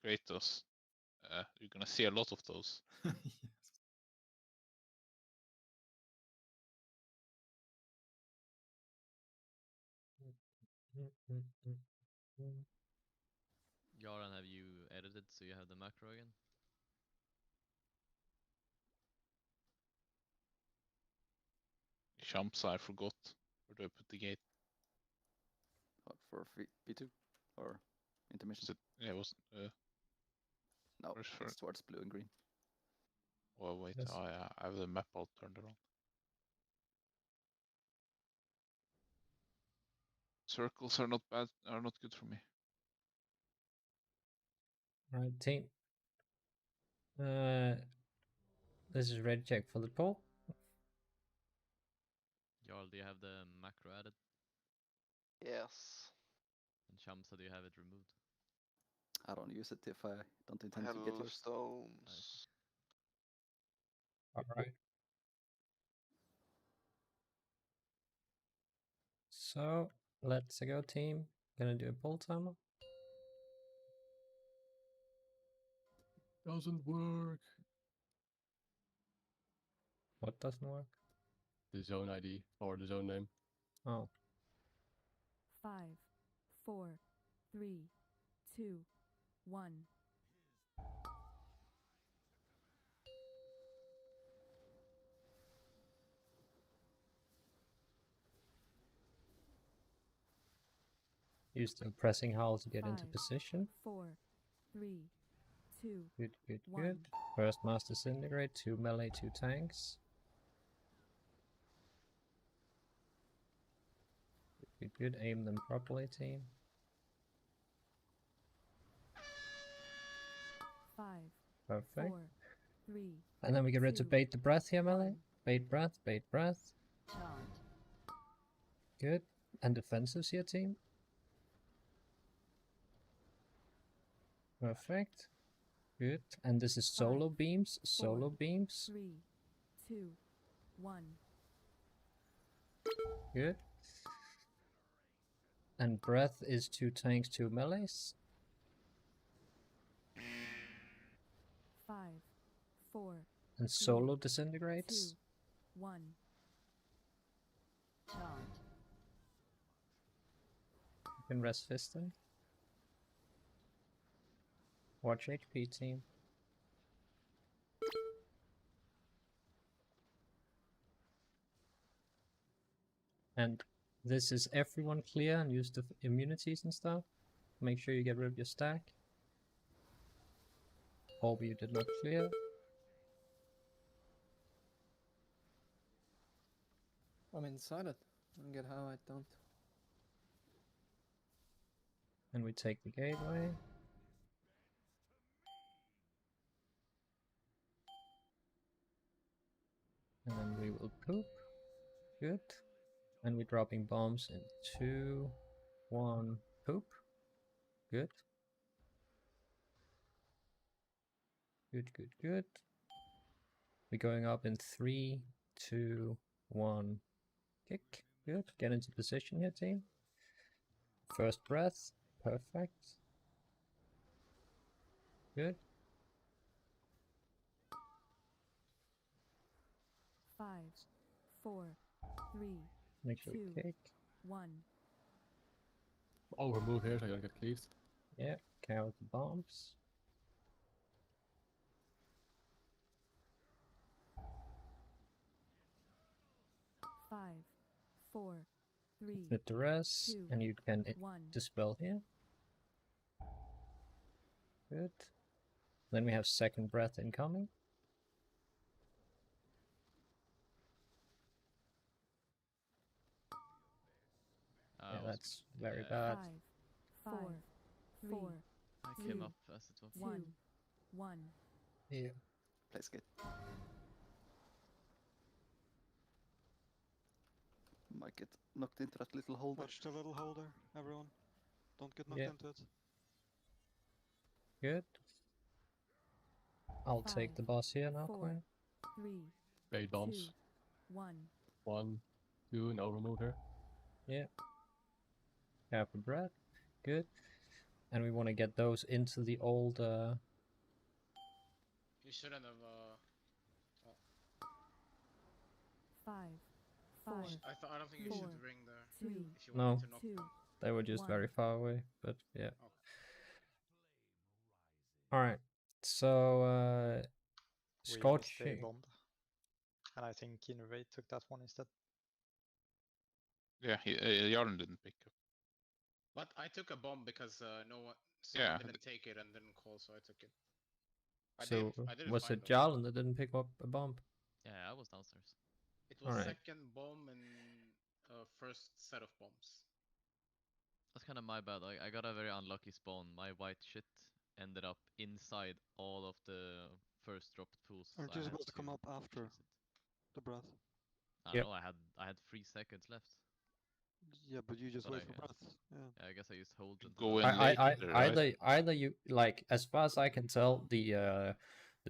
Kratos. You're gonna see a lot of those. Yes. Yaran, have you edited so you have the macro again? Champs, I forgot. Where do I put the gate? What, for B2 or intermission? Was it? Yeah, it was. No, where's for- it's towards blue and green. Oh wait, Yes. oh yeah, I have the map all turned around. Circles are not bad. Are not good for me. Right, team. This is red check for the poll. Jarl, do you have the macro added? Yes. And Shamsa, do you have it removed? I don't use it if I don't intend to get yours. Hellstones. All right. So let's go, team. Gonna do a poll timer. Doesn't work. What doesn't work? The zone ID or the zone name. Oh, 5, 4, 3, 2, 1. you're still pressing HAL to get into 5, position. 4, 3, 2, Good, good, 1. good. First mass disintegrate, 2 melee, 2 tanks. Good, good, good. Aim them properly, team. 5, Perfect. 4, 3, And then we get ready to 2, bait the breath here, melee. 1. Bait breath, bait breath. Charge. Good. And defensives here, team. Perfect. Good. And this is solo 5, beams. Solo 4, beams. 3, 2, 1. Good. And breath is 2 tanks, 2 melees. 5, 4, And solo 2, disintegrates. 1. Charge. You can rest fisting. Watch HP, team. And this is everyone clear and use the immunities and stuff. Make sure you get rid of your stack. Hope you did not clear. I'm inside it. I don't get how I don't. And we take the gateway. And then we will poop. Good. And we're dropping bombs in 2, 1, poop. Good. Good, good, good. We're going up in 3, 2, 1, kick. Good. Get into position here, team. First breath. Perfect. Good. 5, 4, 3, Make sure 2, we kick. 1. I'll remove here so I don't get cleaved. Yeah, count the bombs. Five, 4, 3, Hit the rest, 2, and you can 1. dispel here. Good. Then we have second breath incoming. Yeah, was- that's very yeah, bad. 5, 4, 4, I came 3, up as it was. 2, 1. Yeah. Play skate. Might get knocked into that little hole there. Watch the little holder, everyone. Don't get knocked Yeah. into it. Good. I'll take 5, the boss here now, 4, Quinn. 3, Bait 2, bombs. 1. 1, 2, no remove here. Yeah. Half a breath. Good. and we want to get those into the old. You shouldn't have. 5, 4, I don't think you Four, should ring there. 3, If you No. wanted to knock. 2. They were just One. very far away, but yeah. Okay. All right. So We missed a Scorching. bomb. And I think Innervate took that one instead. Yeah, Jarl didn't pick up. But I took a bomb because no one Yeah, didn't take it and didn't call, so I took it. So I did was fine, it though. Jarl that didn't pick up a bomb? Yeah, I was downstairs. It was Alright. second bomb and first set of bombs. That's kind of my bad. I got a very unlucky spawn. My white shit ended up inside all of the first dropped pools. Aren't so you I had supposed to come up after chase it. the breath? I Yep. know I had 3 seconds left. Yeah, but you just But wait I, for breath. Yeah. Yeah, I guess I used hold. until Go I- in later, right? Either you like, as far as I can tell, the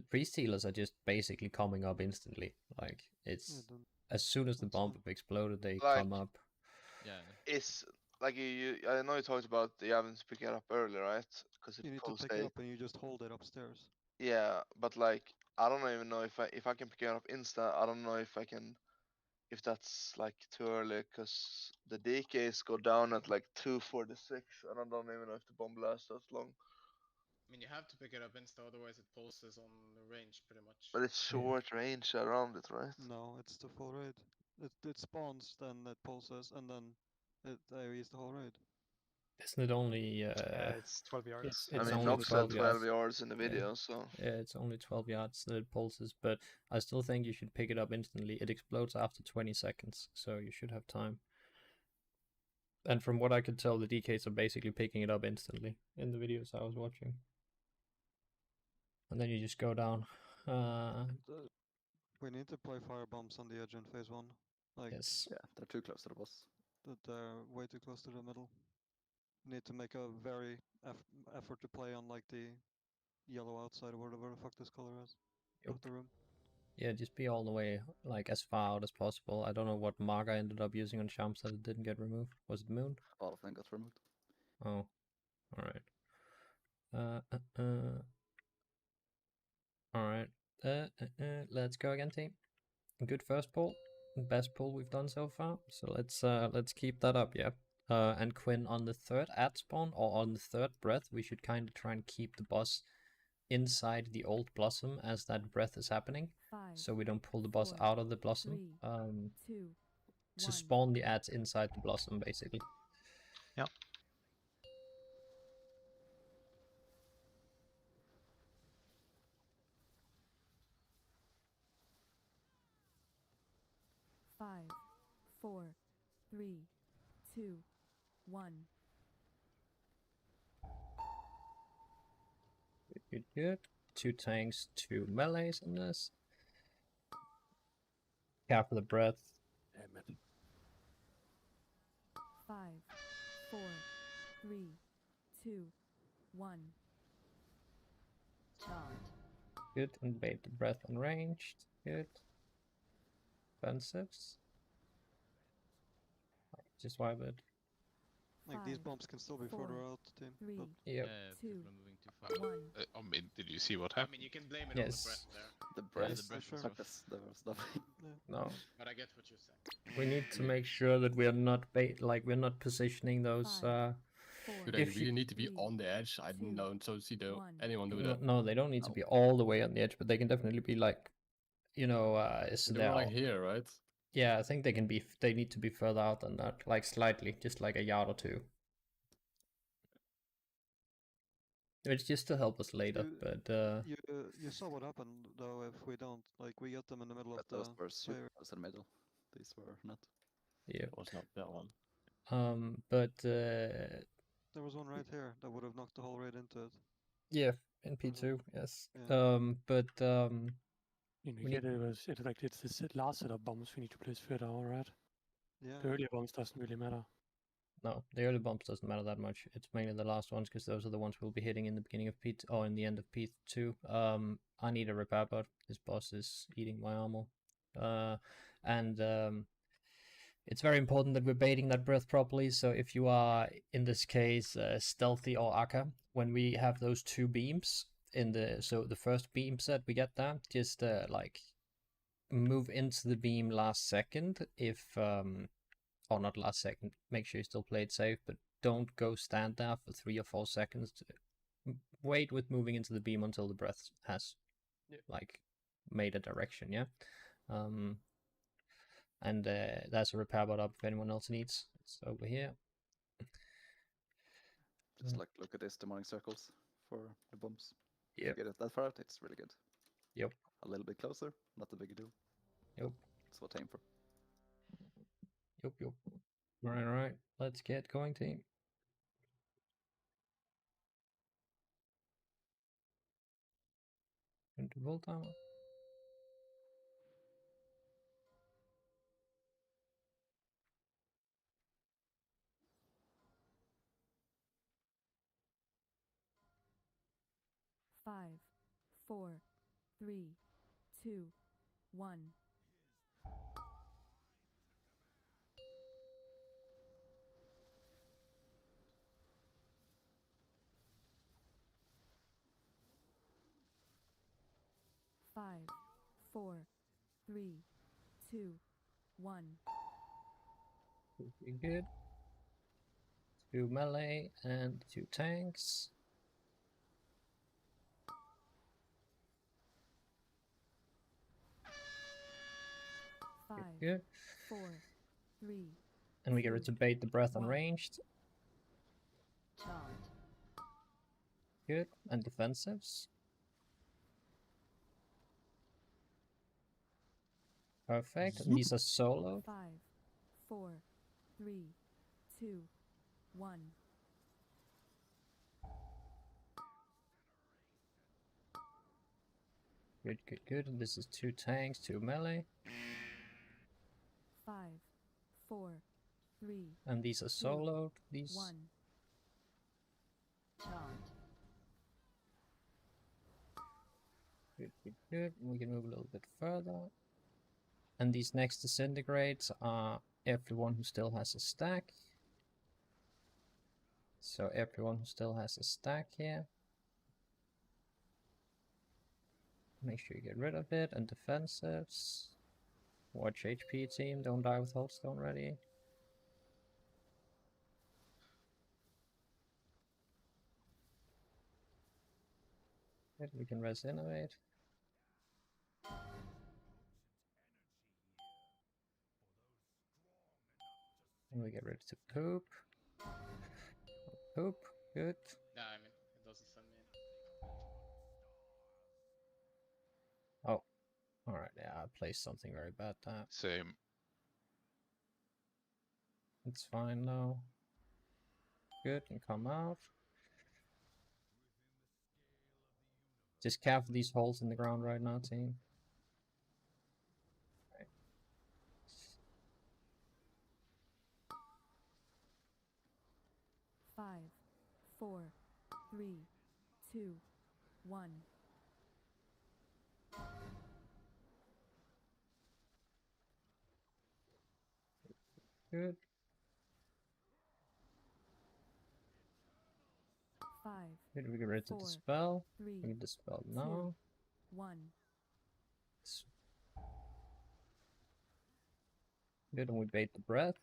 priest healers are just basically coming up instantly. Like Yeah, it's then as soon as the that's bomb fine. exploded, they Like- come up. Yeah. Is like I know you talked about the having to pick it up early, right? Because you it need to pulls pick it eight. up and you just hold it upstairs. Yeah, but like I don't even know if I can pick it up instant. I don't know if I can, if that's like too early, because the DKs go down at like 2:46, and I don't even know if the bomb lasts that long. I mean, you have to pick it up insta, otherwise it pulses on the range pretty much. But it's short range around it, right? No, it's the full raid. It spawns, then it pulses, and then it AoEs the whole raid. Isn't it only? It's 12 yards. It's I mean, only Nox said 12 12 yards. yards in the Yeah. video, so Yeah, it's only 12 yards that it pulses, but I still think you should pick it up instantly. It explodes after 20 seconds, so you should have time. And from what I could tell, the DKs are basically picking it up instantly in the videos I was watching. And then you just go down. We need to play fire bombs on the edge in phase 1. Like, Yes. Yeah, they're too close to the boss. they're way too close to the middle. Need to make a very effort to play on like the yellow outside or whatever the fuck this color is of the room. Yeah, just be all the way, like, as far out as possible. I don't know what mark I ended up using on Shams that it didn't get removed. Was it Moon? All of them got removed. Oh, alright. Alright. Let's go again, team. Good first pull. Best pull we've done so far. So let's keep that up, yeah. And Quinn, on the third ad spawn or on the third breath, we should kind of try and keep the boss inside the old blossom as that breath is happening, 5, so we don't pull the boss 4, out of the blossom. 2, To 1. spawn the ads inside the blossom, basically. Yeah. Five, 4, 3, 2, 1. Good, good. 2 tanks, 2 melees in this. Careful the breath. Damn it. 5, 4, 3, 2, 1. Good. Invade the breath unranged. Good. Offensives. Just wipe it. Like these 5, bombs can still be 4, further out, team. 3, But Yep. Yeah, if 2, people are moving too far. 1. I mean, did you see what I happened? mean, you can blame it Yes. on the breath there, The Yeah, breath. the breath sure. was Fuck rough. this, there was nothing. No. but I get what you're saying. We need to make sure that we're not we're not positioning those 5, 4, Do they If you- really need to be 3, on the edge? I 2, don't see one. anyone do no, that. no, they don't need to No. be all the way on the edge, but they can definitely be like, They were there. like here, right? Yeah, I think they need to be further out than that, like slightly, just like a yard or two. It's just to help us later, You- but you saw what happened though if we don't. Like we get them in the middle But of the those were super player. close in the middle. These were not. yeah. It was not that one. But There was one right here that would have knocked the whole raid into it. yeah, in P2, yes. Yeah. You We get it like it's this last set of bombs we need to place further out, right? Yeah. The earlier bombs doesn't really matter. No, the early bumps doesn't matter that much. It's mainly the last ones because those are the ones we'll be hitting in the beginning of P2 or in the end of P2. I need a repair bot. This boss is eating my armor. it's very important that we're baiting that breath properly. So if you are, in this case, stealthy or Akka, when we have those two beams in the first beam set we get there, just like move into the beam last second if or not last second. Make sure you still play it safe, but don't go stand there for 3 or 4 seconds. Wait with moving into the beam until the breath has like made a direction. Yeah. And there's a repair bot up if anyone else needs. It's over here. Just like look at this demonic circles for the bumps. Yeah. Get it that far out, it's really good. Yep. A little bit closer, not a big deal. Yep. That's what I aim for. Yep. Right. Let's get going, team. Into volt timer. Five, 4, 3, 2, 1. Five, 4, 3, 2, 1. Pretty good. 2 melee and 2 tanks. Five, Good. 4, 3. And we get rid to bait the breath unranged. Good. And defensives. Perfect. And these are solo. 5, 4, 3, 2, 1. Good. And this is 2 tanks, 2 melee. 5, 4, 3. And these are soloed. These 1. Good. We can move a little bit further. And these next disintegrates are everyone who still has a stack. So everyone who still has a stack here. Make sure you get rid of it. And defensives. Watch HP team, don't die with Holdstone ready. Good, we can res innovate. And we get ready to poop. Poop, good. Yeah, I mean, it doesn't send me in. Oh, alright, yeah, I placed something very bad there. Same. It's fine now. Good, and come out. Just careful these holes in the ground right now, team. 5, 4, 3, 2, 1. Good. 5. Good, we get ready to 4, dispel. 3, We can dispel 2, now. 1. Good, and we bait the breath.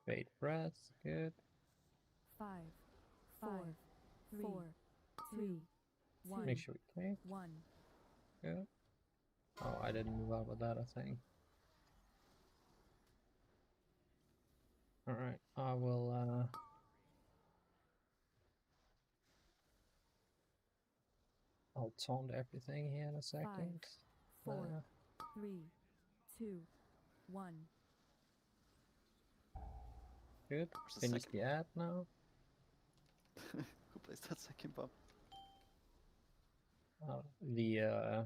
Bait breath, good. 5, 4, 3, 1. Make sure we take. 1. Good. Oh, I didn't move out with that, I think. Alright, I will I'll taunt everything here in a second. 5, 4, 3, 2, 1. Good. Finish the ad now. Who plays that second bomb? The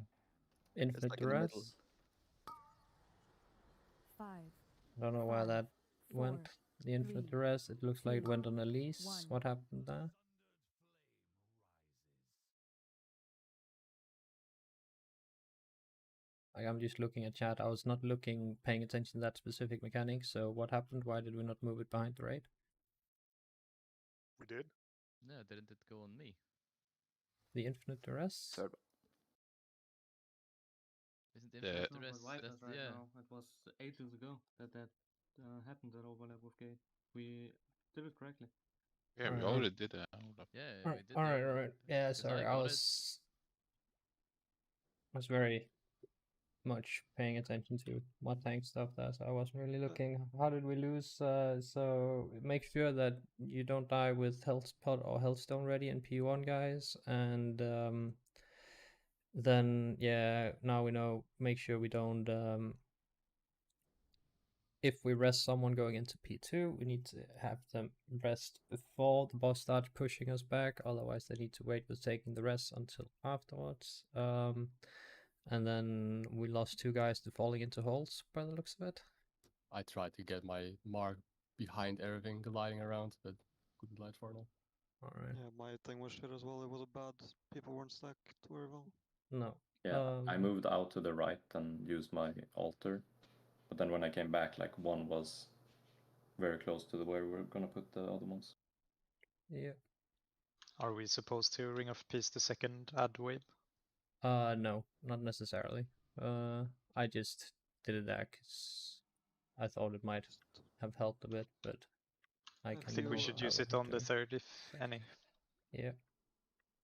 infinite like in the middle. duress. 5. I don't know why that 4, went. The infinite 3, duress. It looks like it 2, went on Elise. 1. What happened there? Like, I'm just looking at chat. I was not paying attention to that specific mechanic. So what happened? Why did we not move it behind the raid? We did. Yeah, didn't it go on me? The infinite duress? Third. Isn't The- infinite No, duress? but White That's, right yeah. now. It was ages ago that happened, that overlap with Gate. We did it correctly. Yeah, we Alright. already did that. Hold up. Yeah, Alright, we did the alright, overlap. alright. Yeah, 'Cause sorry. I got it. was very much paying attention to what tank stuff there, so I wasn't really looking. How did we lose? So make sure that you don't die with health spot or healthstone ready in P1, guys, and then yeah, now we know. Make sure we don't. If we rest someone going into P2, we need to have them rest before the boss starts pushing us back. Otherwise, they need to wait with taking the rest until afterwards. And then we lost 2 guys to falling into holes by the looks of it. I tried to get my mark behind everything gliding around, but couldn't glide far enough. Alright. Yeah, my thing was shit as well. It was a bad. People weren't stacked very well. No. Yeah, I moved out to the right and used my altar. But then when I came back, like one was very close to where we were gonna put the other ones. Yeah. Are we supposed to Ring of Peace the second add wave? No, not necessarily. I just did it there because I thought it might have helped a bit, but I think we should use it on the third, if any. Yeah.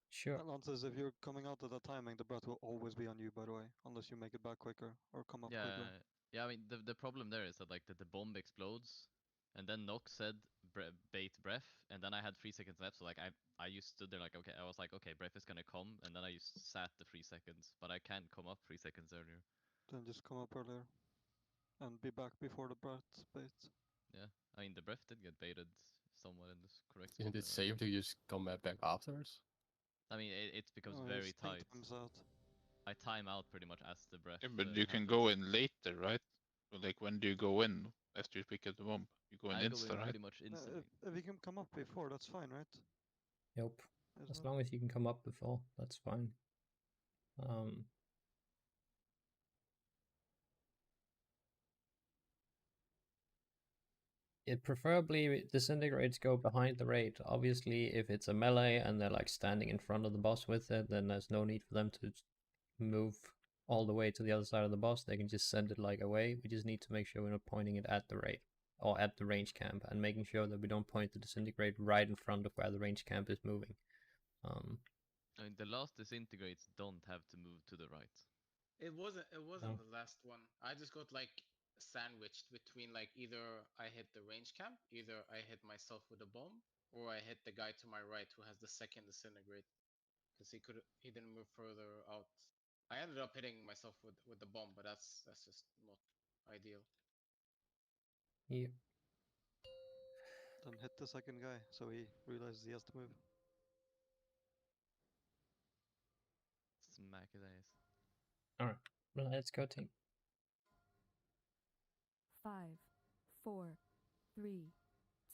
Sure. Lances, if you're coming out at that timing, the breath will always be on you, by the way, unless you make it back quicker or come up quicker. Yeah, I mean, the problem there is that like the bomb explodes, and then Nox said bait breath, and then I had 3 seconds left, so like I just stood there like, okay, I was like, okay, breath is gonna come, and then I just sat the 3 seconds, but I can't come up 3 seconds earlier. Then just come up earlier, and be back before the breath bait. Yeah, I mean the breath did get baited somewhat in this correct. Isn't it safe to just come back afterwards? I mean, it becomes very tight. I time out pretty much as the breath. Yeah, but you can go in later, right? So, like, when do you go in after you pick up the bomb? You go in insta, right? Pretty much instantly. If you can come up before, that's fine, right? Yep. As long as you can come up before, that's fine. It preferably disintegrates go behind the raid. Obviously, if it's a melee and they're like standing in front of the boss with it, then there's no need for them to move all the way to the other side of the boss. They can just send it like away. We just need to make sure we're not pointing it at the raid or at the range camp, and making sure that we don't point the disintegrate right in front of where the range camp is moving. I mean, the last disintegrates don't have to move to the right. It wasn't the last one. I just got like sandwiched between like either I hit the range camp, either I hit myself with a bomb, or I hit the guy to my right who has the second disintegrate, because he didn't move further out. I ended up hitting myself with the bomb, but that's just not ideal. Yeah. Then hit the second guy, so he realizes he has to move. Smack his ass. Alright, well, let's go team. 5, 4, 3,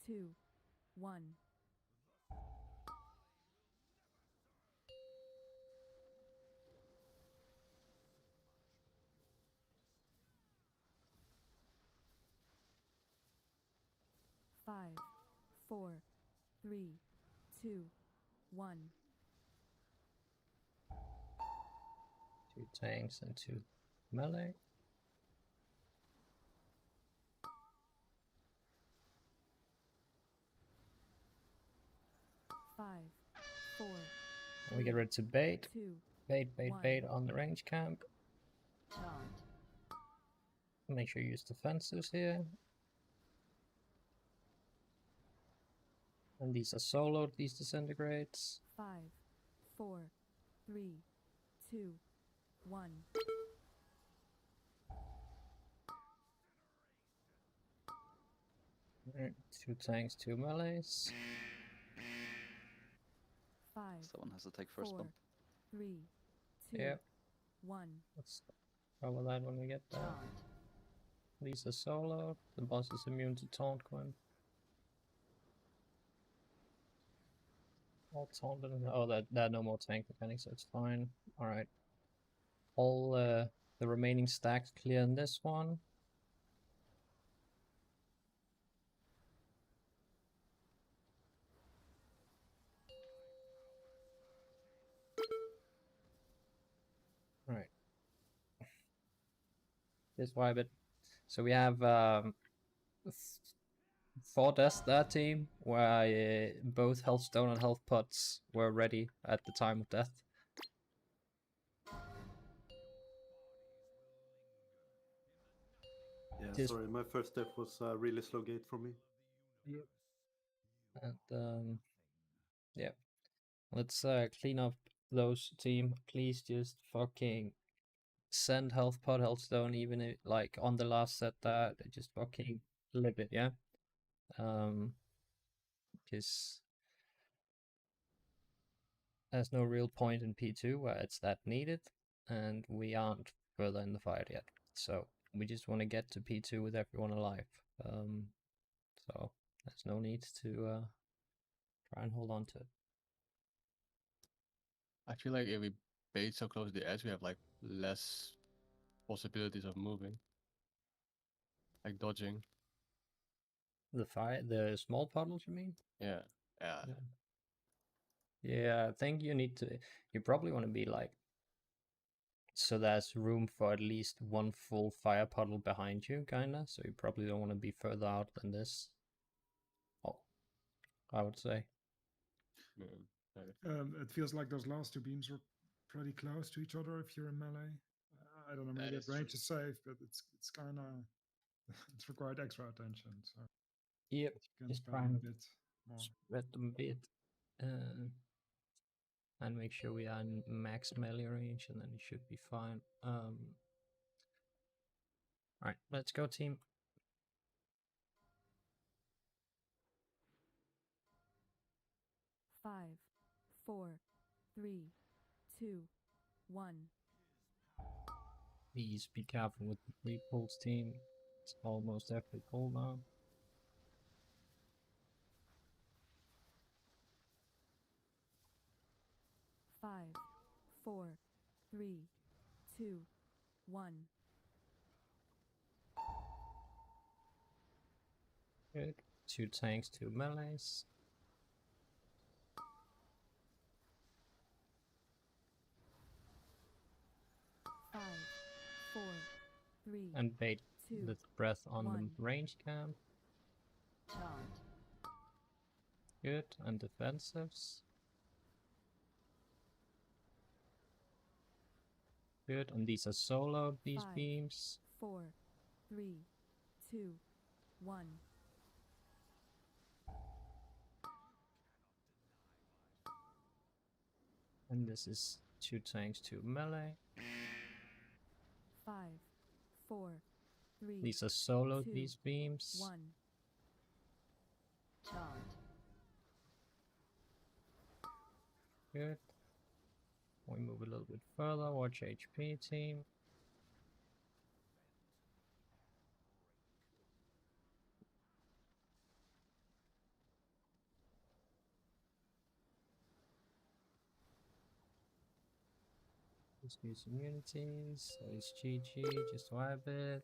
2, 1. Five, 4, 3, 2, 1. 2 tanks and 2 melee. Five, 4. We get ready to bait. 2, Bait on the range camp. Make sure you use defensives here. And these are soloed, these disintegrates. 5, 4, 3, 2, 1. Alright, 2 tanks, 2 melees. 5. Someone has to take first 4, bomb. 3, 2, Yeah. 1. Let's cover that when we get there. These are solo. The boss is immune to taunt Quinn. All taunted. Oh, there are no more tank mechanics, so it's fine. Alright. All the remaining stacks clear in this one. Right. Just wipe it. So we have 4 deaths that team, where both health stone and health pots were ready at the time of death. Yeah, Just- sorry, my first death was a really slow gate for me. And yeah, let's clean up those team. Please just fucking send health pot, health stone, even if, like on the last set that just fucking live it, yeah. Because there's no real point in P2 where it's that needed, and we aren't further in the fight yet. So we just want to get to P2 with everyone alive. So there's no need to try and hold on to it. I feel like if we bait so close to the edge, we have like less possibilities of moving, like dodging. The small puddles, you mean? Yeah. Yeah, I think you probably want to be like, so there's room for at least one full fire puddle behind you, kinda, so you probably don't want to be further out than this. Oh, I would say. It feels like those last 2 beams are pretty close to each other if you're in melee. I don't know, maybe at range is safe, but it's kind of it's required extra attention. So yep, you can just spend try a and bit more. spread them a bit, and make sure we are in max melee range, and then it should be fine. Alright, let's go, team. Five, 4, 3, 2, 1. Please be careful with the free pulls, team. It's almost every pull now. Five, 4, 3, 2, 1. Good. 2 tanks, 2 melees. Five, 4, 3, And bait 2, the breath on 1. the range camp. Good. And defensives. Good. And these are solo, these 5, beams. 4, 3, 2, 1. And this is 2 tanks, 2 melee. 5, 4, 3. These are solo, 2, these beams. 1. Good. We move a little bit further. Watch HP, team. Just use immunities. So it's GG. Just wipe it.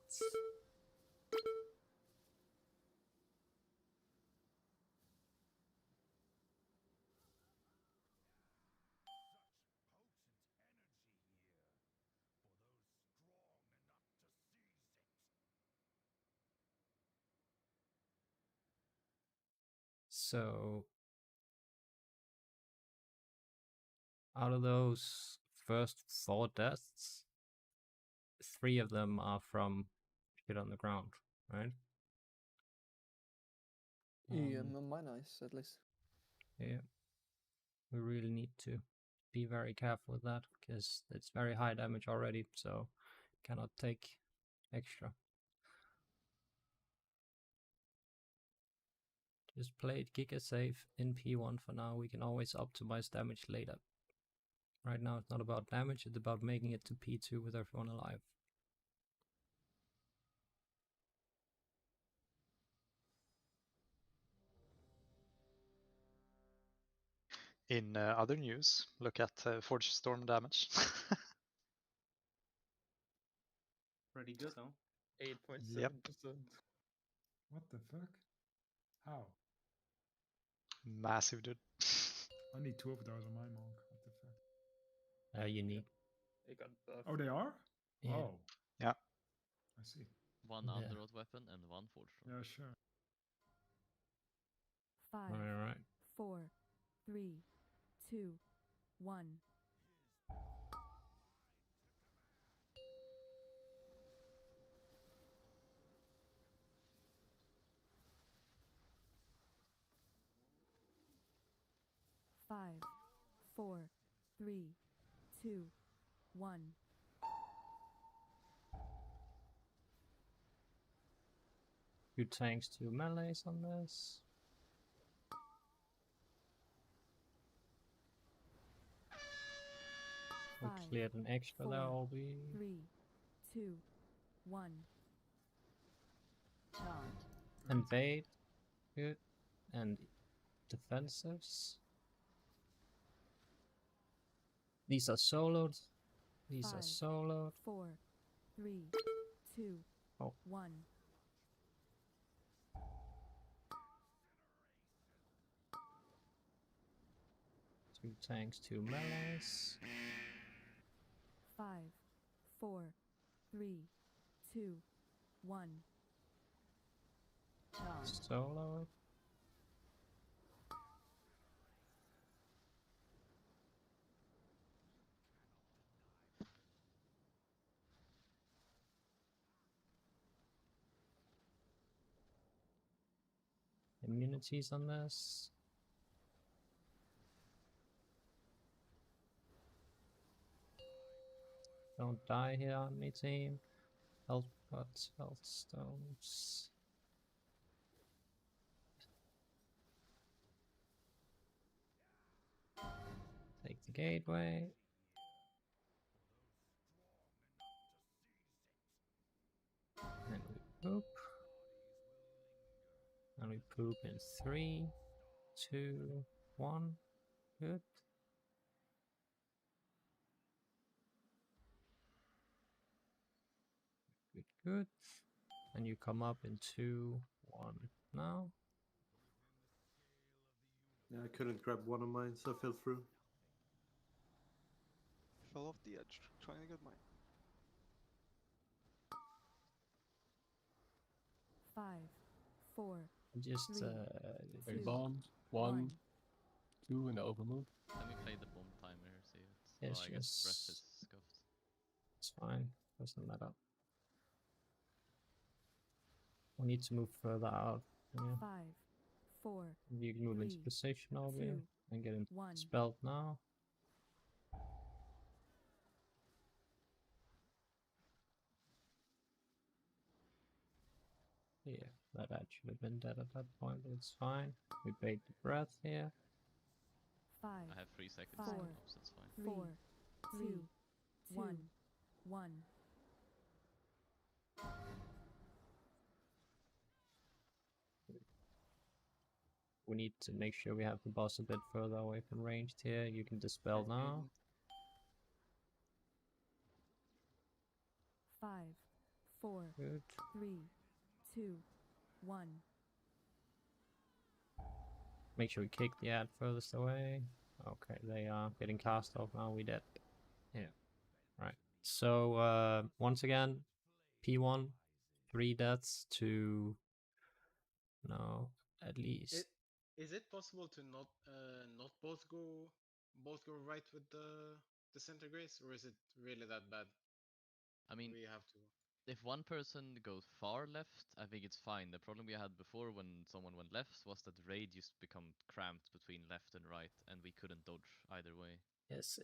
So, out of those first 4 deaths, 3 of them are from shit on the ground, right? Yeah, mine nice at least. Yeah. We really need to be very careful with that, because it's very high damage already, so cannot take extra. Just play it Giga safe in P1 for now. We can always optimize damage later. Right now it's not about damage, it's about making it to P2 with everyone alive. In other news, look at Forge Storm damage. pretty good, though. 8.7%. What the fuck? How? Massive, dude. I need 2 of those on my monk. What the fuck? You need. It got buffed. Oh, they are? Yeah. Oh. Yeah. I see. One Yeah. underworld weapon and one forge throw. Yeah, sure. 5, Alright. 4, 3, 2, 1. Five, 4, 3, 2, 1. Few tanks, 2 melees on this. We Five, cleared an extra there, 4, Albi. 3, 2, 1. Invade. Good. And defensives. These are soloed. These are 5, soloed. 4, 3, 2, Oh. 1. Two tanks, 2 melees. 5, 4, 3, 2, 1. Soloed. Immunities on this. Don't die here on me, team. Health pots, health stones. Take the gateway. And we poop. And we poop in 3, 2, 1. Good. Good, good. And you come up in 2, 1 now. Yeah, I couldn't grab one of mine, so I fell through. Fell off the edge trying to get mine. 5, 4, Just 3, Three 2, bombs. 1, 2, and the overmove. Let me play the bomb timer here, see it. Yes, Oh, I guess Breath yes. is scuffed. It's fine. Doesn't matter. We need to move further out. Yeah. 5, 4, You can move into 3, position over 2, here and get in 1. spelled now. Yeah, that should have been dead at that point, but it's fine. We bait the breath here. 5, I have 3 seconds. 4, Oops, that's fine. 4, 2, 1, 1. We need to make sure we have the boss a bit further away from ranged here. You can dispel now. 5, 4, Good. 3, 2, 1. Make sure we kick the ad furthest away. Okay, they are getting cast off now. We dead. Yeah. Right. So once again, P1, 3 deaths to no, at least. Is it possible to not both go right with the center grace, or is it really that bad? I mean, we have to. If one person goes far left, I think it's fine. The problem we had before when someone went left was that the raid used to become cramped between left and right, and we couldn't dodge either way. Yes,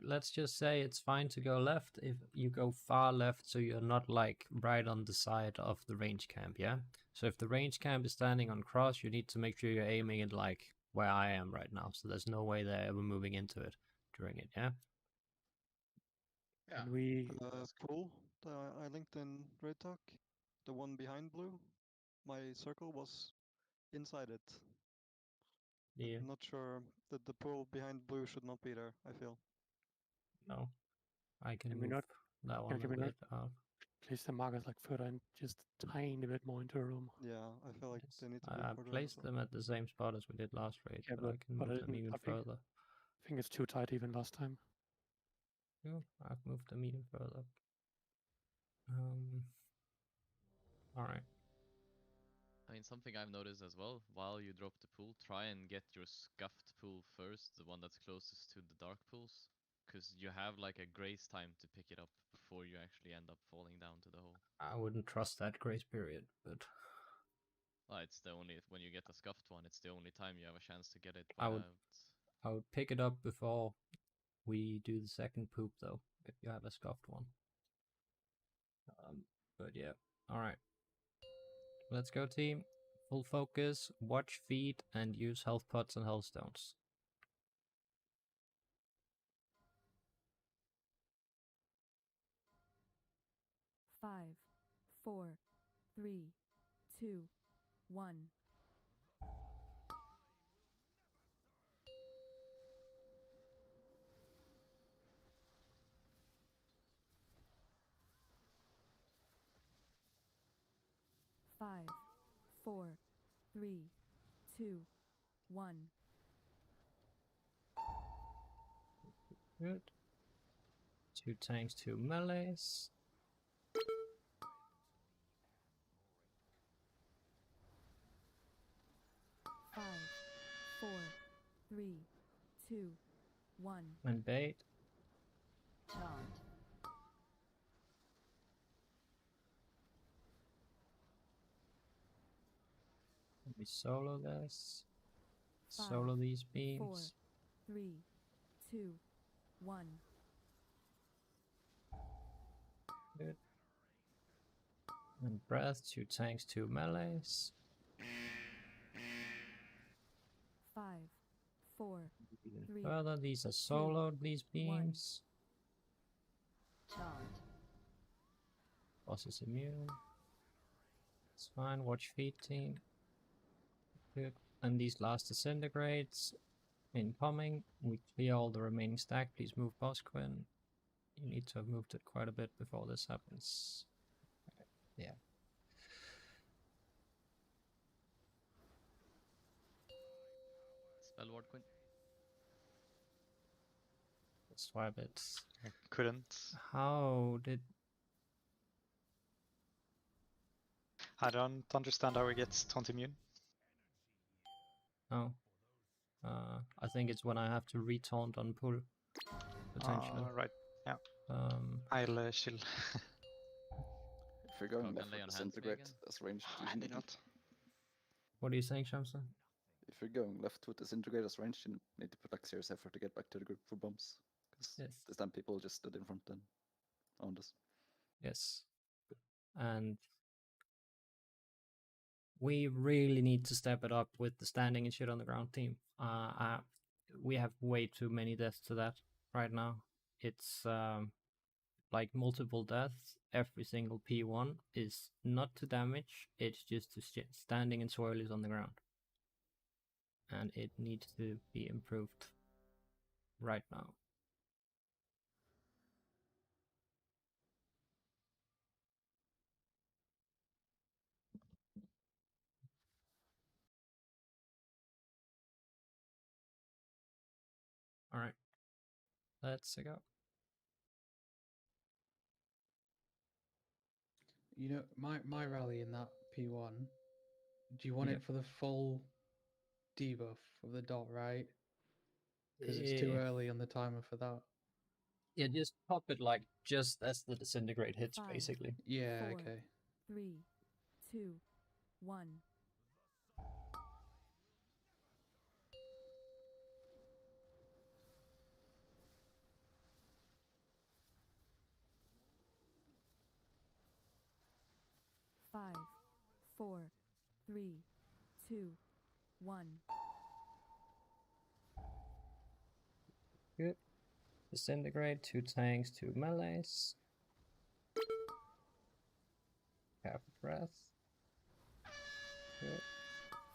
let's just say it's fine to go left if you go far left, so you're not like right on the side of the range camp, yeah? So if the range camp is standing on cross, you need to make sure you're aiming at like where I am right now, so there's no way they're ever moving into it during it, yeah? Yeah. Cool. I linked in Red Talk. The one behind blue, my circle was inside it. Yeah. I'm not sure that the pool behind blue should not be there, I feel. No. I can Can we move not- that one a can we not- bit out. place the markers like further and just a tiny bit more into the room. Yeah, I feel like they need to be I further in as placed well. them at the same spot as we did last raid, Yeah, but I can but move I them didn't- even I think- further. I think it's too tight even last time. Yeah, I've moved them even further. Alright. I mean, something I've noticed as well, while you drop the pool, try and get your scuffed pool first, the one that's closest to the dark pools. Because you have like a grace time to pick it up before you actually end up falling down to the hole. I wouldn't trust that grace period, but Well, it's the only, when you get a scuffed one, it's the only time you have a chance to get it I would out. I would pick it up before we do the second poop though, if you have a scuffed one. But yeah, alright. Let's go team. Full focus, watch feet, and use health pots and health stones. Five, 4, 3, 2, 1. Five, 4, 3, 2, 1. Good. 2 tanks, 2 melees. Five, 4, 3, 2, 1. And bait. Charmed. Let me solo this. Five, Solo these 4, beams. 3, 2, 1. Good. And breath, 2 tanks, 2 melees. 5, 4, Even 3. further, these are soloed, these beams. Charmed. Boss is immune. It's fine, watch feet team. Good. And these last disintegrates. Incoming. We clear all the remaining stack. Please move Bosquin. You need to have moved it quite a bit before this happens. Yeah. Spell ward Quinn. Swipe it. I couldn't. How did... I don't understand how he gets taunt immune. Oh. I think it's when I have to retaunt on pull. Potentially. Right, yeah. I'll chill. If you're going Can left lay with on hands disintegrate again? as ranged, Handy not. What are you saying, Shamsa? if you're going left with disintegrate as ranged, you need to put like serious effort to get back to the group for bombs. Because Yes. this time people just stood in front and owned us. Yes. And we really need to step it up with the standing and shit on the ground team. We have way too many deaths to that right now. It's like multiple deaths. Every single P1 is not to damage, it's just to standing and swirlies on the ground. And it needs to be improved right now. Alright, let's go. You know, my rally in that P1, do you want it for the full debuff of the dot, right? Because it's too early on the timer for that. Yeah, just pop it like just as the disintegrate hits, 5, basically. Yeah, 4, okay. 3, 2, 1. 5, 4, 3, 2, 1. Good. Disintegrate, 2 tanks, 2 melees. Half breath. Good.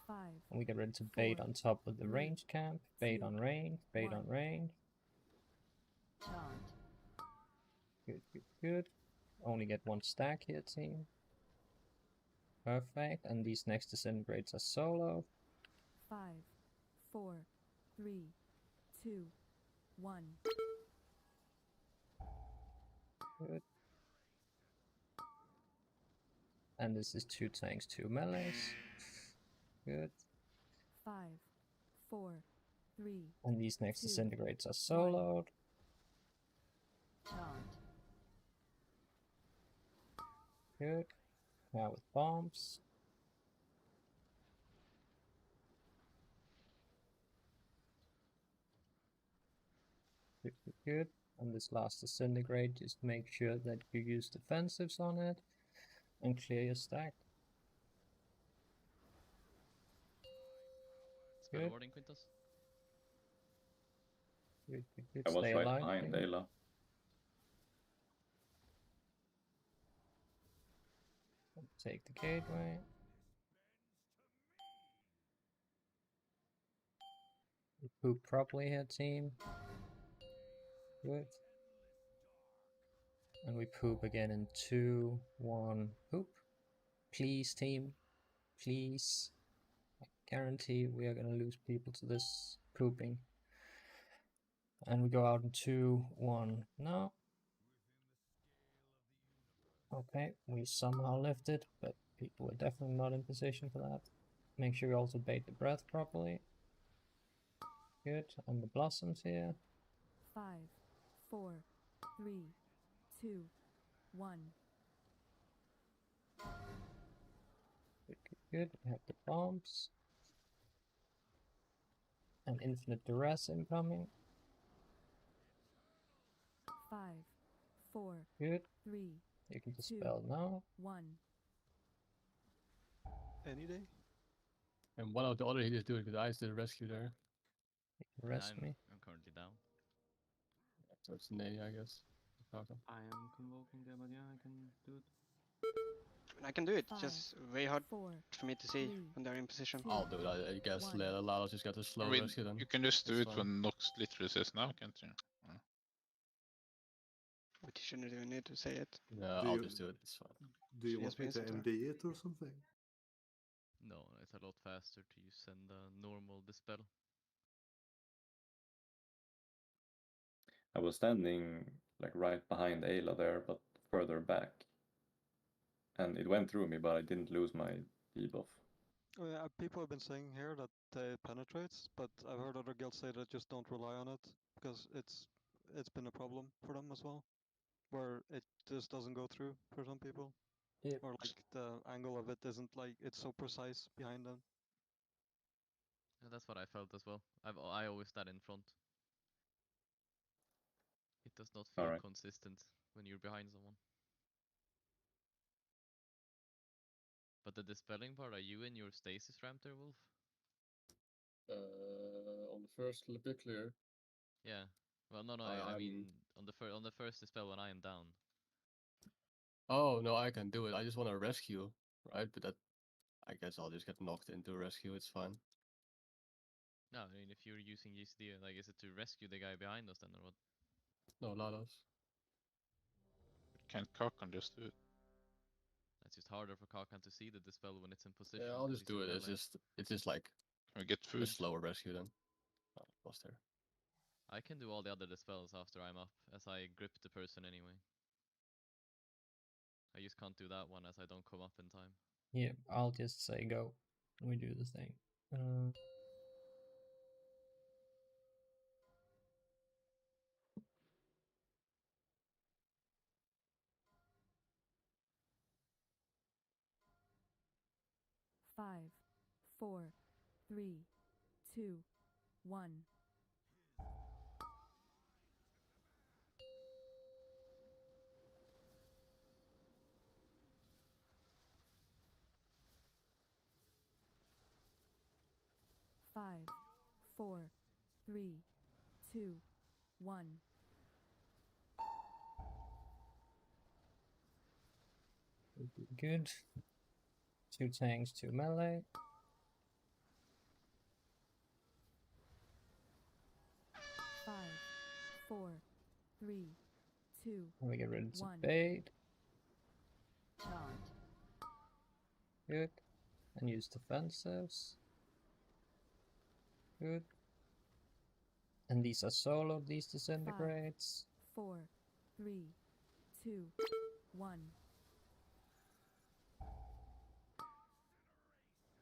5. And we get ready to bait on top of the range camp. Bait on range, bait on range. Charmed. Good, good, good. only get one stack here, team. Perfect. And these next disintegrates are solo. 5, 4, 3, 2, 1. Good. And this is 2 tanks, 2 melees. Good. 5, 4, 3. And these next 2, disintegrates are soloed. Charge. Good. Now with bombs. Good, good, good. And this last disintegrate, just make sure that you use defensives on it and clear your stack. Spell Good. warding, Quintus. Good, good, good. I was Stay right alive. behind King. Ayla. Take the gateway. We poop properly here, team. Good. And we poop again in 2, 1, poop. Please, team. Please. I guarantee we are gonna lose people to this pooping. And we go out in 2, 1, no. Okay, we somehow lifted, but people were definitely not in position for that. Make sure you also bait the breath properly. Good, and the blossoms here. 5, 4, 3, 2, 1. Good, good, good. We have the bombs. And infinite duress incoming. 5, 4, Good. 3, You can 2, dispel now. 1. Any day. And one of the other healers do it because I did a rescue there. You can rest me. I'm currently down. So it's Nay, I guess. Okay. I am convoking there, but yeah, I can do it. I can do it. 5, Just very hard 4, for me to see 3, when they're in position. I'll do it. I guess One. let Lala just get a slow I mean, rescue then. you can just do It's it fine. when Nox literally says now, can't you? But you shouldn't even need to say it. No, Do I'll you- just do it. It's fine. Do you She has want me to been set MD it or something? No, it's a lot faster to send a normal dispel. I was standing like right behind Ayla there, but further back. And it went through me, but I didn't lose my debuff. Oh, yeah, people have been saying here that it penetrates, but I've heard other guilds say that just don't rely on it because it's been a problem for them as well, where it just doesn't go through for some people, Yep. or like the angle of it isn't like it's so precise behind them. Yeah, that's what I felt as well. I always stand in front. It does not feel Alright. consistent when you're behind someone. But the dispelling part, are you in your stasis ramp there, Wolf? On the first bit clear. Yeah. Well, no, I mean on the first dispel when I am down. Oh no, I can do it. I just want to rescue, right? But that, I guess I'll just get knocked into a rescue. It's fine. No, I mean if you're using GCD, like is it to rescue the guy behind us then, or what? No, Lalas. Can't Kakan just do it? It's just harder for Kakan to see the dispel when it's in position. Yeah, I'll 'cause just he's do in it. It's melee. just like Can we get a food? slower rescue then. Oh, was there? I can do all the other dispels after I'm up, as I grip the person anyway. I just can't do that one as I don't come up in time. Yeah, I'll just say go. We do the thing. 5, 4, 3, 2, 1. Five, 4, 3, 2, 1. Good. 2 tanks, 2 melee. 5, 4, 3, 2, And we get rid of some 1. bait. Good. And use defensives. Good. And these are solo, these disintegrates. 4, 3, 2, 1.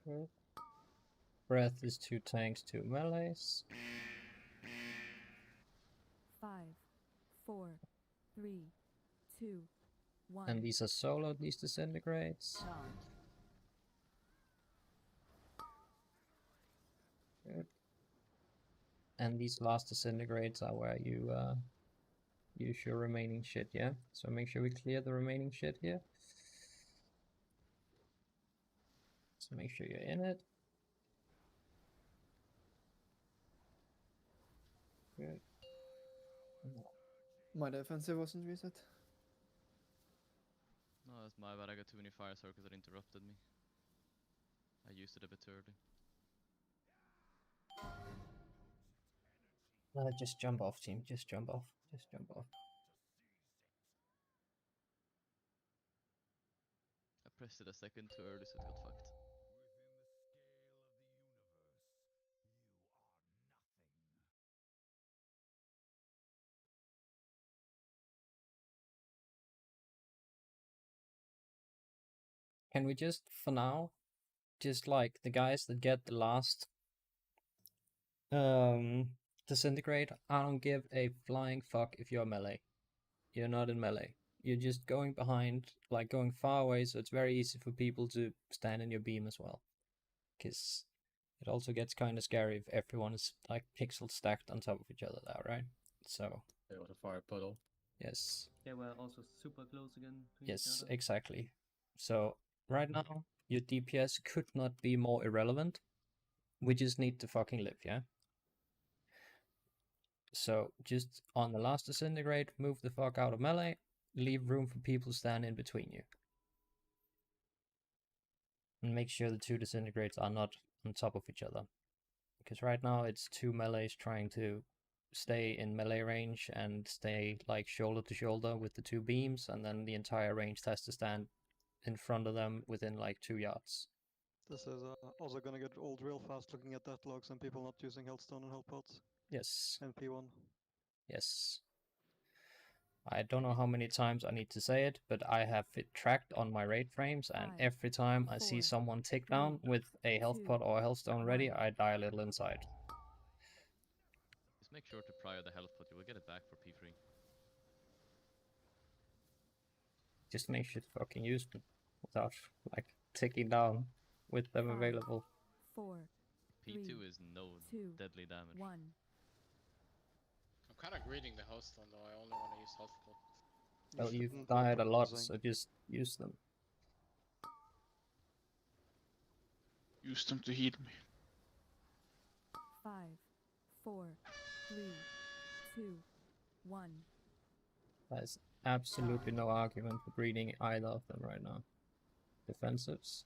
Good. Breath is 2 tanks, 2 melees. 5, 4, 3, 2, 1. And these are solo, these disintegrates. Good. And these last disintegrates are where you use your remaining shit, yeah? So make sure we clear the remaining shit here. So make sure you're in it. Good. My defensive wasn't reset. No, that's my bad. I got too many fire circles that interrupted me. I used it a bit too early. Just jump off, team. Just jump off. Just jump off. I pressed it a second too early, so it got fucked. Can we just, for now, just like the guys that get the last disintegrate, I don't give a flying fuck if you're melee. You're not in melee. You're just going behind, like going far away, so it's very easy for people to stand in your beam as well. Because it also gets kind of scary if everyone is like pixel stacked on top of each other there, right? So... There was a fire puddle. Yes. They were also super close again to each Yes, other. exactly. So, right now, your DPS could not be more irrelevant. We just need to fucking live, yeah? So, just on the last disintegrate, move the fuck out of melee, leave room for people to stand in between you. And make sure the 2 disintegrates are not on top of each other. Because right now it's 2 melees trying to stay in melee range and stay like shoulder to shoulder with the 2 beams, and then the entire range has to stand in front of them within like 2 yards. This is also gonna get old real fast looking at deathlogs and people not using Healthstone and health pots. Yes. And P1. Yes. I don't know how many times I need to say it, but I have it tracked on my raid frames, and every time I see someone tick down with a health pot or a healthstone ready, I die a little inside. Just make sure to prior the health pot, you will get it back for P3. Just make sure to fucking use them without like ticking down with them 5, available. 4, P2 3, is no 2, deadly damage. 1. I'm kind of greeting the Healthstone though. I only want to use health pot. Well, you've died a lot, so just use them. Use them to heal me. 5, 4, 3, 2, 1. There's absolutely no argument for breeding either of them right now. Defensives.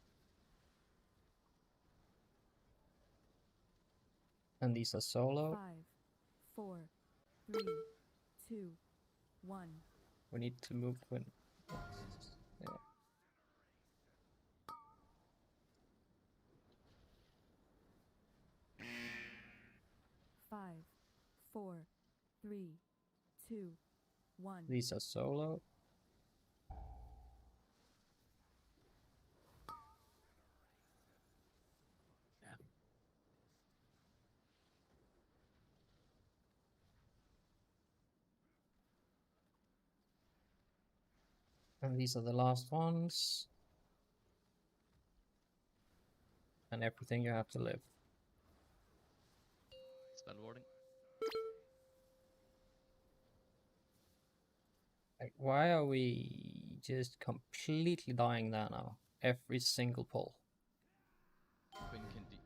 And these are solo. 5, 4, 3, 2, 1. We need to move when... Yeah. 5, 4, 3, 2, 1. These are solo. And these are the last ones. And everything you have to live. Spell warding. Like, why are we just completely dying there now? Every single pull. Quinn,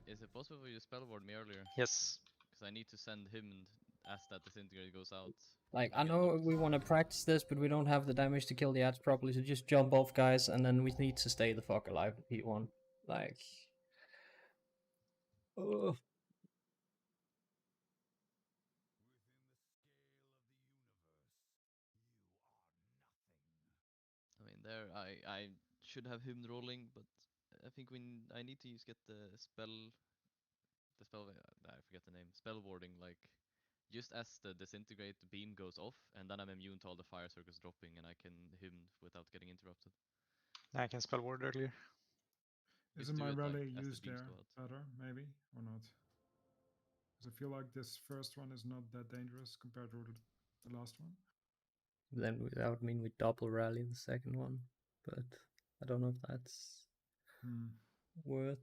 is it possible for you to spell ward me earlier? Yes. Because I need to send him and as that disintegrate goes out. Like, I know we want to practice this, but we don't have the damage to kill the ads properly, so just jump off, guys, and then we need to stay the fuck alive at P1. Like... Ugh. I mean, there, I should have him rolling, but I think I need to get the spell. I forget the name. Spell warding, like just as the disintegrate beam goes off, and then I'm immune to all the fire circles dropping, and I can him without getting interrupted. I can spell ward earlier. Isn't do my it, like, rally as the used beams there go out. better, maybe, or not? Because I feel like this first one is not that dangerous compared to the last one. Then that would mean we double rally the second one, but I don't know if that's worth.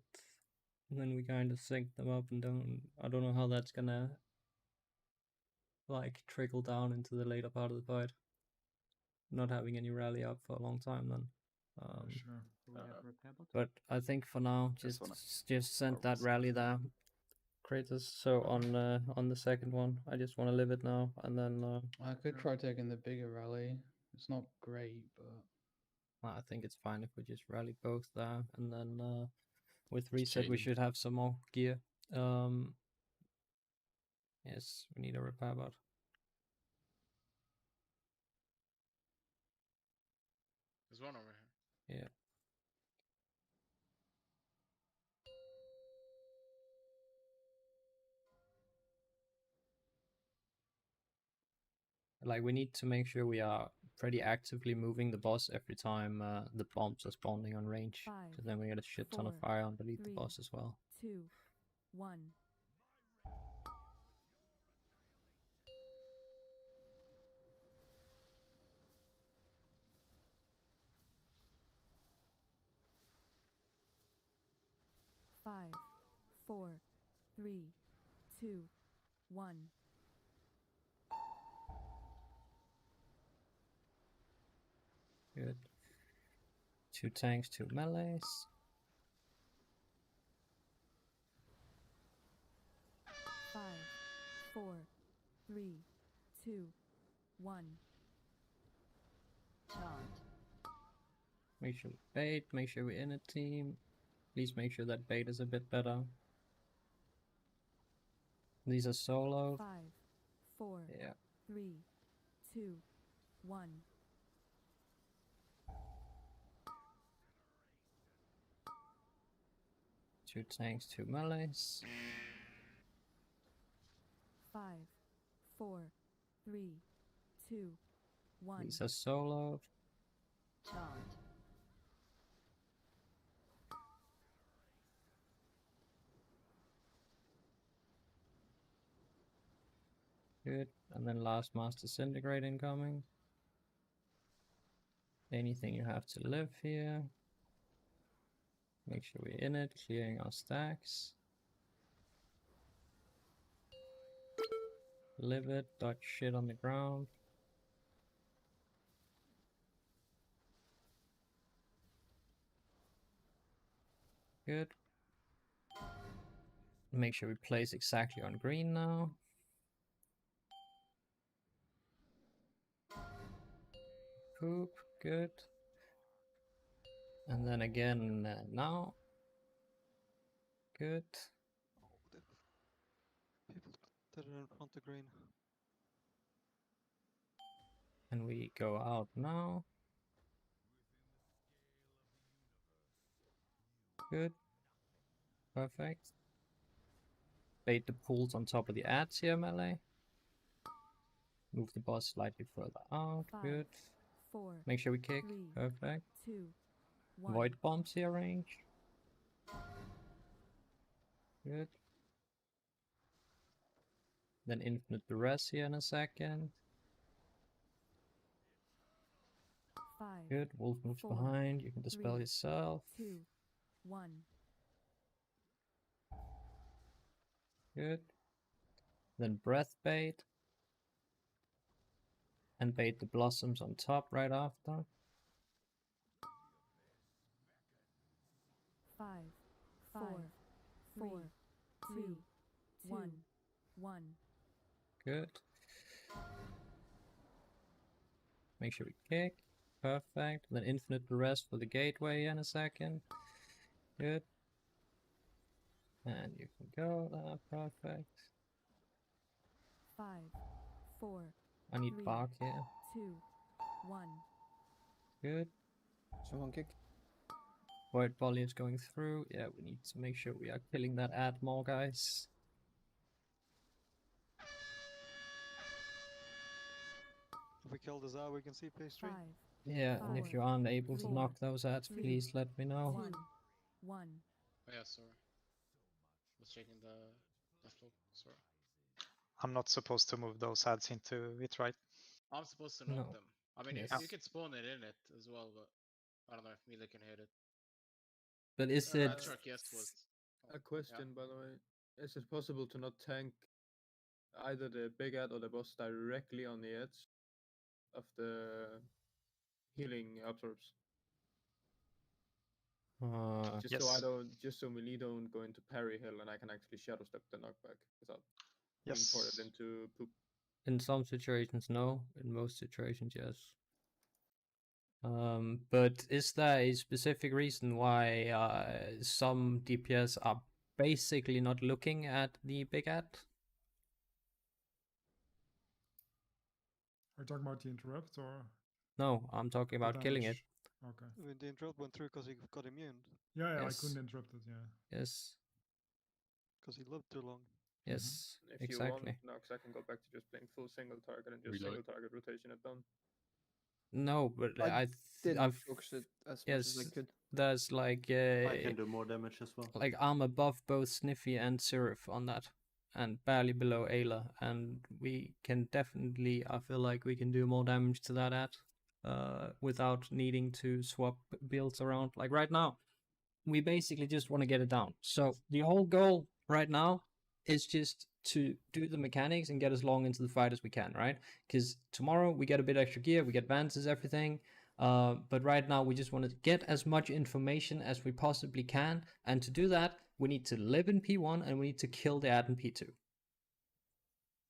And then we kind of sync them up and I don't know how that's gonna like trickle down into the later part of the fight. Not having any rally up for a long time then. Sure. Do we have repair bot? But I think for now, Just just send that rally there, Kratos. So on the second one, I just want to live it now, and then I could try taking the bigger rally. It's not great, but I think it's fine if we just rally both there, and then with reset we shading. should have some more gear. Yes, we need a repair bot. There's one over here. Yeah. Like, we need to make sure we are pretty actively moving the boss every time the bombs are spawning on range. Because then we get a shit ton of fire underneath the boss as well. 2, 1. Five, 4, 3, 2, 1. Good. 2 tanks, 2 melees. 5, 4, 3, 2, 1. Charge. Make sure we bait, make sure we're in a team. Please make sure that bait is a bit better. These are solo. 5, 4, Yeah. 3, 2, 1. Two tanks, 2 melees. 5, 4, 3, 2, 1. These are solo. Charge. Good. And then last mass disintegrate incoming. Anything you have to live here. Make sure we're in it, clearing our stacks. Live it, dodge shit on the ground. Good. Make sure we place exactly on green now. Poop, good. And then again now. Good. People that are in front of green. And we go out now. Good. Perfect. Bait the pools on top of the ads here, melee. Move the boss slightly further out. 5, Good. 4, Make sure we kick. 3, Perfect. 2, 1. Void bombs here range. Good. Then infinite duress here in a second. 5, Good. Wolf moves 4, behind. You can dispel 3, yourself. 2, 1. Good. Then breath bait. And bait the blossoms on top right after. 5, 4, 4, 3, 1, 1. Good. Make sure we kick. Perfect. Then infinite duress for the gateway in a second. Good. And you can go there. Perfect. 5, 4, I need 3, bark here. 2, 1. Good. Someone kick. Void Volley is going through. Yeah, we need to make sure we are killing that ad more, guys. If we kill the Za, we can see pastry. Yeah, and if you aren't able to knock those ads, please let me know. 1. Oh yeah, sorry. Was checking the flow. Sorry. I'm not supposed to move those ads into it, right? I'm supposed to knock No. them. I mean, Yes. you could spawn it in it as well, but I don't know if Mila can hit it. But is it... Truck, yes, was. A question, by the way. Is it possible to not tank either the big ad or the boss directly on the edge of the healing absorbs? Yes. Just so melee don't go into parry hill and I can actually shadow step the knockback without being Yes. ported into poop. In some situations, no. In most situations, yes. But is there a specific reason why some DPS are basically not looking at the big ad? Are you talking about the interrupt or? No, I'm talking the about killing it. damage? Okay. I mean, the interrupt went through because he got immune. Yeah, yeah, Yes. I couldn't interrupt it, yeah. Yes, Because he lived too long. yes, If you exactly. want Nox, I can go back to just playing full single target and just Reload. single target rotation it done. No, but Didn't I've focus it as much yes, as I could. there's like I can do more damage as well. like I'm above both Sniffy and Sirif on that, and barely below Ayla, and we can definitely, I feel like we can do more damage to that ad, without needing to swap builds around. Like right now, we basically just want to get it down. So the whole goal right now is just to do the mechanics and get as long into the fight as we can, right? Because tomorrow we get a bit extra gear, we get advances, everything. But right now we just want to get as much information as we possibly can, and to do that we need to live in P1 and we need to kill the ad in P2.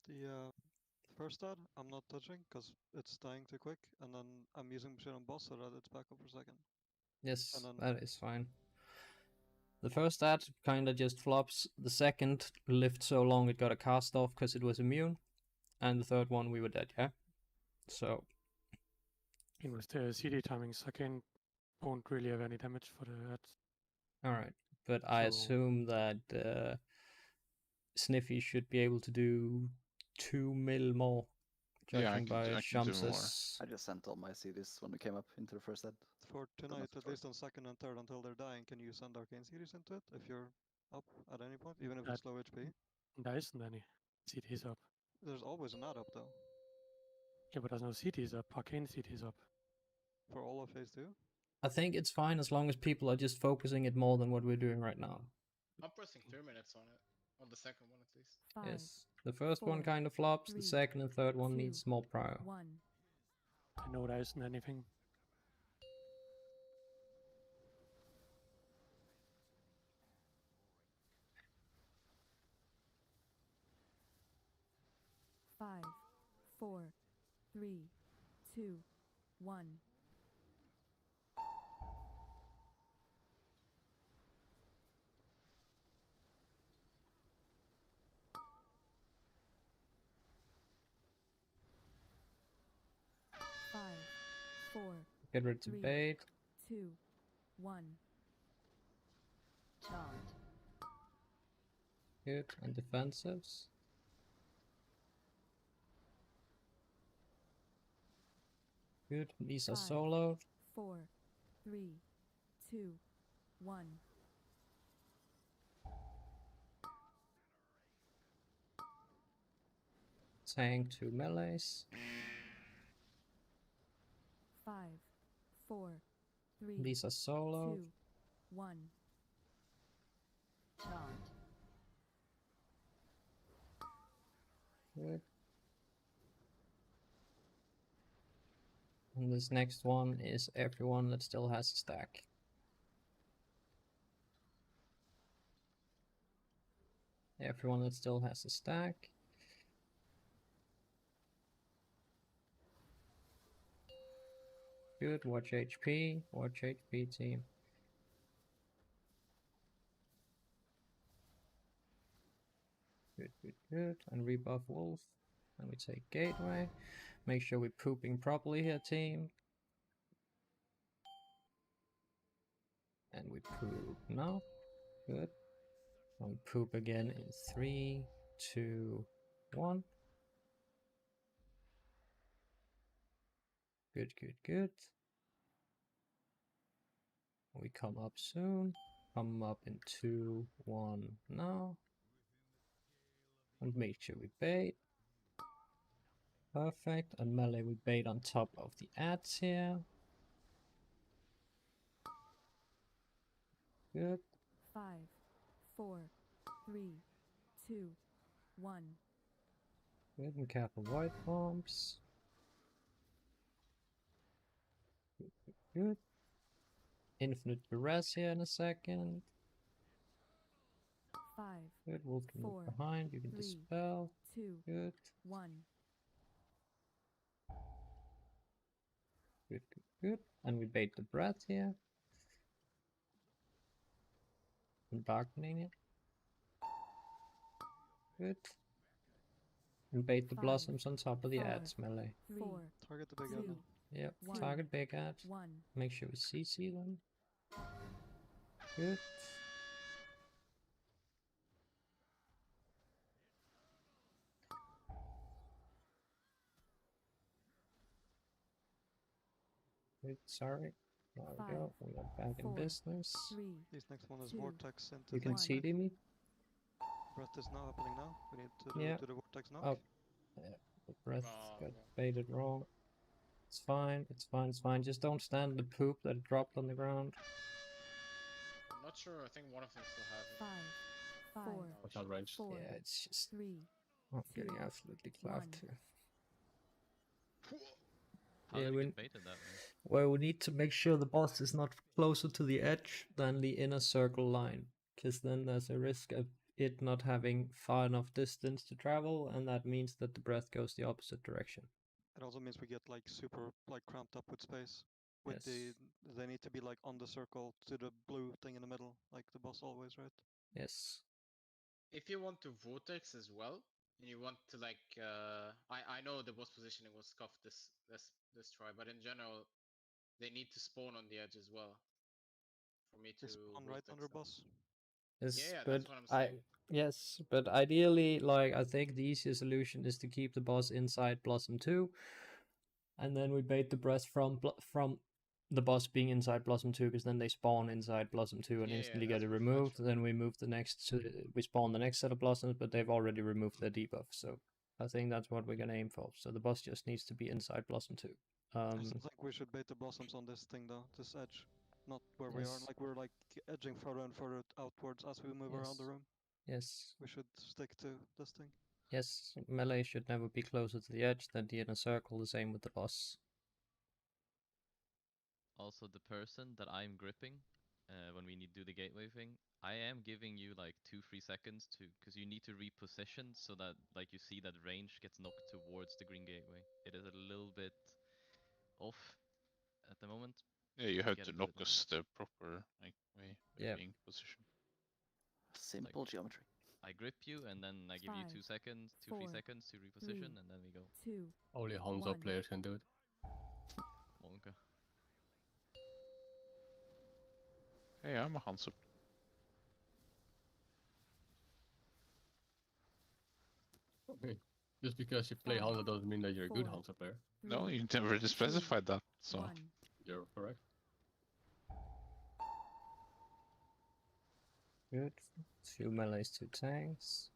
The first ad, I'm not touching because it's dying too quick, and then I'm using machine on boss so that it's back up for a second. Yes, And then- that is fine. The first ad kinda just flops. The second lived so long it got a cast off because it was immune. And the third one we were dead, yeah? So... And with the CD timing second, won't really have any damage for the ads. Alright, but I assume that Sniffy should be able to do 2 mil more, judging by Shams's... I just sent all my CDs when we came up into the first set. For tonight, at least on second and third until they're dying, can you send arcane series into it if you're up at any point, even if it's low HP? There isn't any CDs up. There's always an ad up though. Yeah, but there's no CDs up. Arcane CDs up. For all of phase 2? I think it's fine as long as people are just focusing it more than what we're doing right now. I'm pressing 3 minutes on it. On the second one at least. 5, Yes, the first one 4, kind of flops, the 3, second and third one 2, needs more prio. 1. I know there isn't anything. Five, 4, 3, 2, 1. Five, 4, Get rid of 3, bait. 2, 1. Good, and defensives. Good, these are 5, soloed. 4, 3, 2, 1. Tank 2 melees. 5, 4, 3, These are soloed. 2, 1. Good. And this next one is everyone that still has a stack. Everyone that still has a stack. Good, watch HP team. Good, good, good. And rebuff Wolf. And we take Gateway. Make sure we're pooping properly here, team. And we poop now. Good. And we poop again in 3, 2, 1. Good, good, good. We come up soon. Come up in 2, 1 now. And make sure we bait. Perfect. And melee we bait on top of the ads here. Good. 5, 4, 3, 2, 1. Good, and careful white bombs. Good, good, good. Infinite Perez here in a second. 5, Good, Wolf can move 4, behind, you can 3, dispel. 2, Good. 1. Good, good, good. And we bait the breath here. And darkening it. Good. And bait the 5, blossoms on top of the 4, ads melee. 4, Target the big 2, ad now. Yep, 1. target big ad. 1. Make sure we CC them. Good. Good, sorry. There we 5, go. We are back in 4, business. 3, This next one is 2, Vortex into You can 1. CD me. Breath is now happening now. We need to Yeah. do the Vortex knock. Oh, yeah. The breath Oh, got okay. baited wrong. It's fine. It's fine. It's fine. Just don't stand the poop that dropped on the ground. I'm not sure. I think one of them still has it. 5, 4, Watch out, range. 4, Yeah, it's just 3, I'm 2, getting absolutely clapped 1. here. How Yeah, did we- it get baited that way? Well, we need to make sure the boss is not closer to the edge than the inner circle line, because then there's a risk of it not having far enough distance to travel, and that means that the breath goes the opposite direction. It also means we get like super like cramped up with space. With Yes. they need to be like on the circle to the blue thing in the middle, like the boss always, right? Yes. If you want to vortex as well, and you want to like, I know the boss positioning was scuffed this try, but in general, they need to spawn on the edge as well. For me to They spawn right vortex under them. boss. Yes, Yeah, but that's what I'm saying. yes, but ideally, like I think the easiest solution is to keep the boss inside Blossom 2, and then we bait the breath from the boss being inside Blossom 2, because then they spawn inside Blossom 2 and Yeah, instantly that's get it what removed. Then we move the next we spawn the next set of blossoms, but they've already removed their debuff. So I think that's what we're gonna aim for. So the boss just needs to be inside Blossom 2. I still think we should bait the blossoms on this thing though, this edge. Not where we are. Yes. Like we're like edging further and further outwards as we move around the room. Yes. We should stick to this thing. Yes, melee should never be closer to the edge than the inner circle, the same with the boss. Also, the person that I'm gripping, when we need to do the gateway thing, I am giving you like 2-3 seconds to, because you need to reposition so that like you see that range gets knocked towards the green gateway. It is a little bit off at the moment. Yeah, you have Get to it knock with- us the proper like way by Yeah. being positioned. Simple geometry. I grip you and then I give you 2 5, seconds, 2-3 4, seconds to reposition, 3, and then we go. 2, Only Hanzo 1. players can do it. Monka. Hey, I'm a Hanzo. Okay. Just because you play Hanzo doesn't mean that you're a good Hanzo player. No, you never specified that, so. 1. You're correct. Good. 2 melees, 2 tanks.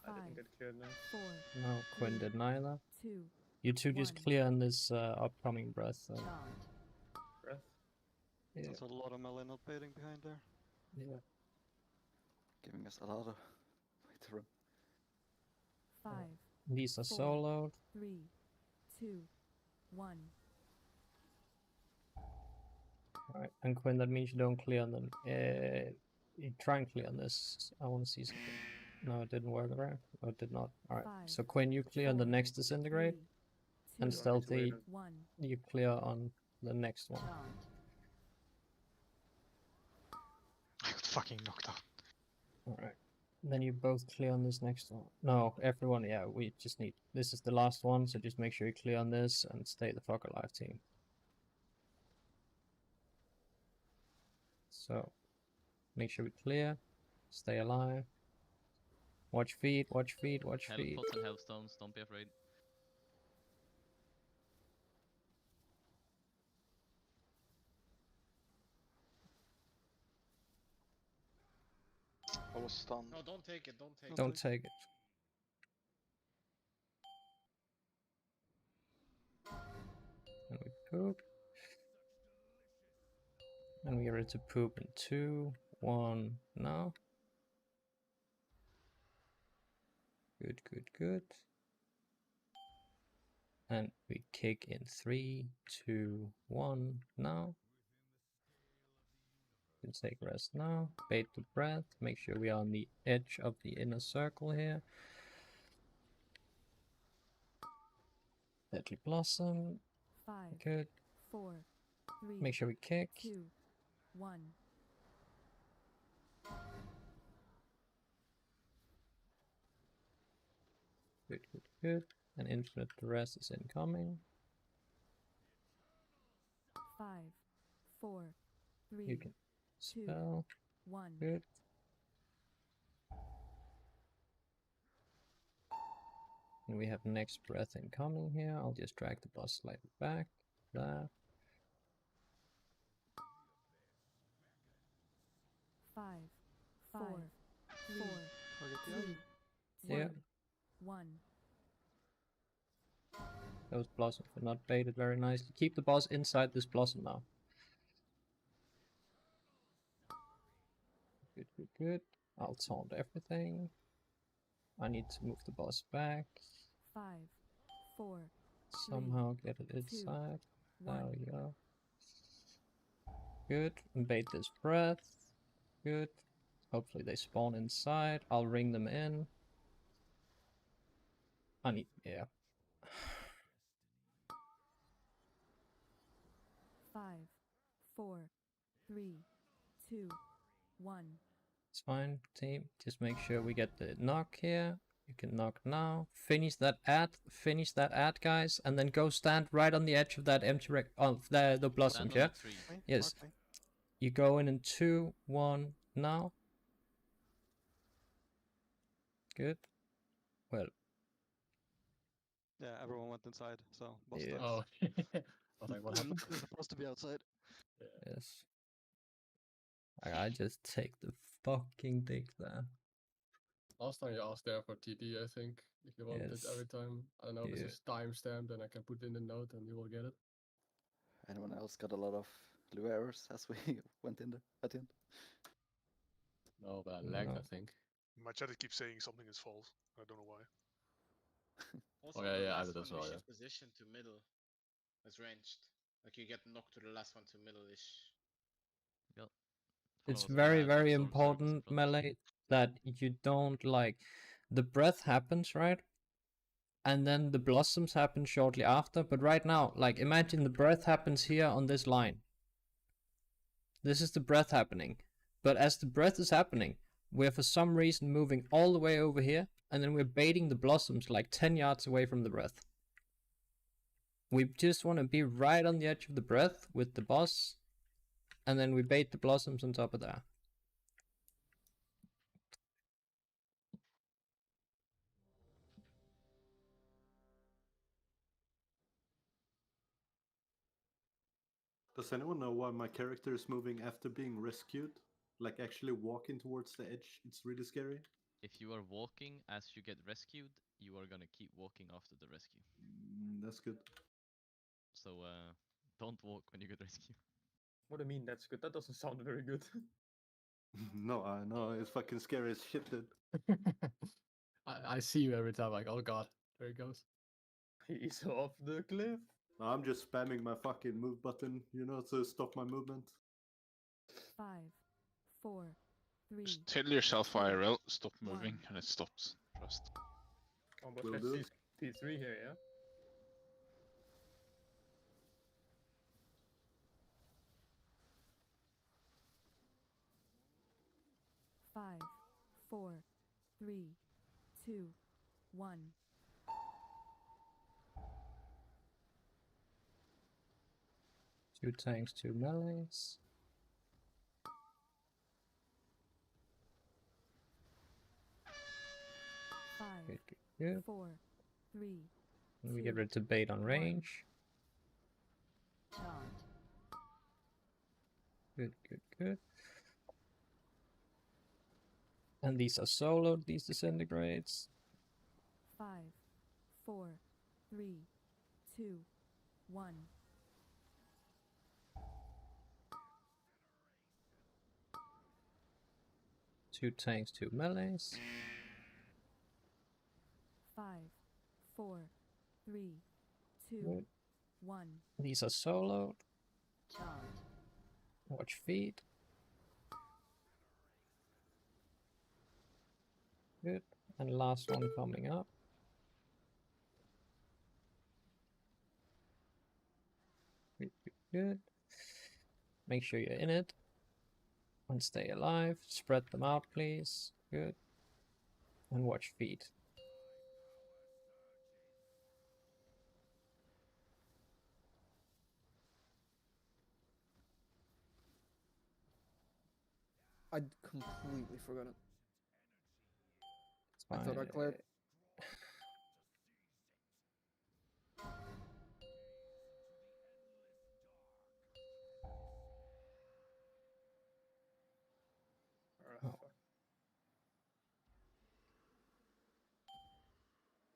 I didn't get cleared now. 4, No, Quinn did neither. 2, You two just 1. clear on this upcoming breath. Breath. Yeah. There's a lot of melee not baiting behind there. Yeah. Giving us a lot of way to run. 5, These are 4, soloed. 3, 2, 1. Alright, and Quinn, that means you don't clear on them. You try and clear on this. I want to see something. No, it didn't work, right? No, it did not. Alright, 5, so Quinn, you clear on the 4, next disintegrate, 3, and 2, Stealthy, 1. you clear on the next one. I got fucking knocked out. Alright. Then you both clear on this next one. No, everyone, yeah, we just need... This is the last one, so just make sure you clear on this and stay the fuck alive, team. So, make sure we clear, stay alive. Watch feet, watch feet, watch Health feet. pots and health stones, don't be afraid. I was stunned. No, don't take it. Don't take it. Don't take it. And we poop. And we are ready to poop in 2, 1, now. Good, good, good. And we kick in 3, 2, 1, now. You can take rest now. Bait the breath. Make sure we are on the edge of the inner circle here. Deadly Blossom. 5, Good. 4, 3. Make sure we kick. 2, 1. Good, good, good. And infinite rest is incoming. 5, 4, 3. You can 2, spell. 1. Good. And we have next breath incoming here. I'll just drag the boss slightly back. There. 5, 4, 3, Target the 2, eye. Yeah. 1. Those blossoms were not baited very nicely. Keep the boss inside this blossom now. Good, good, good. I'll taunt everything. I need to move the boss back. 5, 4. Somehow get it inside. There we go. Good. And bait this breath. Good. Hopefully they spawn inside. I'll ring them in. I need... yeah. 5, 4, 3, 2, 1. It's fine, team. Just make sure we get the knock here. You can knock now. Finish that ad, guys, and then go stand right on the edge of that empty of the blossoms, yeah? Yes. Okay. You go in 2, 1, now. Good. Well. Yeah, everyone went inside, so boss Yeah. dies. Oh. I was like, what happened? They're supposed to be outside. Yes. I just take the fucking dick there. Last time you asked there for TD, I think. If you want it Yes. every time. I don't know if Yeah. it's timestamped, then I can put it in the note and you will get it. Anyone else got a lot of blue errors as we went in there at the end? No, but I lagged, No. I think. My chat keeps saying something is false. I don't know why. Also, yeah, the yeah, I last did as one well, we yeah. should position to middle as ranged. Like you get knocked to the last one to middle-ish. Yep. It's Follows very, that, very absorb circles in important, front. Melee, that you don't like... The breath happens, right? And then the blossoms happen shortly after. But right now, like, imagine the breath happens here on this line. This is the breath happening. But as the breath is happening, we're for some reason moving all the way over here. And then we're baiting the blossoms like 10 yards away from the breath. We just want to be right on the edge of the breath with the boss. And then we bait the blossoms on top of that. Does anyone know why my character is moving after being rescued? Like actually walking towards the edge? It's really scary. If you are walking as you get rescued, you are gonna keep walking after the rescue. That's good. So don't walk when you get rescued. What do you mean that's good? That doesn't sound very good. No, I know, it's fucking scary as shit, dude. I see you every time, like, oh god, there he goes. He's off the cliff. No, I'm just spamming my fucking move button, you know, to stop my movement. 5, 4, 3. Just tell yourself IRL, stop One. moving, and it stops. Trust. Oh, but Will let's do. see P3 here, yeah? Five, 4, 3, 2, 1. Two tanks, two melees. Good, good, good. 4, 3. And we get rid of bait on range. Good, good, good. And these are soloed, these disintegrates. 5, 4, 3, 2, 1. Two tanks, two melees. 5, 4, 3, 2, Good. 1. These are soloed. Watch feed. Good. And last one coming up. Good, good, good. Make sure you're in it. And stay alive. Spread them out, please. Good. And watch feed. I'd completely forgotten. It's I thought I fine. cleared.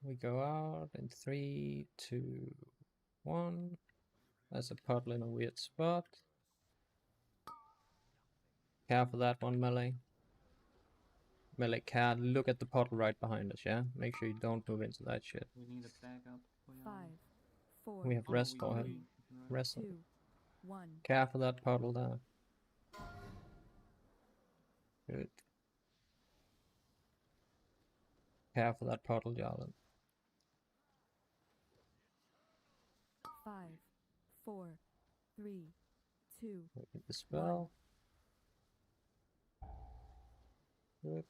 We go out in 3, 2, 1. There's a puddle in a weird spot. Careful that one, melee. Melee cat, look at the puddle right behind us, yeah? Make sure you don't move into that shit. We need a backup. 5, 4, We have Oh, no, rest we for do. him. Rest. 2, 1. Careful that puddle there. Good. Careful that puddle, Jarlan. 5, 4, 3, 2. Get the spell. Good.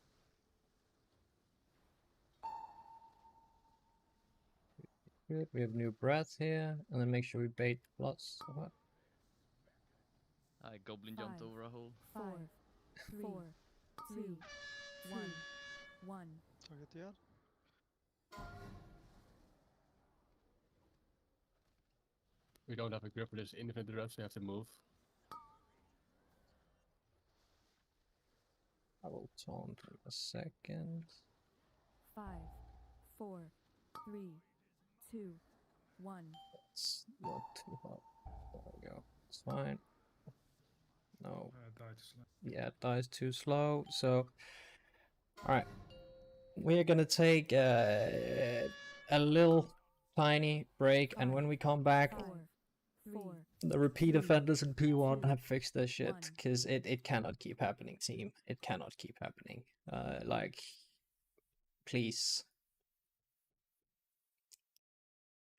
Good. We have new breath here, and then make sure we bait plus. What? Goblin jumped 5, over a hole. 4, 3, 2, 1, 1. Target yet? We don't have a grip for this infinite rush, we have to move. I will taunt in a second. 5, 4, 3, 2, 1. It's not too hot. There we go. It's fine. No. Died slow. Yeah, it dies too slow. So, alright. We are gonna take a little tiny break, and when we come back, 4, the repeat offenders in P1 have fixed their shit, because it cannot keep happening, team. It cannot keep happening. Like, please.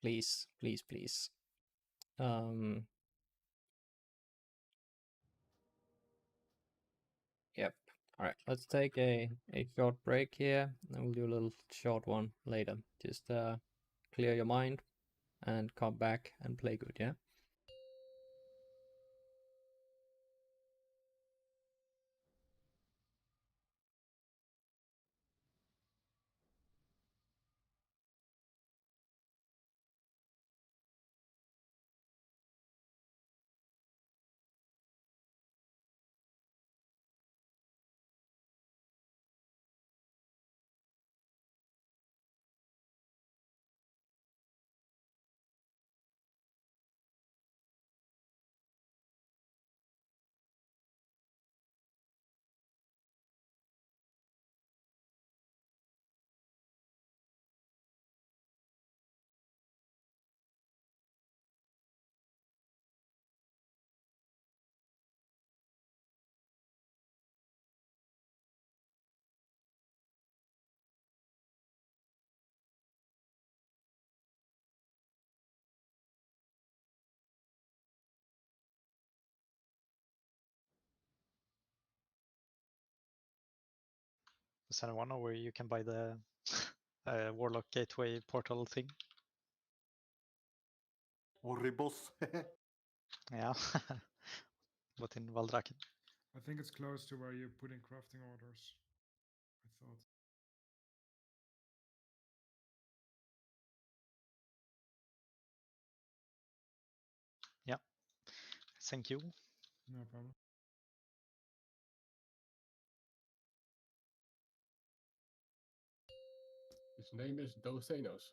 Please, please, please. Yep. Alright, let's take a short break here, and we'll do a little short one later. Just clear your mind and come back and play good, yeah? Does anyone know where you can buy the Warlock Gateway portal thing? Oribos. Yeah. But in Valdraken. I think it's close to where you put in crafting orders. I thought. Yeah. Thank you. No problem. His name is Dosenos.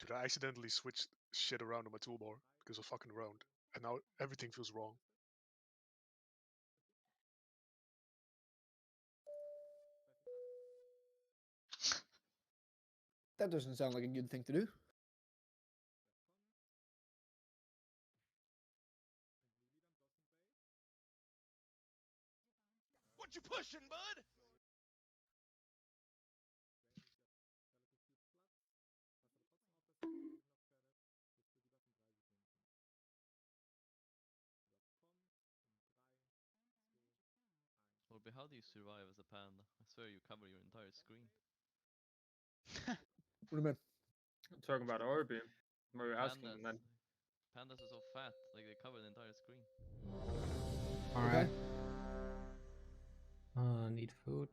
Dude, I accidentally switched shit around on my toolbar because of fucking around, and now everything feels wrong. That doesn't sound like a good thing to do. What you pushing, bud? Orby, how do you survive as a panda? I swear you cover your entire screen. What do you mean? I'm talking about Orby. Were you asking? Pandas, And then pandas are so fat, like they cover the entire screen. Alright. Need food.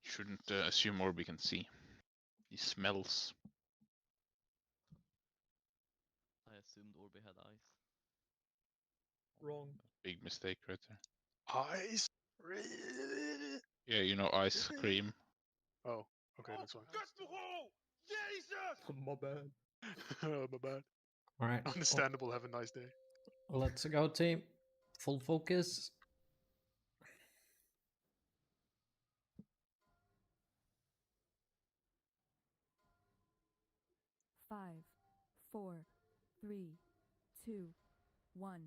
Shouldn't assume Orby can see. He smells. I assumed Orby had eyes. Wrong. Big mistake right there. Ice. Yeah, you know ice cream. Oh, okay, that's fine. That's the wall! Jesus! My bad. My bad. Alright. Understandable. Have a nice day. Let's go, team. Full focus. Five, 4, 3, 2, 1.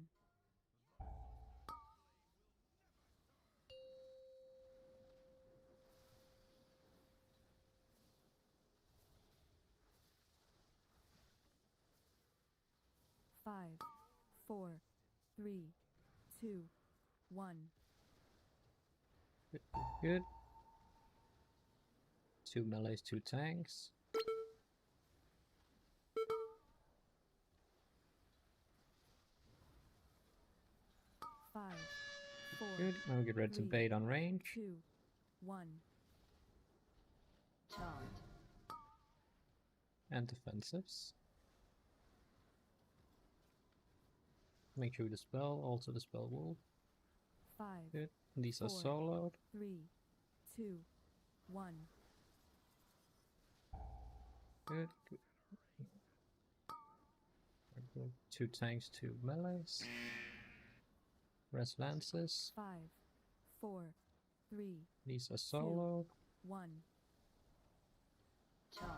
Five, 4, 3, 2, 1. Good. 2 melees, 2 tanks. Good. Now get ready to 3, bait on range. 2, 1. Charge. And defensives. Make sure the spell, also the spell wolf. 5. Good. These are 4, soloed. 3, 2, 1. Good. Good. 2 tanks, 2 melees. Rest lances. 5, 4, 3. These are 2, soloed. 1. Charge.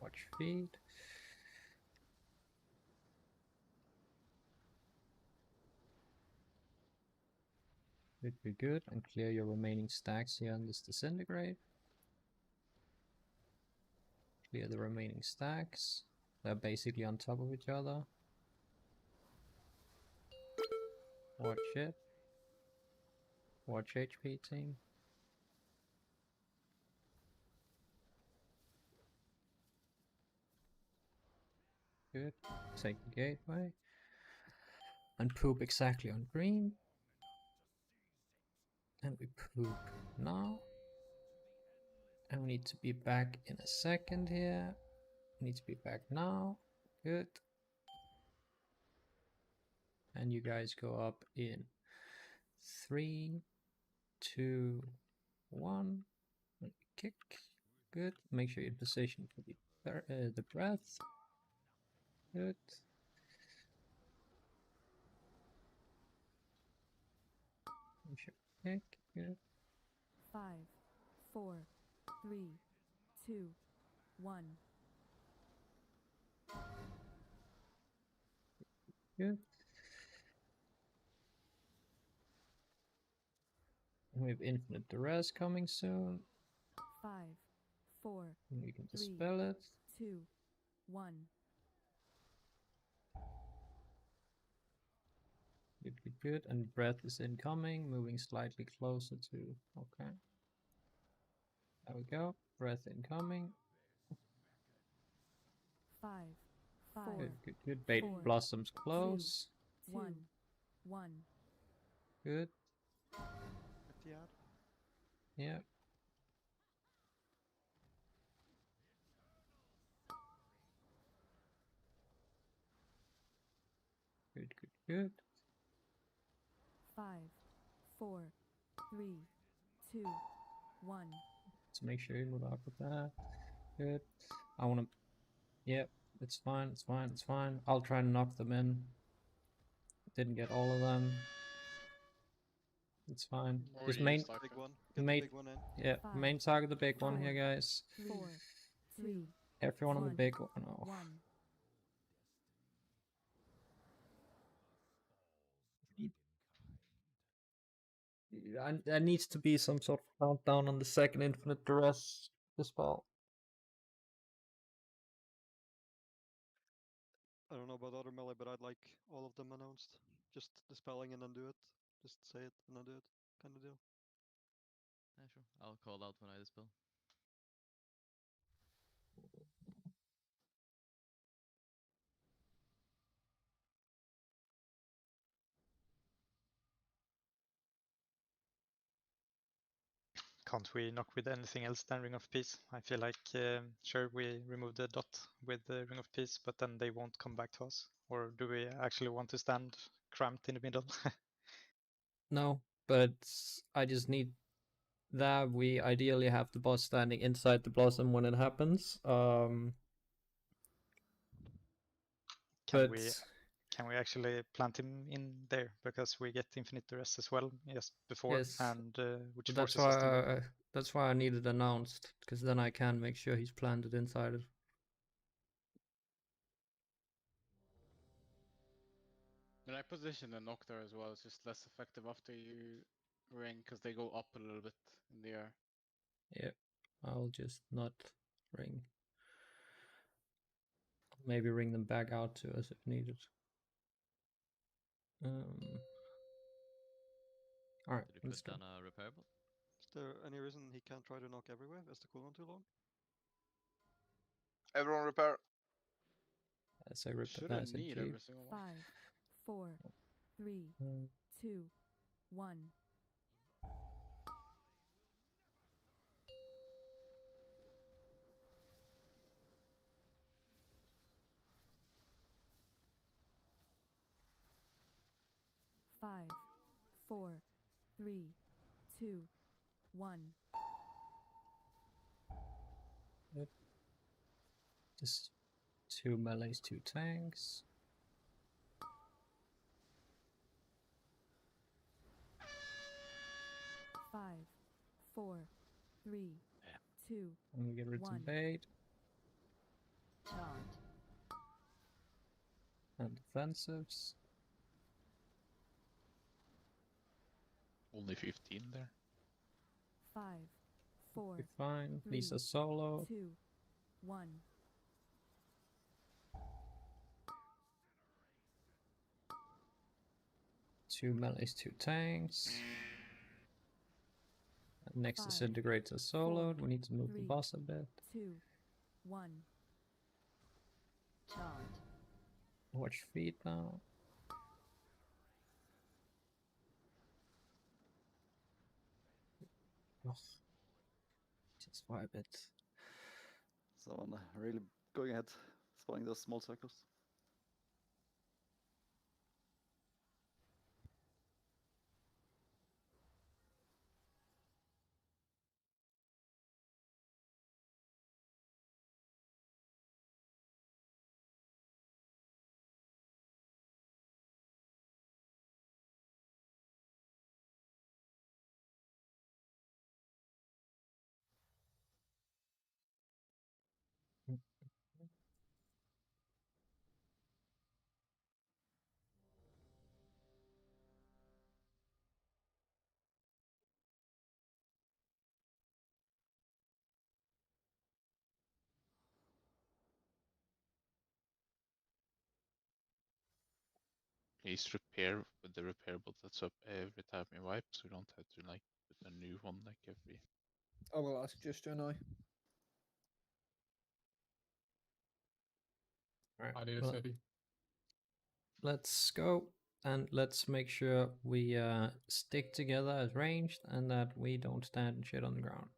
Watch feed. Good, good, good. And clear your remaining stacks here on this disintegrate. Clear the remaining stacks. They're basically on top of each other. Watch it. Watch HP team. Good. Take the gateway. And poop exactly on green. And we poop now. And we need to be back in a second here. We need to be back now. Good. And you guys go up in 3, 2, 1. Kick. Good. Make sure you're positioned for the breath. Good. Make sure kick. Good. 5, 4, 3, 2, 1. Good. We have infinite duress coming soon. 5, 4, And we can 3, dispel it. 2, 1. Good, good, good. And breath is incoming, moving slightly closer to. Okay. There we go. Breath incoming. 5, 4, Good, good, good. Bait 4, blossoms close. 2, 1, 1. Good. Yeah. Good, good, good. 5, 4, 3, 2, 1. Let's make sure you move up with that. Good. I want to. Yep, it's fine. It's fine. It's fine. I'll try and knock them in. Didn't get all of them. It's fine. Or Just you main. just big one. Get the Main. big one in. Yeah, 5, main target the big one 4, here, guys. 4, 3, Everyone on the 1, big one. Oh. 1. There needs to be some sort of countdown on the second infinite duress dispel. I don't know about other melee, but I'd like all of them announced. Just dispelling and then do it. Just say it and then do it. Kind of deal. Yeah, sure. I'll call out when I dispel. Can't we knock with anything else than Ring of Peace? I feel like, sure, we remove the dot with the Ring of Peace, but then they won't come back to us. Or do we actually want to stand cramped in the middle? No, but I just need that. We ideally have the boss standing inside the blossom when it happens. Can we actually plant him in there because we get infinite duress as well just before, Yes, and which but that's forces us to move? why that's why I need it announced, because then I can make sure he's planted inside it. When I position the Nocturne as well, it's just less effective after you ring because they go up a little bit in the air. Yeah, I'll just not ring. Maybe ring them back out to us if needed. Alright, Did you let's put go. down a repairable? Is there any reason he can't try to knock everywhere? Is the cooldown too long? Everyone repair. As I rip Shouldn't as I need keep. every single 5, one. 4, 3, 2, 1. Five, 4, 3, 2, 1. Yep. Just 2 melees, 2 tanks. Five, 4, 3, 2, And we get rid 1. of bait. Charge. And defensives. Only 15 there. 5, 4, Be fine. 3, Lisa solo. 2, 1. Two melees, 2 tanks. And next 5, disintegrator soloed. We need to move the 3, boss a bit. 2, 1. Charge. Watch feet now. Ugh. Just vibe it. Someone really going ahead, spawning those small circles. Please repair with the repairable that's up every time we wipe, so we don't have to like put a new one like every. I will ask just now. Alright, I did a well, city. let's go and let's make sure we stick together as ranged and that we don't stand shit on the ground.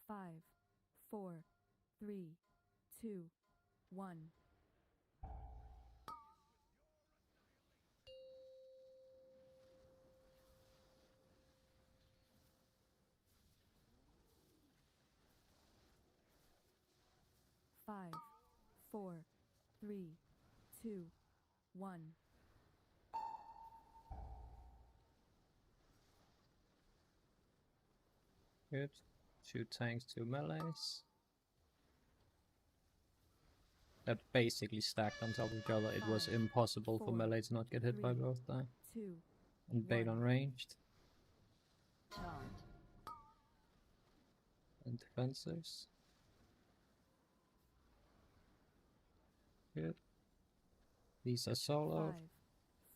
Five, 4, 3, 2, 1. Five, 4, 3, 2, 1. Good. 2 tanks, 2 melees. That basically stacked on top of each other. It was 5, impossible for 4, melee to not get hit by 3, both there. 2, And bait 1. on ranged. Charge. And defensives. Good. These are soloed. 5,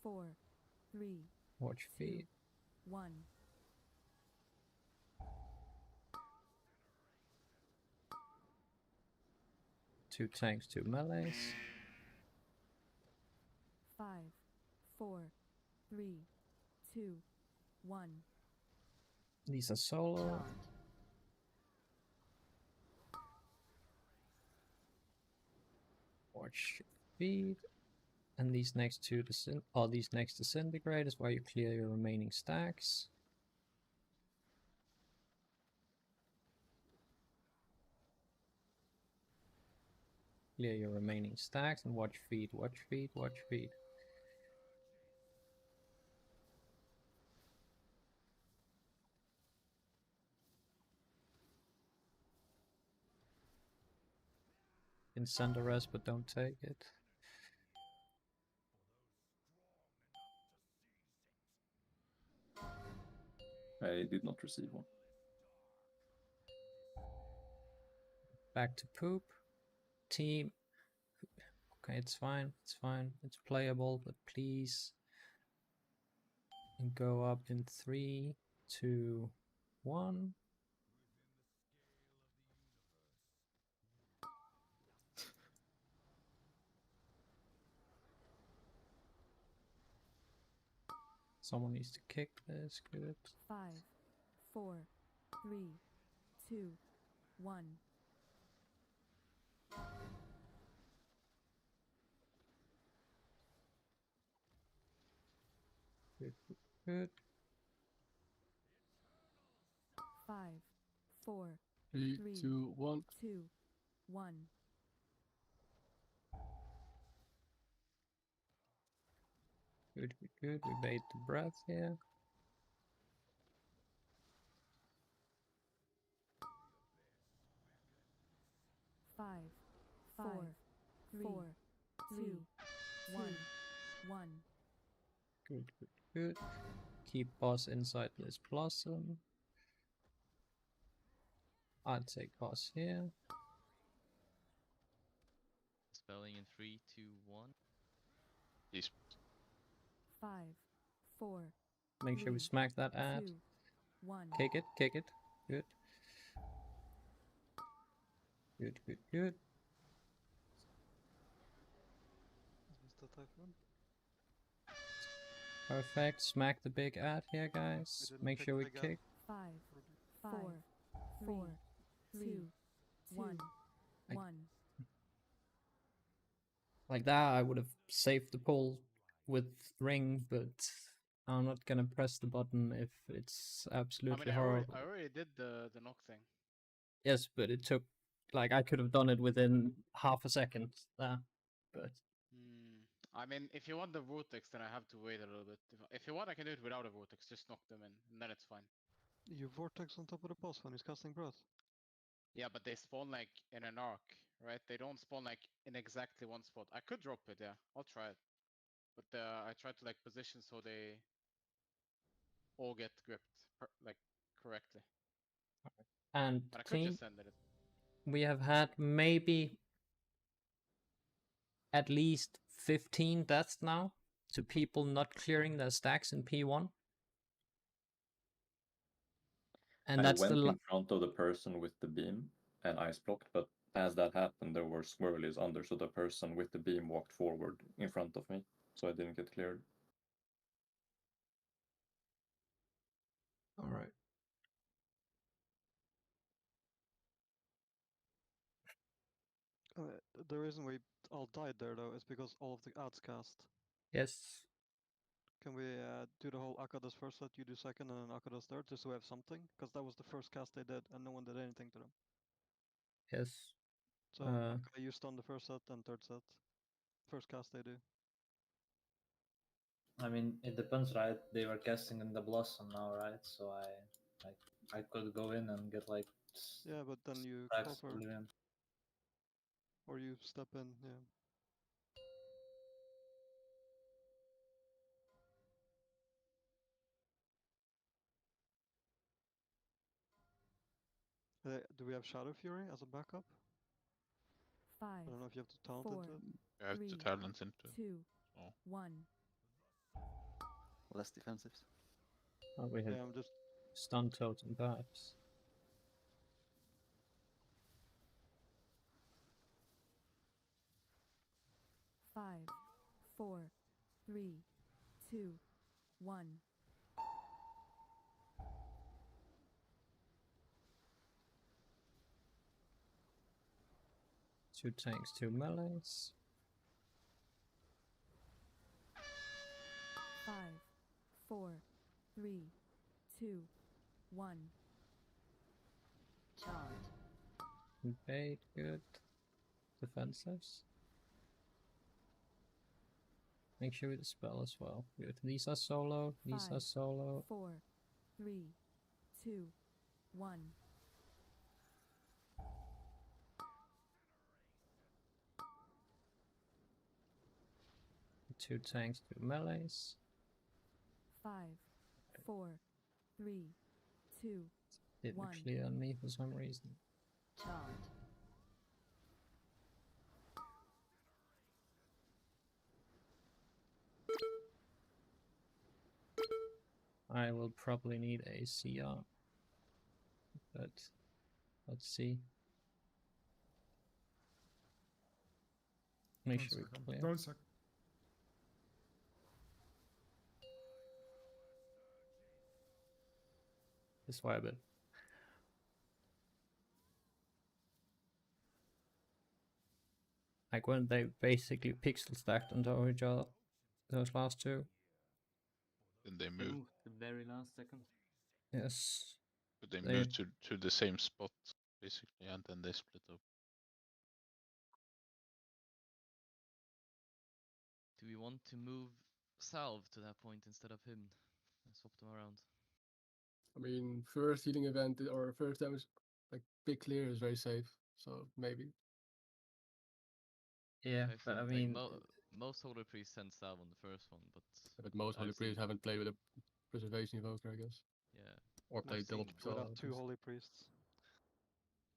4, 3, Watch 2, feet. 1. 2 tanks, 2 melees. 5, 4, 3, 2, 1. These are solo. Watch feed. And these next two these next disintegrate is where you clear your remaining stacks. Clear your remaining stacks and watch feed, watch feed, watch feed. Can send a rest, but don't take it. I did not receive one. Back to poop. Team. Okay, it's fine. It's fine. It's playable, but please. And go up in 3, 2, 1. Someone needs to kick this. Good. 5, 4, 3, 2, 1. Good. Good. 5, 4, 3, 3, 2, 1. 2, 1. Good. Good. Good. We bait the breath here. Five, 4, 3, 2, 1, 1. Good. Good. Good. Keep boss inside this blossom. I'd take boss here. Spelling in 3, 2, 1. Please. 5, 4. Make sure we 3, smack that ad. 2, 1. Kick it. Kick it. Good. Good. Good. Good. Mr. Typhoon? Perfect. Smack the big ad here, guys. Make sure we kick. 5, 4, 4, 3, 1, 1. Like that, I would have saved the pull with ring, but I'm not gonna press the button if it's absolutely horrible. I already did the knock thing. Yes, but it took, like, I could have done it within half a second there, but... I mean, if you want the vortex, then I have to wait a little bit. If you want, I can do it without a vortex. Just knock them in, and then it's fine. You vortex on top of the boss when he's casting breath. Yeah, but they spawn like in an arc, right? They don't spawn like in exactly one spot. I could drop it, yeah. I'll try it. But I try to like position so they all get gripped like correctly. And But I could team, just send it. we have had maybe at least 15 deaths now to people not clearing their stacks in P1. And I that's went the in front of the person with the beam and ice blocked, but as that happened, there were swirlies under, so the person with the beam walked forward in front of me, so I didn't get cleared. All right. The reason we all died there, though, is because all of the ads cast. Yes. Can we do the whole Akadas first set, you do second, and then Akadas third, just so we have something? Because that was the first cast they did, and no one did anything to them. Yes. So Aka, you stun the first set and third set. First cast they do. I mean, it depends, right? They were casting in the Blossom now, right? So I could go in and get like... Yeah, but then you stacks cover. Bolivian. Or you step in, yeah. Do we have Shadow Fury as a backup? 5, I don't know if you have to talent 4, into it. You have 3, to talent into it. 2, Oh. 1. Less defensive. Oh, we have Yeah, I'm just... stun totem, perhaps. Five, 4, 3, 2, 1. Two tanks, two melees. 5, 4, 3, 2, 1. Charge. Bait, good. Defensives. Make sure we dispel as well. Good. These are solo. These 5, are solo. 4, 3, 2, 1. Two tanks, two melees. 5, 4, 3, 2, Didn't 1. clear on me for some reason. Charge. I will probably need a CR. But let's see. Make sure we clear. Don't suck. this way a bit. Like when they basically pixel stacked on top of each other, those last two. Then they They move. moved the very last second. Yes. But they They- move to the same spot basically, and then they split up. Do we want to move Salve to that point instead of him and swap them around? I mean, first healing event or first damage, like big clear is very safe. So maybe. Yeah, I but I think, mean, most Holy Priests send Salve on the first one, but But most Holy I've seen- Priests haven't played with a Preservation Evoker, I guess. Yeah. Or I've played double seen Pixel. without two holy priests.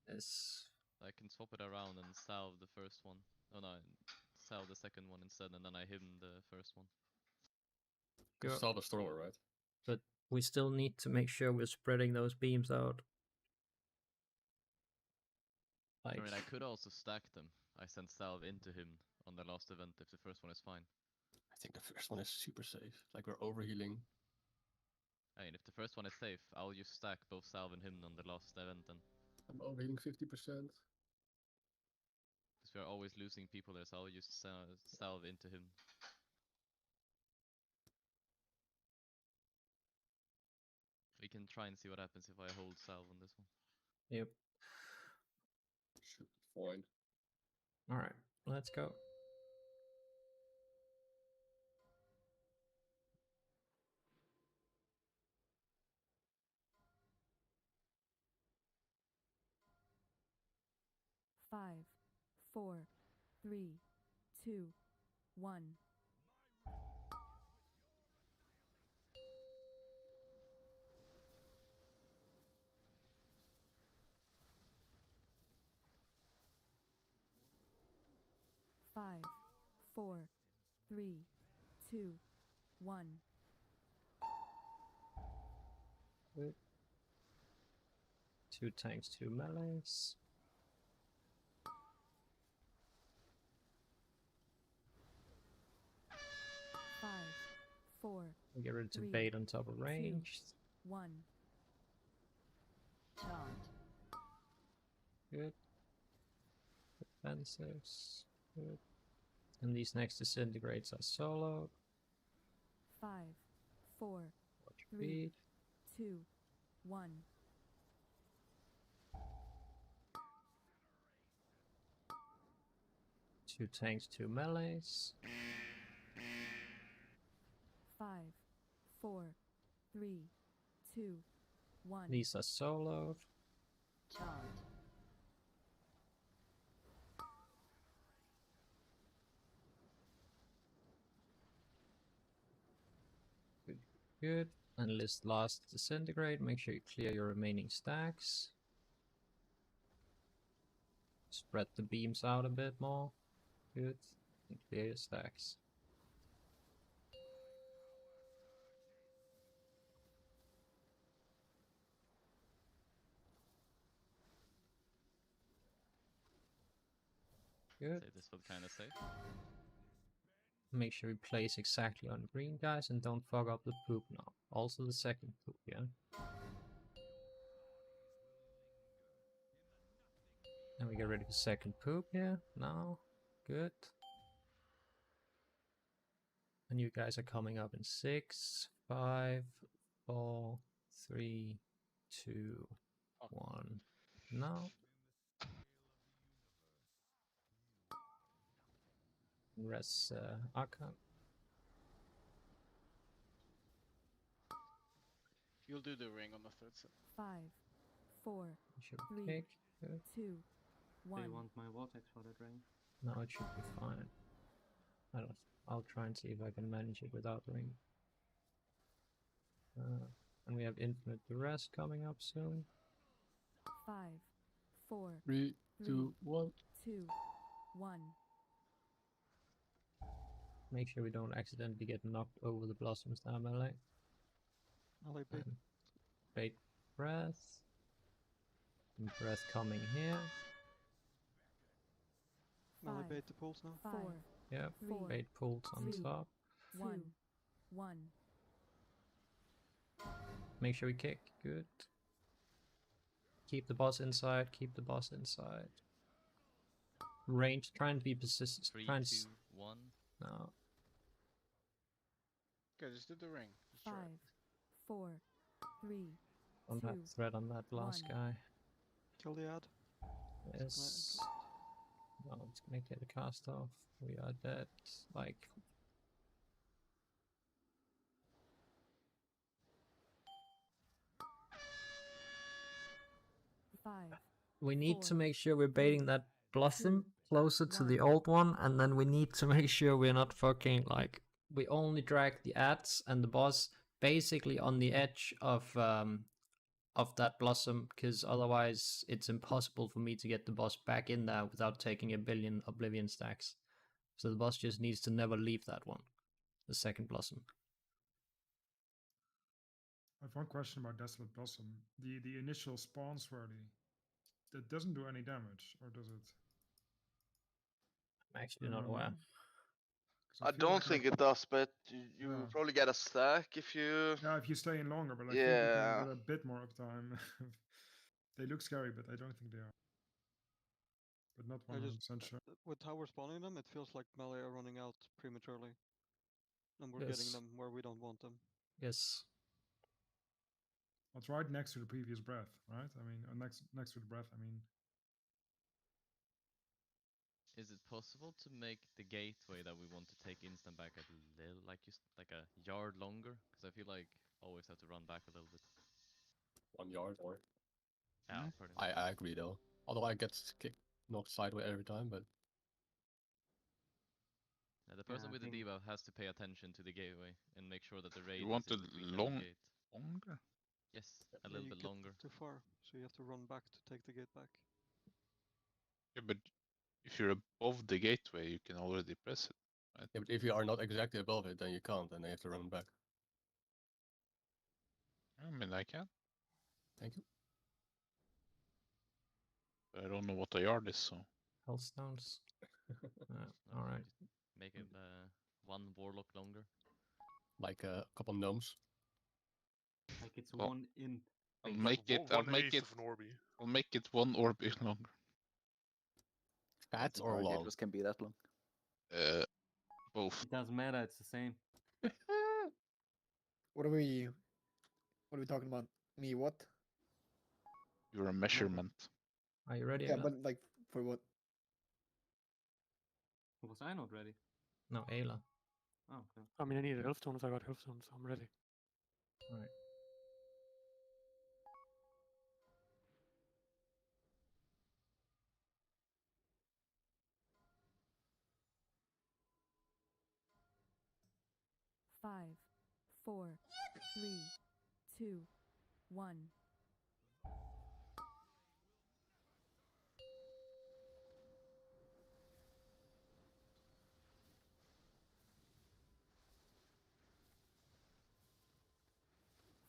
Yes. I can swap it around and salve the first one. Oh no, salve the second one instead, and then I him the first one. Because Yeah. Salve is stronger, right? But we still need to make sure we're spreading those beams out. I mean, I could also stack them. I send salve into him on the last event if the first one is fine. I think the first one is super safe. Like we're overhealing. I mean, if the first one is safe, I'll just stack both salve and him on the last event then. I'm overhealing 50%. Because we are always losing people there, so I'll just salve into him. We can try and see what happens if I hold salve on this one. Yep. Should be fine. Alright, let's go. Five, 4, 3, 2, 1. Five, 4, 3, 2, 1. Good. 2 tanks, 2 melees. Five, 4, We get ready to 3, bait on top of 2, range. 1. Charmed. Good. Defensives. Good. And these next disintegrates are solo. 5, 4, Watch 3, speed. 2, 1. Two tanks, 2 melees. 5, 4, 3, 2, 1. These are soloed. Charmed. Good. Good. And list last disintegrate. Make sure you clear your remaining stacks. Spread the beams out a bit more. Good. And clear your stacks. Good. Say this felt kind of safe. Make sure you place exactly on green, guys, and don't fuck up the poop now. Also the second poop, yeah? And we get ready for second poop here. Now. Good. And you guys are coming up in 6, 5, 4, 3, 2, 1. Now. Rest Arkham. You'll do the ring on the third set. 5, 4, Should 3, kick. Good. 2, 1. They want my vortex for that ring. No, it should be fine. I'll try and see if I can manage it without ring. And we have infinite duress coming up soon. 5, 4, 3, 2, 1. 2, 1. Make sure we don't accidentally get knocked over the Blossom Star melee. Melee bait. Bait breath. And breath coming here. Melee 5, bait the pulse now. 4, Yep. 3, Bait pulls on 2, top. 1, 1. Make sure we kick. Good. Keep the boss inside. Keep the boss inside. Range. Trying to be persistent. 3, Trying 2, to. 1. No. Okay, just do the ring. Just try 5, it. 4, 3, On 2, that thread on that last 1. guy. Kill the ad. Yes. No, it's gonna get a cast off. We are dead. Like. Five. We need to 4, make sure we're baiting that Blossom 2, closer to the 1. old one, and then we need to make sure we're not fucking like we only drag the ads and the boss basically on the edge of that Blossom, because otherwise it's impossible for me to get the boss back in there without taking a billion Oblivion stacks. So the boss just needs to never leave that one, the second Blossom. I have one question about Desolate Blossom. The initial spawn swirly, that doesn't do any damage, or does it? I'm actually not aware. I don't think it does, but you will probably get a stack if you. Yeah, if you stay in longer, but I think you can get a bit more uptime. They look scary, but I don't think they are. But not 100% sure. With how we're spawning them, it feels like melee are running out prematurely. And we're getting Yes. them where we don't want them. Yes. It's right next to the previous breath, right? I mean, next to the breath. I mean, Is it possible to make the gateway that we want to take instant back a little, like like a yard longer? Because I feel like always have to run back a little bit. 1 yard or. Yeah, pretty much. I agree though. Although I get knocked sideways every time, but. Yeah, the person I with the think- debuff has to pay attention to the gateway and make sure that the raid You want is it in between them and the gate. longer? Yes, a Yeah, little you bit get longer. Too far, so you have to run back to take the gate back. Yeah, but if you're above the gateway, you can already press it, right? Yeah, but if you are not exactly above it, then you can't, and then you have to run back. I mean, I can, Thank you. but I don't know what a yard is, so. Hellstones. Alright. Make it one warlock longer. Like a couple gnomes. Like it's Well, 1 in. I'll base. make it. I'll 1/8 make it. of an Orbi. I'll make it 1 orb longer. Fat or long? Can be that long. Both. It doesn't matter. It's the same. What are we talking about? Me what? You're a measurement. Are you ready? Yeah, Ayla? but like for what? Was I not ready? No, Ayla. Oh, okay. I mean, I need Healthstones. I got Healthstones. I'm ready. Alright. Five, 4, 3, 2, 1.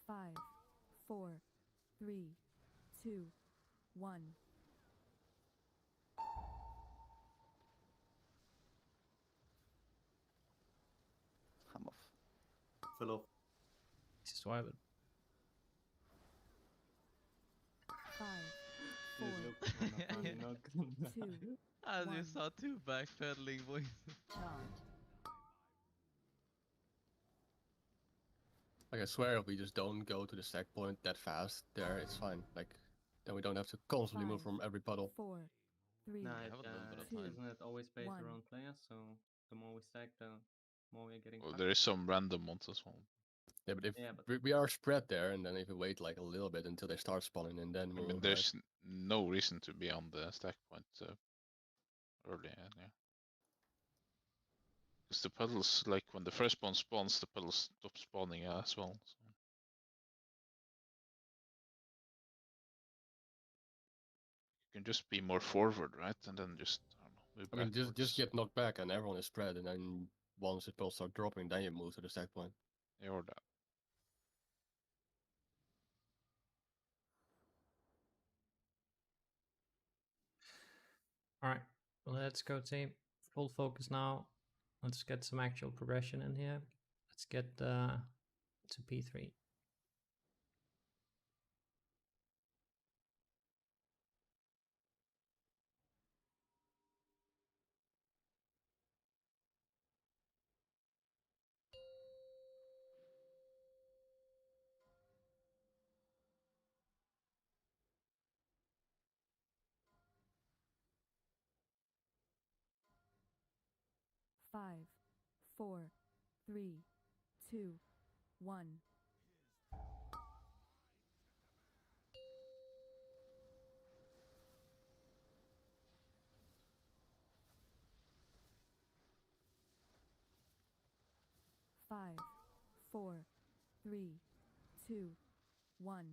Five, 4, 3, 2, 1. I'm off. Fell off. Swipe it. 5, You 4, look when I finally knocked. 2, As you 1. saw 2 backpedaling boys. Like I swear, if we just don't go to the stack point that fast, there it's fine. Like then we don't have to constantly move 5, from every puddle. 4, 3, No, have a little bit of 2, time. isn't it always based 1. around players? So the more we stack, the more we're getting. Well, fucked. there is some random ones as well. Yeah, but if Yeah, but- we are spread there, and then if we wait like a little bit until they start spawning, and then I we'll mean, arrive. there's no reason to be on the stack point early, yeah. Because the puddles, like when the first one spawns, the puddles stop spawning as well. So. You can just be more forward, right? And then just, I don't know, move I mean, just backwards. get knocked back, and everyone is spread, and then once the pulls start dropping, then you move to the stack point. Yeah, or that. Alright, let's go team. Full focus now. Let's get some actual progression in here. Let's get to P3. 5, 4, 3, 2, 1. Five, 4, 3, 2, 1.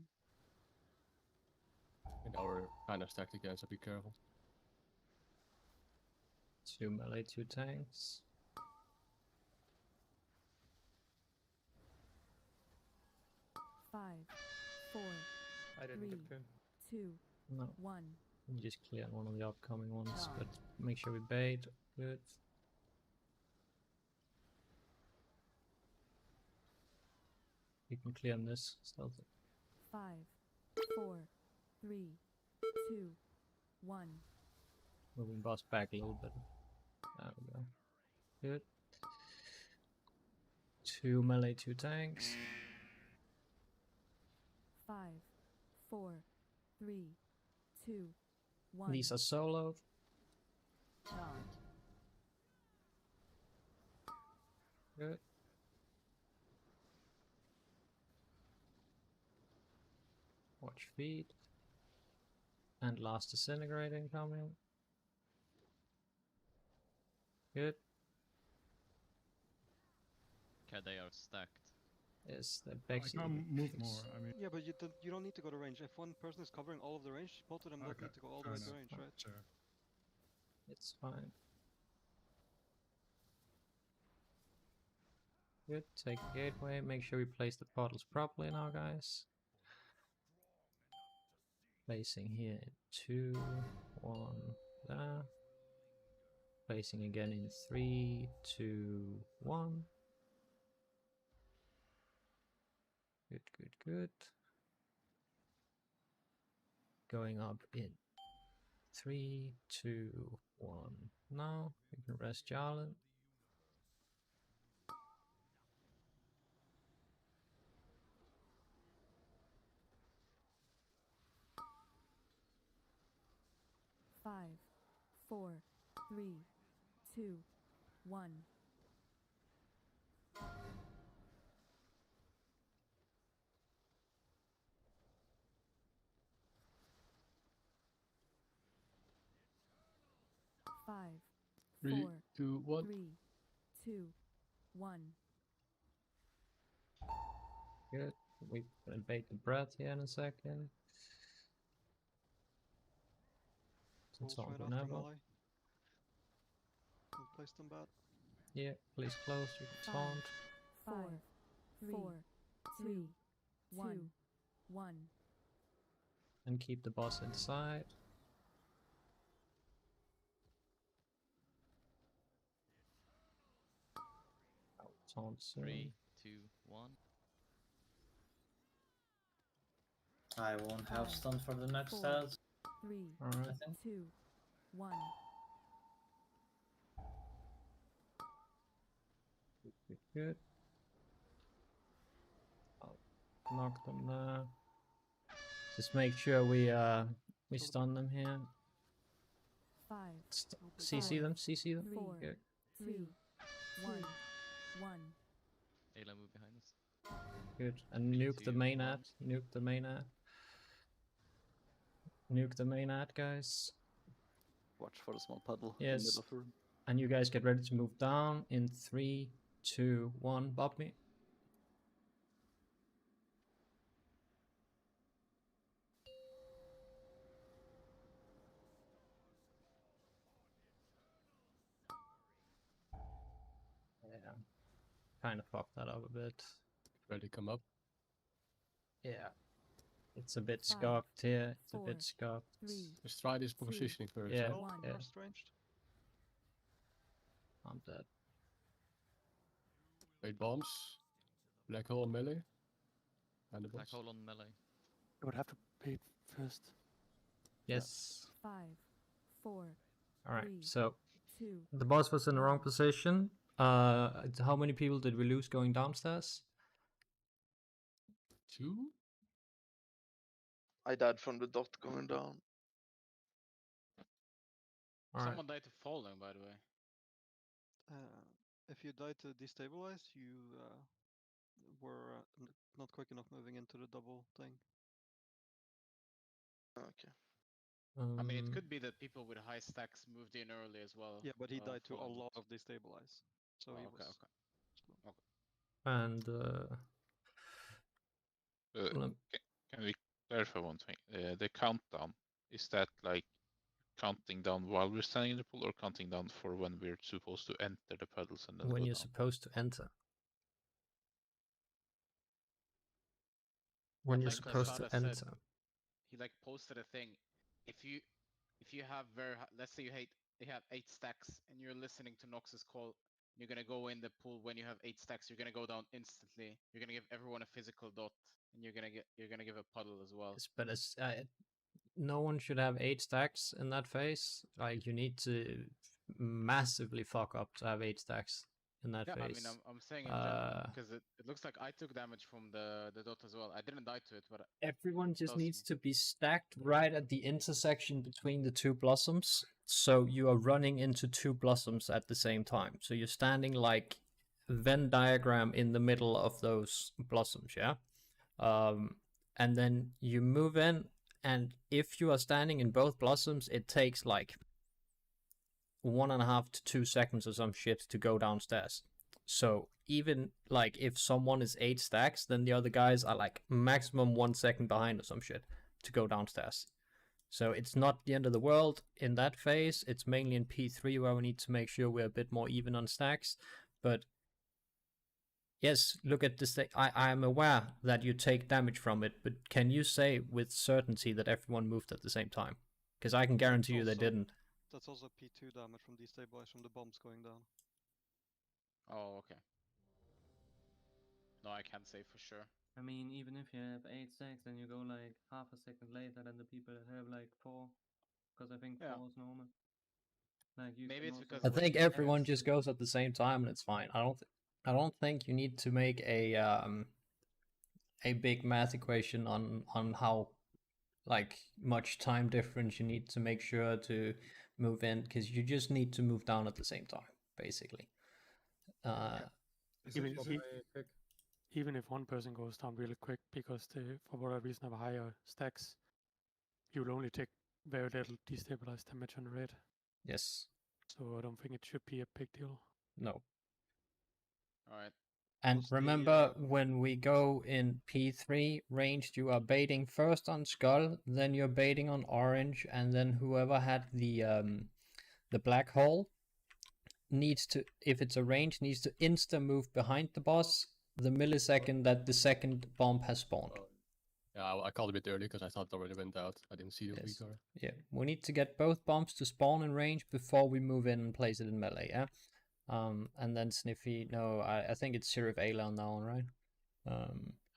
And now we're kind of stacked again, so be careful. 2 melee, 2 tanks. Five, 4, I didn't 3, get pinned. 2, No. 1. We just clear one of the upcoming ones, but make sure we bait. Good. You can clear on this stealthy. 5, 4, 3, 2, 1. Moving boss back a little bit. There we go. Good. 2 melee, 2 tanks. 5, 4, 3, 2, 1. These are soloed. Good. Watch feed. And last disintegrating coming. Good. Okay, they are stacked. Yes, the I back. can't move more. I mean, Yeah, but you don't need to go to range. If one person is covering all of the range, both of them don't okay, need to go all the fair way to enough. range, right? Sure. It's fine. Good. Take the gateway. Make sure we place the portals properly now, guys. Placing here in 2, 1, there. Placing again in 3, 2, 1. Good, good, good. Going up in 3, 2, 1. Now you can rest Jarlan. Five, 4, 3, 2, 1. Five, 3, 4, 2, 1. 3, 2, 1. Good. We're gonna bait the breath here in a second. It's Rolls on right after whenever. melee. And place them bad. Yeah, please close. You can taunt. 5, 4, 3, 2, 1. And keep the boss inside. Taunt soon. 3, 2, 1. I won't have stun for the next 4, set. 3, Alright. 2, 1. Good, good, good. I'll knock them there. Just make sure we stun them here. 5, CC them, CC them. 4, Good. 3, 1, 1. Ayla, move behind us. Good. And nuke the 2, main 1. ad. Nuke the main ad. Nuke the main ad, guys. Watch for the small puddle in the Yes. middle of the room. And you guys get ready to move down in 3, 2, 1. Bob me. Yeah. Kind of fucked that up a bit. Ready to come up? Yeah. It's a bit 5, scuffed here. It's a 4, bit scuffed. 3, Let's try this 2, positioning first. Yeah. Roll yeah. first ranged. I'm dead. Wait, bombs. Black hole melee. And the Black boss. hole on melee. I would have to pay first. Yes. 5, 4, Alright, 3, so 2. the boss was in the wrong position. How many people did we lose going downstairs? 2? I died from the dot going down. Alright. Someone died to falling, by the way. if you died to destabilize, you were not quick enough moving into the double thing. Okay. I mean, it could be that people with high stacks moved in early as well. Yeah, but he died to a following lot it. of destabilize, so he Okay, was. okay. And Can we clarify one thing? The countdown, is that like counting down while we're standing in the pool, or counting down for when we're supposed to enter the puddles and then when go you're down? supposed to enter. When you're Like supposed to Kasada said, enter. he like posted a thing. If you have let's say you have 8 stacks and you're listening to Nox's call, you're gonna go in the pool when you have 8 stacks. You're gonna go down instantly. You're gonna give everyone a physical dot, and you're gonna give a puddle as well. Yes, but no one should have 8 stacks in that phase. Like, you need to massively fuck up to have 8 stacks in that Yeah, phase. I mean, I'm saying in general because it looks like I took damage from the dot as well. I didn't die to it, but Everyone just does needs to be stacked right at the intersection between the 2 blossoms. So you are running into 2 blossoms at the same time. So you're standing like Venn diagram in the middle of those blossoms, yeah? And then you move in, and if you are standing in both blossoms, it takes like 1.5 to 2 seconds or some shit to go downstairs. So even like if someone is 8 stacks, then the other guys are like maximum 1 second behind or some shit to go downstairs. So it's not the end of the world in that phase. It's mainly in P3 where we need to make sure we're a bit more even on stacks. But yes, look at this thing. I am aware that you take damage from it, but can you say with certainty that everyone moved at the same time? Because I can guarantee you they didn't. That's also P2 damage from destabilize from the bombs going down. Oh, okay. No, I can't say for sure. I mean, even if you have 8 stacks and you go like half a second later than the people that have like 4, because I think 4 is normal. Like you Maybe it's because I think everyone just goes at the same time and it's fine. I don't think you need to make a big math equation on how like much time difference you need to make sure to move in, because you just need to move down at the same time, basically. Even if one person goes down really quick because they, for whatever reason, have higher stacks, you'll only take very little destabilized damage on the raid. Yes. So I don't think it should be a big deal. No. Alright. And remember, when we go in P3 ranged, you are baiting first on Skull, then you're baiting on Orange, and then whoever had the black hole needs to, if it's a range, needs to insta move behind the boss the millisecond that the second bomb has spawned. Yeah, I called a bit early because I thought it already went out. I didn't see the Yes. weaker. Yeah, we need to get both bombs to spawn in range before we move in and place it in melee, yeah? And then Sniffy, no, I think it's Sheriff Ayla now, right?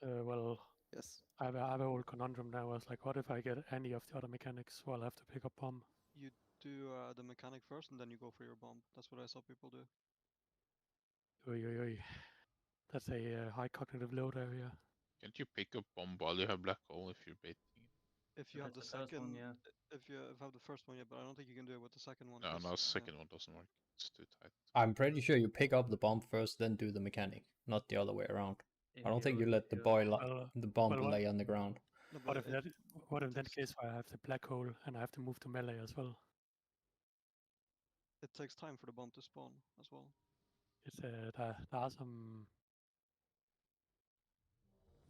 Well, yes. I have a whole conundrum now. I was like, what if I get any of the other mechanics? Well, I have to pick up bomb. You do the mechanic first and then you go for your bomb. That's what I saw people do. Oy, oy, oy. That's a high cognitive load area. Can't you pick up bomb while you have black hole if you're baiting it? If you have the That's the first second, one, yeah. if you have the first one, yeah, but I don't think you can do it with the second one. No, 'cause, no, second one doesn't work. It's too tight. I'm pretty sure you pick up the bomb first, then do the mechanic, not the other way around. I don't think you let the the bomb lay on the ground. What if in that case I have the black hole and I have to move to melee as well? It takes time for the bomb to spawn as well. It's there are some.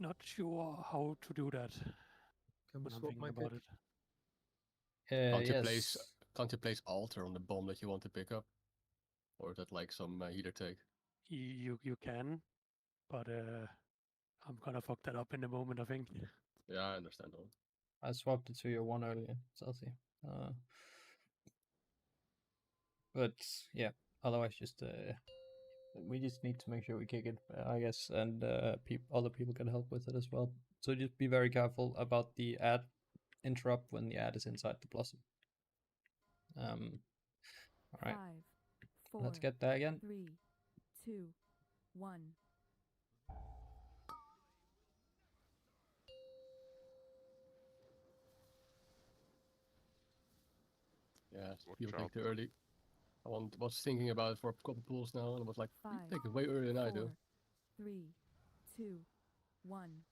Not sure how to do that. Can we when I'm swap thinking my about pick? it. Can't you place altar on the bomb that you want to pick up? Or is that like some healer take? You can, but I'm gonna fuck that up in the moment, I think. Yeah, I understand that. I swapped it to your one earlier, Celsi. But yeah, otherwise just we just need to make sure we kick it, I guess, and other people can help with it as well. So just be very careful about the ad interrupt when the ad is inside the blossom. All right. 5, 4, Let's get there again. 3, 2, 1. Yeah, you were too early. was thinking about it for a couple pools now, and I was like, you 5, take it way earlier than I do. 4, 3, 2, 1.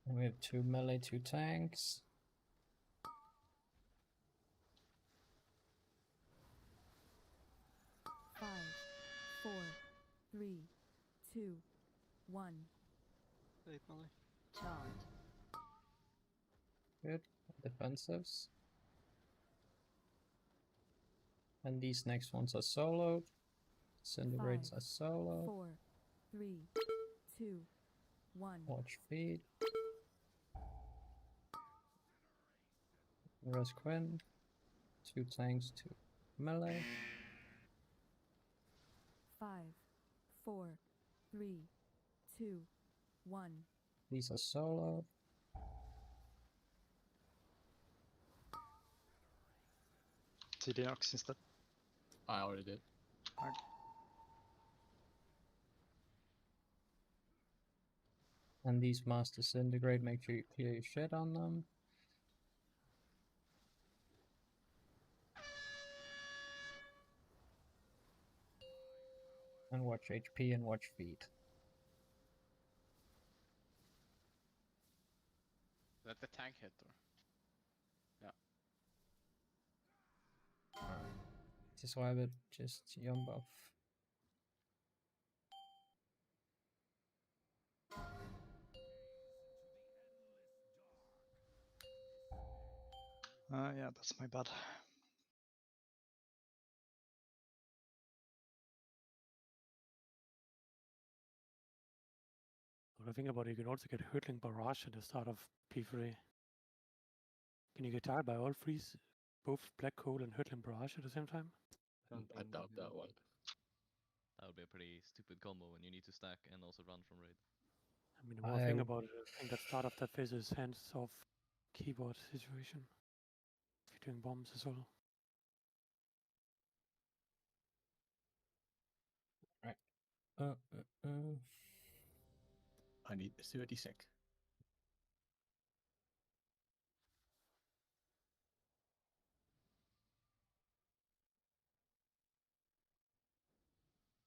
And we have 2 melee, 2 tanks. Five, 4, 3, 2, 1. 8 melee. Charge. Good. Defensives. And these next ones are soloed. Disintegrates 5, are soloed. 4, 3, 2, 1. Watch feed. Res Quinn. 2 tanks, 2 melee. 5, 4, 3, 2, 1. These are soloed. TD Nox instead. I already did. Alright. And these must disintegrate, make sure you clear your shit on them. And watch HP and watch feed. Let the tank hit or? Yeah. Just why I would just yum buff. Yeah, that's my bad. When I think about it, you can also get Hurtling Barrage at the start of P3. Can you get tired by all freeze, both Black Hole and Hurtling Barrage at the same time? I doubt that one. That would be a pretty stupid combo when you need to stack and also run from raid. I mean, the more I think about it, I think that start of that phase is hands-off keyboard situation. If you're doing bombs as well. Right. I need 30 sec.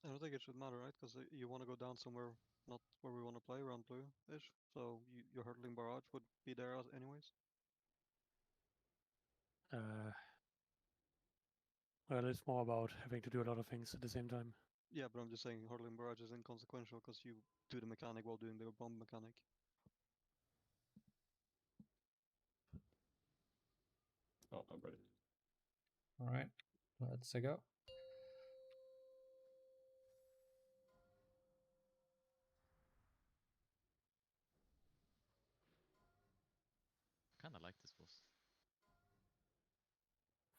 I don't think it should matter, right? Because you want to go down somewhere not where we want to play, around blue-ish. So your Hurtling Barrage would be there anyways. Well, it's more about having to do a lot of things at the same time. Yeah, but I'm just saying Hurtling Barrage is inconsequential because you do the mechanic while doing the bomb mechanic. Oh, I'm ready. Alright, let's go. Kinda like this boss.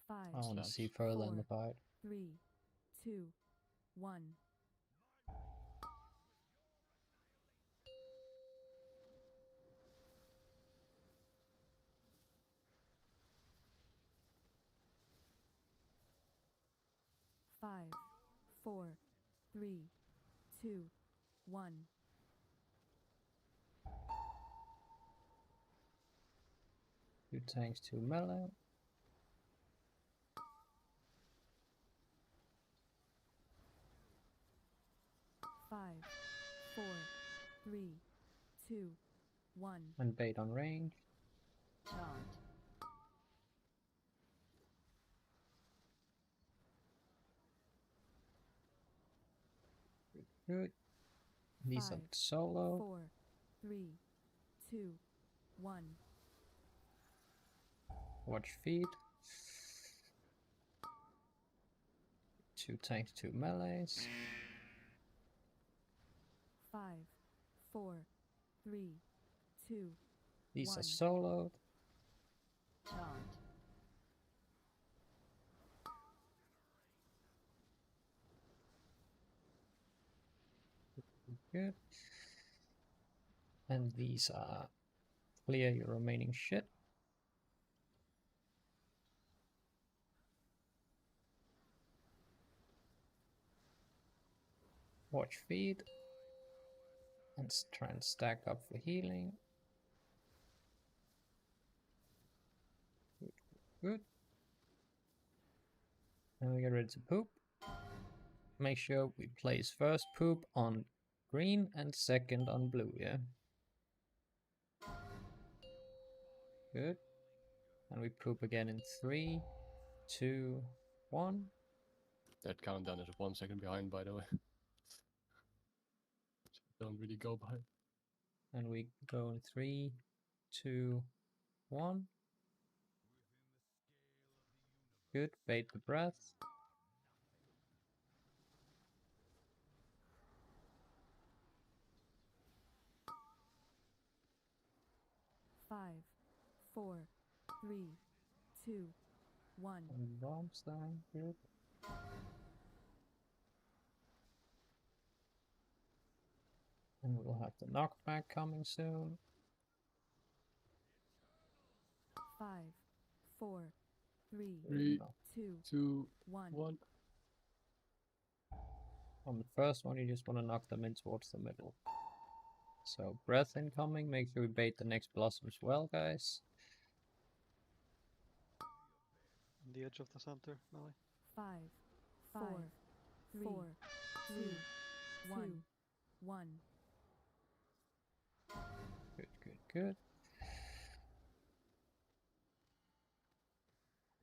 5, I want to see further in the fight. 3, 2, 1. 5, 4, 3, 2, 1. Two tanks, 2 melee. Five, 4, 3, 2, 1. And bait on range. Charge. Good. These are 5, solo. 4, 3, 2, 1. Watch feed. 2 tanks, 2 melees. 5, 4, 3, 2, These 1. are soloed. Charge. Good. And these are clear your remaining shit. Watch feed. And try and stack up for healing. Good. And we get ready to poop. Make sure we place first poop on green and second on blue, yeah? Good. And we poop again in 3, 2, 1. That countdown is 1 second behind, by the way. Don't really go by. And we go in 3, 2, 1. Good. Bait the breath. Five, 4, 3, 2, 1. And bombs down. Good. And we'll have the knockback coming soon. 5, 4, 3, 3, 2, 2, 1. 1. On the first one, you just want to knock them in towards the middle. So, breath incoming. Make sure we bait the next blossom as well, guys. On the edge of the center, Melly. 5, 4, 3, 2, 1. Good, good, good.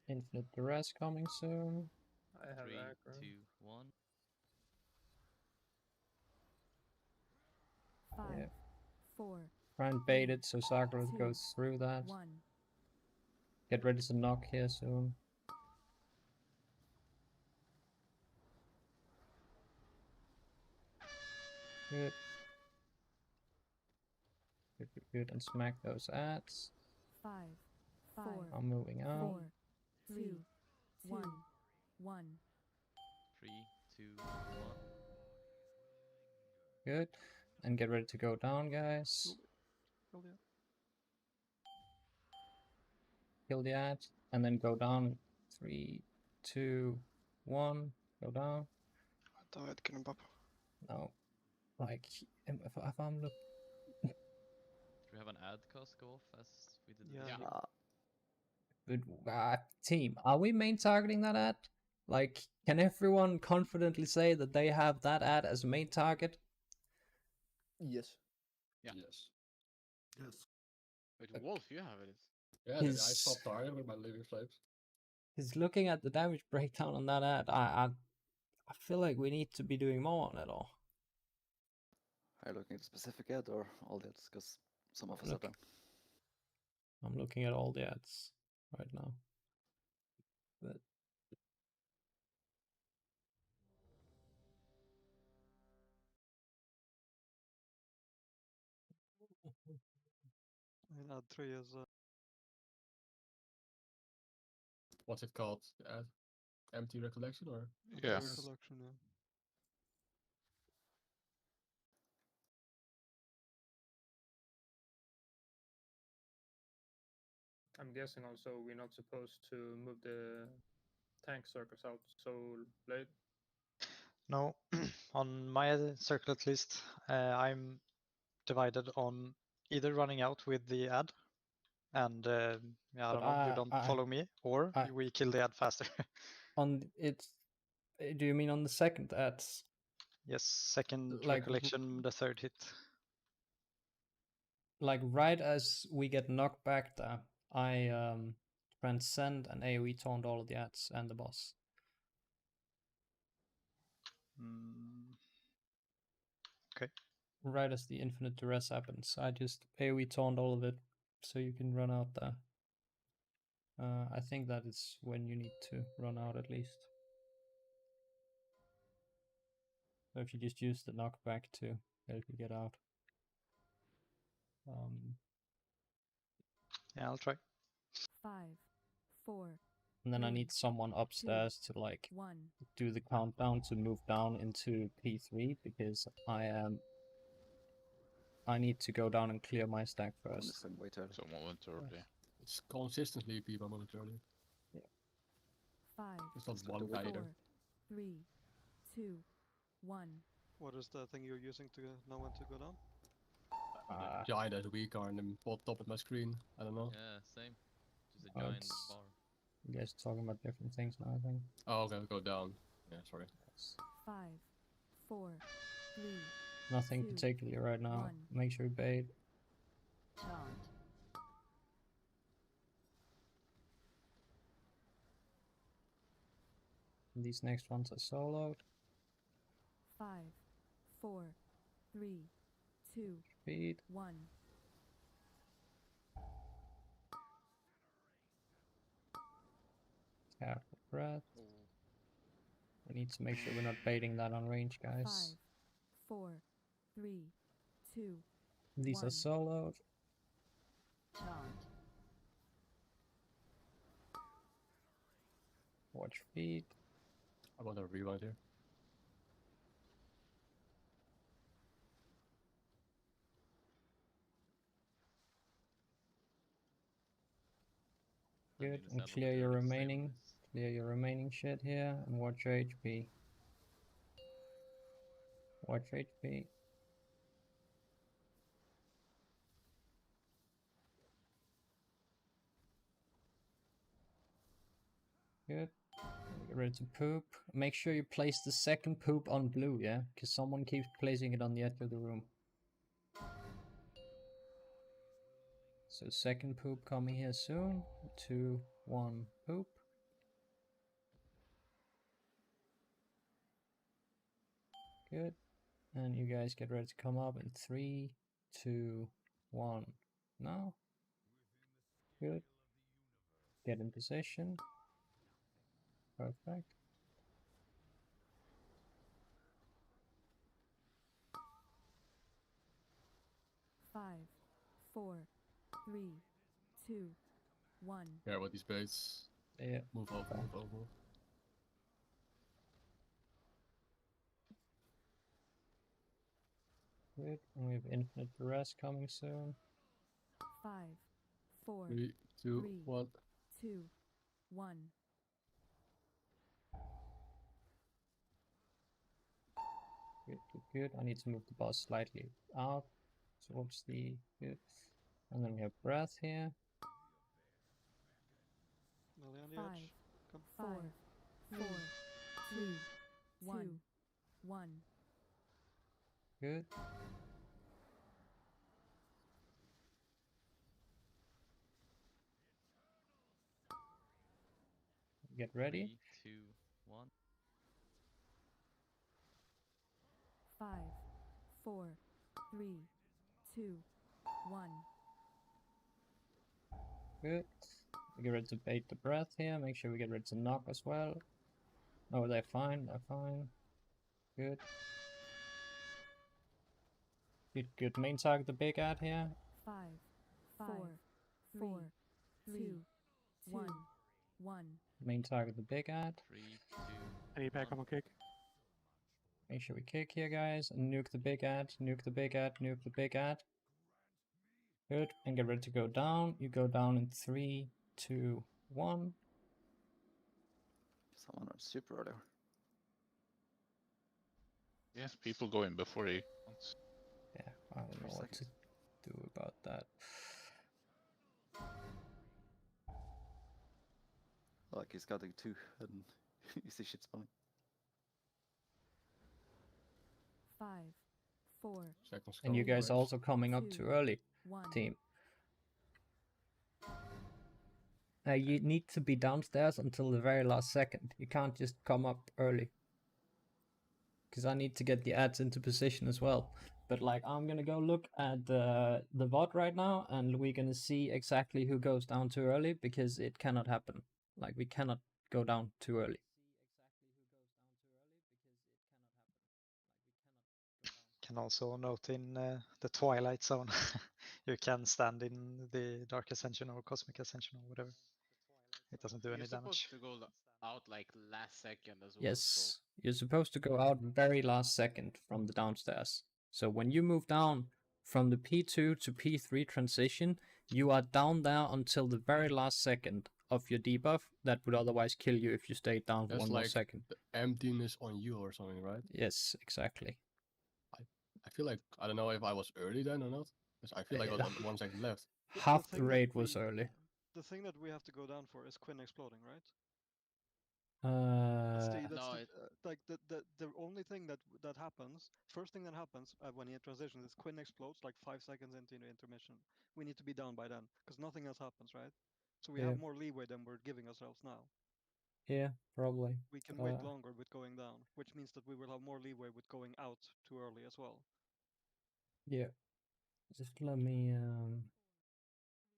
Infinite duress coming soon. I have 3, aggro. 2, 1. 5, Yeah. 4, Try and bait it so Sakura goes through that. 1. Get ready to knock here soon. Good. Good, good, good. And smack those ads. 5, 4, I'm moving out. 4, 3, 1, 1. 3, 2, 1. Good. And get ready to go down, guys. Kill the ad. And then go down. 3, 2, 1. Go down. David, can you pop? No. Like, if I'm look. Do we have an ad cost go off as we did? Good. Team, are we main targeting that ad? Like, can everyone confidently say that they have that ad as a main target? Yes. Yeah. Yes. Yes. Wait, Wolf, you have it. Yeah, I stopped targeting with my living flames. He's looking at the damage breakdown on that ad. I feel like we need to be doing more on it all. Are you looking at a specific ad or all the ads? Because some of us are done. I'm looking at all the ads right now. But I mean, ad 3 is. What's it called? Empty recollection or? Yeah. Recollection, yeah. I'm guessing also we're not supposed to move the tank circles out so late. No, on my circle at least, I'm divided on either running out with the ad, and yeah, I don't know, you don't follow me, or we kill the ad faster. on it's, do you mean on the second ads? Yes, second Like, recollection, the third hit. Like right as we get knocked back there, I transcend and AoE taunt all of the ads and the boss. Okay. Right as the infinite duress happens, I just AoE taunt all of it, so you can run out there. I think that is when you need to run out at least. So if you just use the knockback to help you get out. Yeah, I'll try. 5, 4. And then I 3, need someone upstairs to like 1. do the countdown to move down into P3 because I need to go down and clear my stack first. So momentarily. It's consistently people momentarily. Yeah. 5, It's not one guy 4, either. 3, 2, 1. What is the thing you're using to know when to go down? Giant as a weak are in the top of my screen. I don't know. Yeah, same. Just a giant It's bar. You guys are talking about different things now, I think. Oh, okay, go down. Yeah, sorry. 5, 4, 3, Nothing 2, particularly right now. 1. Make sure you bait. Charmed. These next ones are soloed. 5, 4, 3, 2, Speed. 1. Careful breath. We need to make sure we're not baiting that on range, 5, guys. 4, 3, 2, These 1. are soloed. Charmed. Watch feet. I want a rewind here. Good, and clear your remaining shit here, and watch your HP. Watch HP. Good. Get ready to poop. Make sure you place the second poop on blue, yeah? Because someone keeps placing it on the edge of the room. So second poop coming here soon. 2, 1, poop. Good. And you guys get ready to come up in 3, 2, 1. Now. Good. Get in position. Perfect. Five, 4, 3, 2, 1. Yeah, about these baits. Yeah. Move over, move over. Good. And we have infinite duress coming soon. 5, 4, 3, 2, 1. 2, 1. Good, good, good. I need to move the boss slightly out towards the good. And then we have breath here. Melee on the 5, edge. Come. 4, 4, 3, 2, 1. Good. Get ready. 3, 2, 1. 5, 4, 3, 2, 1. Good. We get ready to bait the breath here. Make sure we get ready to knock as well. Oh, they're fine. They're fine. Good. Good, good. Main target the big ad here. 5, 4, 4, 3, 2, 1. Main target the big ad. 3, 2. I need back on my kick. Make sure we kick here, guys, and nuke the big ad, nuke the big ad, nuke the big ad. Good, and get ready to go down. You go down in 3, 2, 1. Someone are super early. Yes, people go in before he wants. Yeah, I don't know what to do about that. Like he's got like 2 and you see shit spawning. 5, 4. And you guys are also coming up too early, 1. team. You need to be downstairs until the very last second. You can't just come up early. Because I need to get the ads into position as well. But like, I'm gonna go look at the VOD right now, and we're gonna see exactly who goes down too early, because it cannot happen. Like, we cannot go down too early. Can also note in the Twilight Zone, you can stand in the Dark Ascension or Cosmic Ascension or whatever. It doesn't do any You're damage. supposed to go out like last second as well. Yes, you're supposed to go out very last second from the downstairs. So when you move down from the P2 to P3 transition, you are down there until the very last second of your debuff that would otherwise kill you if you stayed down for That's one like more second. the emptiness on you or something, right? Yes, exactly. I feel like, I don't know if I was early then or not. Because I feel like I was on 1 second left. Half the raid was early. the thing that we have to go down for is Quinn exploding, right? Like the only thing that happens, first thing that happens when he transitions is Quinn explodes like 5 seconds into the intermission. We need to be down by then because nothing else happens, right? So we Yeah. have more leeway than we're giving ourselves now. Yeah, probably. We can wait longer with going down, which means that we will have more leeway with going out too early as well. Yeah. Just let me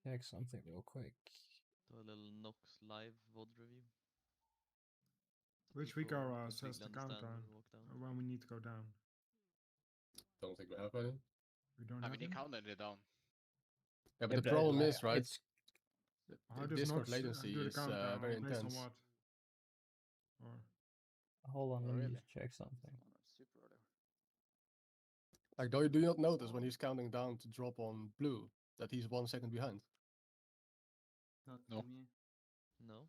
check something real quick. Do a little Nox live VOD review. Which People week are completely says the understand countdown? we walk down. When we need to go down? Don't think we have any. We don't I have mean, he any? counted it down. Yeah, but the problem is, right? How the does Discord Nox latency do the is countdown? very Based intense. on what? Or Hold on, let me really? just check something. Super early. Like, do you not notice when he's counting down to drop on blue that he's 1 second behind? Not No. for me. No.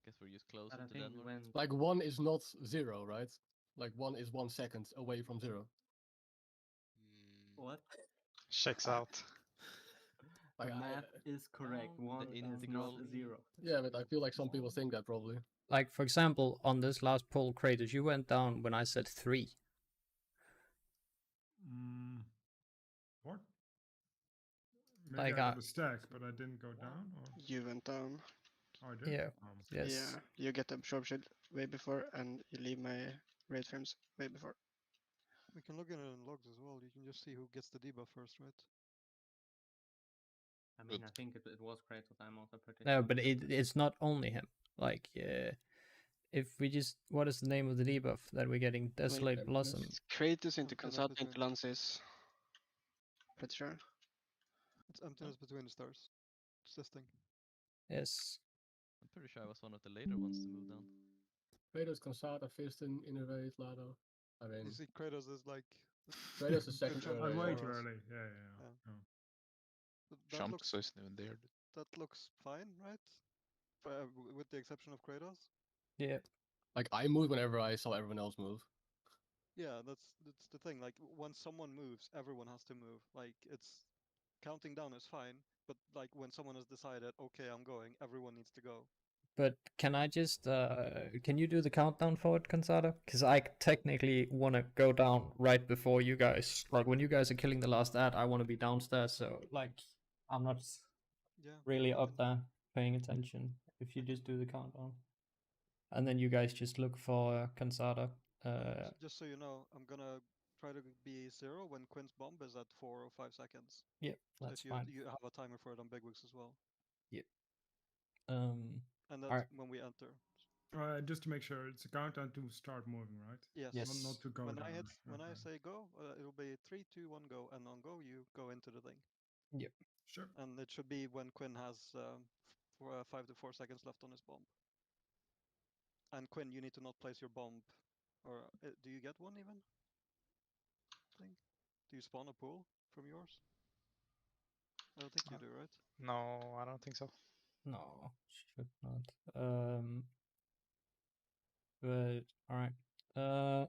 Guess we're just closer But I to think we Denmark. went. Like 1 is not 0, right? Like 1 is 1 second away from 0. What? Checks out. The Like, math is correct. One is not a 0. Yeah, but I feel like some people think that probably. Like, for example, on this last poll, Kratos, you went down when I said 3. what? Maybe Like, I got a stack, but I didn't go down. Or You went down. oh, I did. Yeah. Yes. Yeah, you get the sharp shield way before, and you leave my raid frames way before. We can look at it in logs as well. You can just see who gets the debuff first, right? I mean, I think it was Kratos. I'm also pretty. No, sure. but it's not only him. Like, if we just, what is the name of the debuff that we're getting? Desolate Blossom. It's Kratos into Consult into Lances. Pretty sure. It's emptiness between the stars. It's this thing. Yes. I'm pretty sure I was one of the later ones to move down. Kratos, Consata, Fiston, Innervate, Lado. I mean, You see, Kratos is like. Kratos is second early. I'm way yeah. too early. Yeah. That Chumps looks, isn't even there. that looks fine, right? With the exception of Kratos. Yeah. Like, I moved whenever I saw everyone else move. Yeah, that's the thing. Like when someone moves, everyone has to move. Like it's counting down is fine, but like when someone has decided, okay, I'm going, everyone needs to go. But can I just, can you do the countdown for it, Kansada? Because I technically want to go down right before you guys. Like, when you guys are killing the last ad, I want to be downstairs, so, like, I'm not really up there paying attention if you just do the countdown. And then you guys just look for Kansada. Just so you know, I'm gonna try to be 0 when Quinn's bomb is at 4 or 5 seconds. Yeah, So that's if fine. you have a timer for it on Bigwigs as well. Yeah. And that's Alright. when we enter. Just to make sure, it's a countdown to start moving, right? Yes. Not to go when down. When I Okay. say go, it'll be 3, 2, 1, go, and on go you go into the thing. Yep. Sure. And it should be when Quinn has 5 to 4 seconds left on his bomb. And Quinn, you need to not place your bomb, or do you get one even? Do you spawn a pool from yours? I don't think you do, right? No, I don't think so. No, should not. But alright.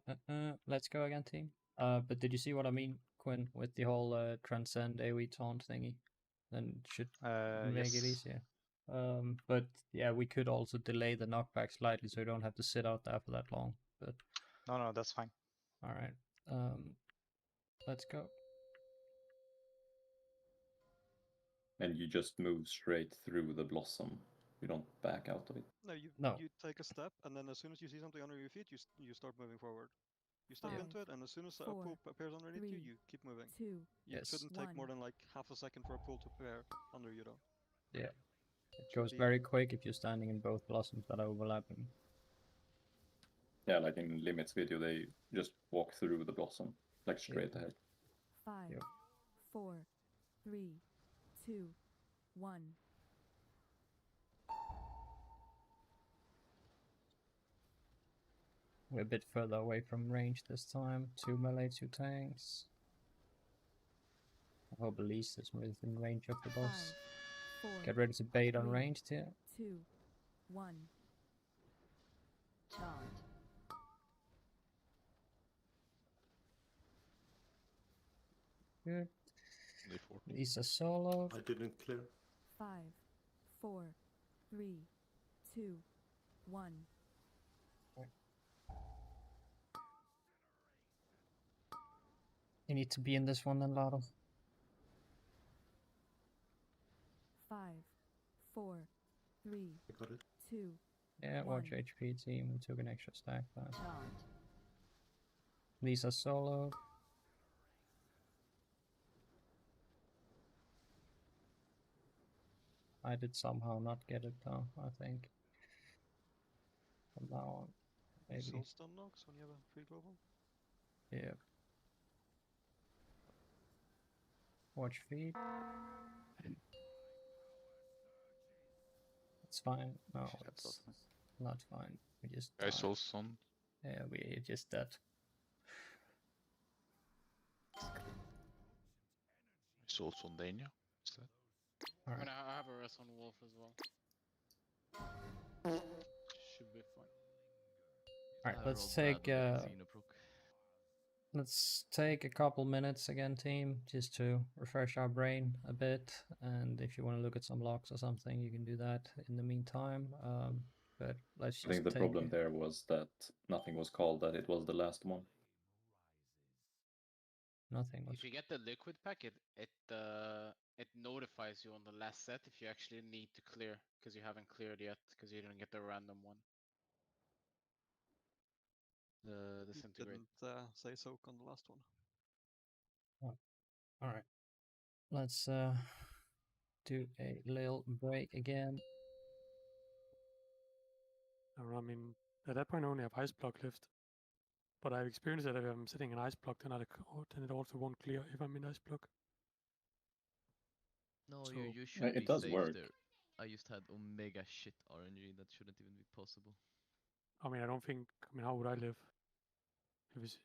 Let's go again, team. But did you see what I mean, Quinn, with the whole transcend AoE taunt thingy? Then should make it Yes. easier. But yeah, we could also delay the knockback slightly, so you don't have to sit out there for that long. But No, that's fine. all right. Let's go. And you just move straight through the blossom. You don't back out of it. No, you No. you take a step, and then as soon as you see something under your feet, you start moving forward. You step 5, into it, and as soon as a 4, pool appears underneath 3, you, you keep moving. 2, You Yes. shouldn't take 1. more than like half a second for a pool to appear under you, though. Yeah. It goes very quick if you're standing in both blossoms that are overlapping. Yeah, like in Limit's video, they just walk through the blossom, like straight ahead. 5, Yep. 4, 3, 2, 1. We're a bit further away from range this time. 2 melee, 2 tanks. I hope Elise is within range of the boss. 5, 4, Get ready to bait on 3, ranged here. 2, 1. Charge. Good. Only 40. Lisa solo. I didn't clear. 5, 4, 3, 2, 1. You need to be in this one then, Lotto. 5, 4, 3, I got it. 2. Yeah, watch 1. HP team. We took an extra stack. Nice. Charge. Lisa solo. I did somehow not get it though, I think. From now on, maybe. Soul stun knocks when you have a free global. Yeah. Watch feed. It's fine. No, it's not fine. We just. I saw some. Yeah, we just dead. I saw some Dania. Is that? I Alright. mean, I have a rest on Wolf as well. Should be fine. Alright, I let's rolled take bad on the Xenoproc. let's take a couple minutes again, team, just to refresh our brain a bit. And if you want to look at some logs or something, you can do that in the meantime. But let's just I think the take problem there was that nothing was called, that it was the last one. nothing. If you get the liquid pack, it notifies you on the last set if you actually need to clear, because you haven't cleared yet, because you didn't get the random one. The disintegrate. Didn't say soak on the last one. All right. Let's do a little break again. I mean, at that point I only have ice block left. But I've experienced that if I'm sitting in ice block, then then it also won't clear if I'm in ice block. No, So- you should be It does safe work. there. I just had omega shit RNG that shouldn't even be possible. I mean, I don't think. I mean, how would I live? If it's,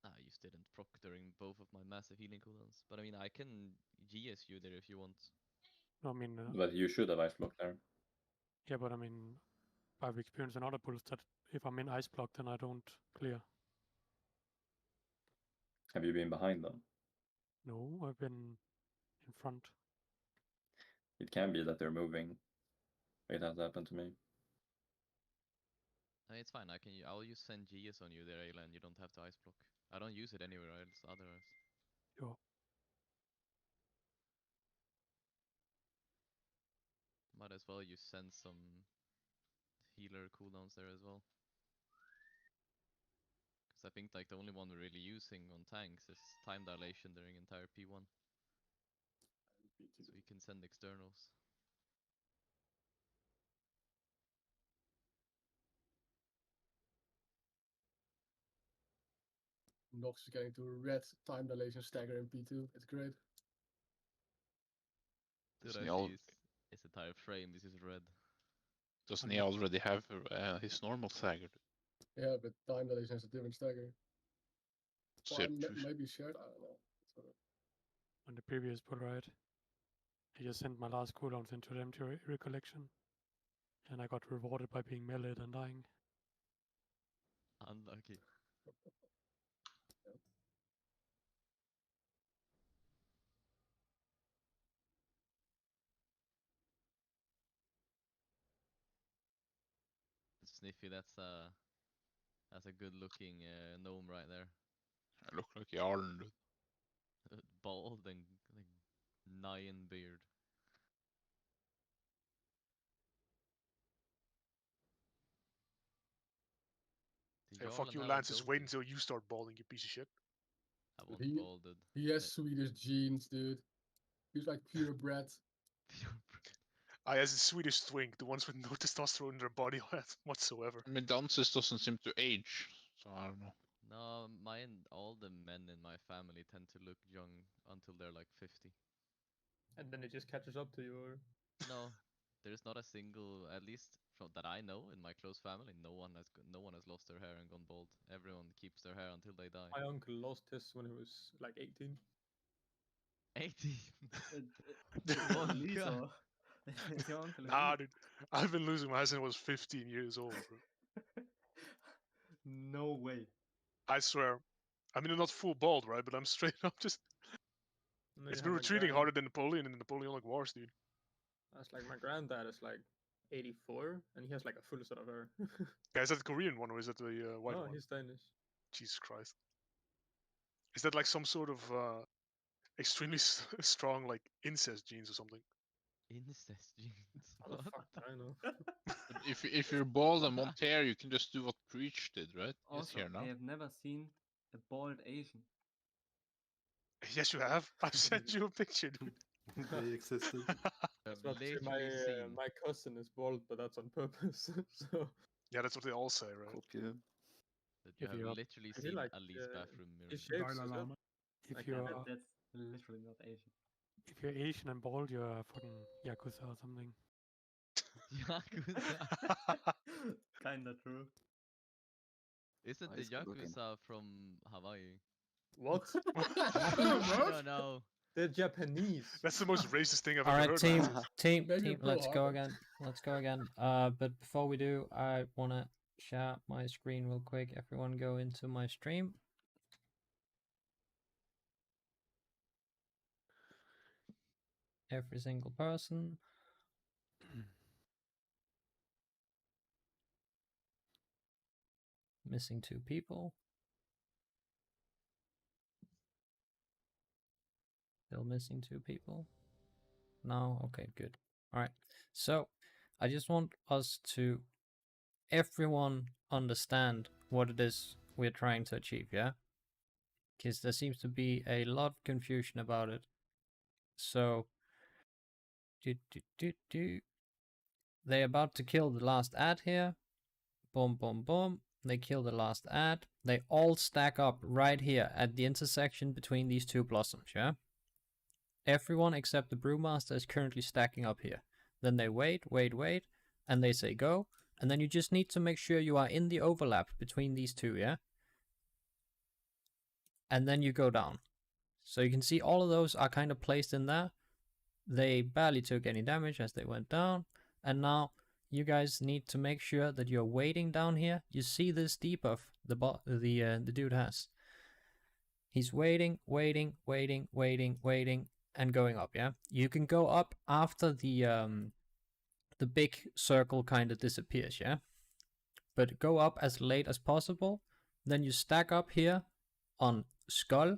I just didn't proc during both of my massive healing cooldowns. But I mean, I can GS you there if you want. I mean, But you should have ice block there. yeah, but I mean, I've experienced in other pools that if I'm in ice block, then I don't clear. Have you been behind them? No, I've been in front. It can be that they're moving. It has happened to me. It's fine. I'll just send GS on you there, Ayla, and you don't have to ice block. I don't use it anywhere else otherwise. Sure. Might as well you send some healer cooldowns there as well. Because I think like the only one we're really using on tanks is time dilation during entire P1. So we can send externals. Nox is getting to red time dilation stagger in P2. It's great. Dude, Doesn't I he al- see his entire frame. This is red. Doesn't he already have his normal stagger? Yeah, but time dilation is a different stagger. Well, Shit. maybe shared. I don't know. On the previous pull ride, I just sent my last cooldowns into the empty recollection, and I got rewarded by being meleeed and dying. Unlucky. Sniffy, that's a good looking gnome right there. I look like Jarl. Bald and like Nyan beard. Hey, fuck you, Lance. Just wait until you start balling, you piece of shit. I won't He- bald, dude. He has Swedish genes, dude. He's like purebred. I has a Swedish twink, the ones with no testosterone in their body whatsoever. I mean, Dances doesn't seem to age, so I don't know. No, all the men in my family tend to look young until they're like 50. And then it just catches up to you. Or... No, there's not a single, at least from that I know in my close family, no one has lost their hair and gone bald. Everyone keeps their hair until they die. My uncle lost his when he was like 18. 18. Oh, Lisa. Is your uncle a Nah, dude? dude. I've been losing my hair since I was 15 years old, bro. No way. I swear. I mean, I'm not full bald, right? But I'm straight up just. And then It's you been have my retreating grand- harder than Napoleon in the Napoleonic Wars, dude. That's like my granddad is like 84, and he has like a full set of hair. Yeah, is that the Korean one or is that the white no, one? he's Danish. Jesus Christ. Is that like some sort of extremely strong like incest genes or something? Incest genes. How the fuck do I know? But if you're bald and want hair, you can just do what Preach did, right? He's Also, here now. I have never seen a bald Asian. Yes, you have. I've sent you a picture, dude. They existed. That's not to say my cousin is bald, but that's on purpose. So Yeah, that's what they all say, right? That you If have you're- literally if you seen like, Ali's bathroom he mirror. shaves his head. If Like, you're That's literally not Asian. if you're Asian and bald, you're fucking yakuza or something. Yakuza. Kinda true. Isn't Oh, the he's good looking. Yakuza from Hawaii? What? I don't know. They're Japanese. That's the most racist thing I've All ever right, heard. team, man. team, Maybe team. Pearl Let's go Harbor. again. Let's go again. But before we do, I wanna share my screen real quick. Everyone, go into my stream. Every single person. Missing 2 people. Still missing 2 people. No, okay, good. All right. So I just want us to everyone understand what it is we're trying to achieve, yeah? Because there seems to be a lot of confusion about it. So they're about to kill the last ad here. Boom, boom, boom. They kill the last ad. They all stack up right here at the intersection between these 2 blossoms, yeah? Everyone except the Brewmaster is currently stacking up here. Then they wait, and they say go. And then you just need to make sure you are in the overlap between these 2, yeah? And then you go down. So you can see all of those are kind of placed in there. They barely took any damage as they went down. And now you guys need to make sure that you're waiting down here. You see this debuff the dude has. He's waiting, and going up, yeah? You can go up after the big circle kind of disappears, yeah? But go up as late as possible. Then you stack up here on Skull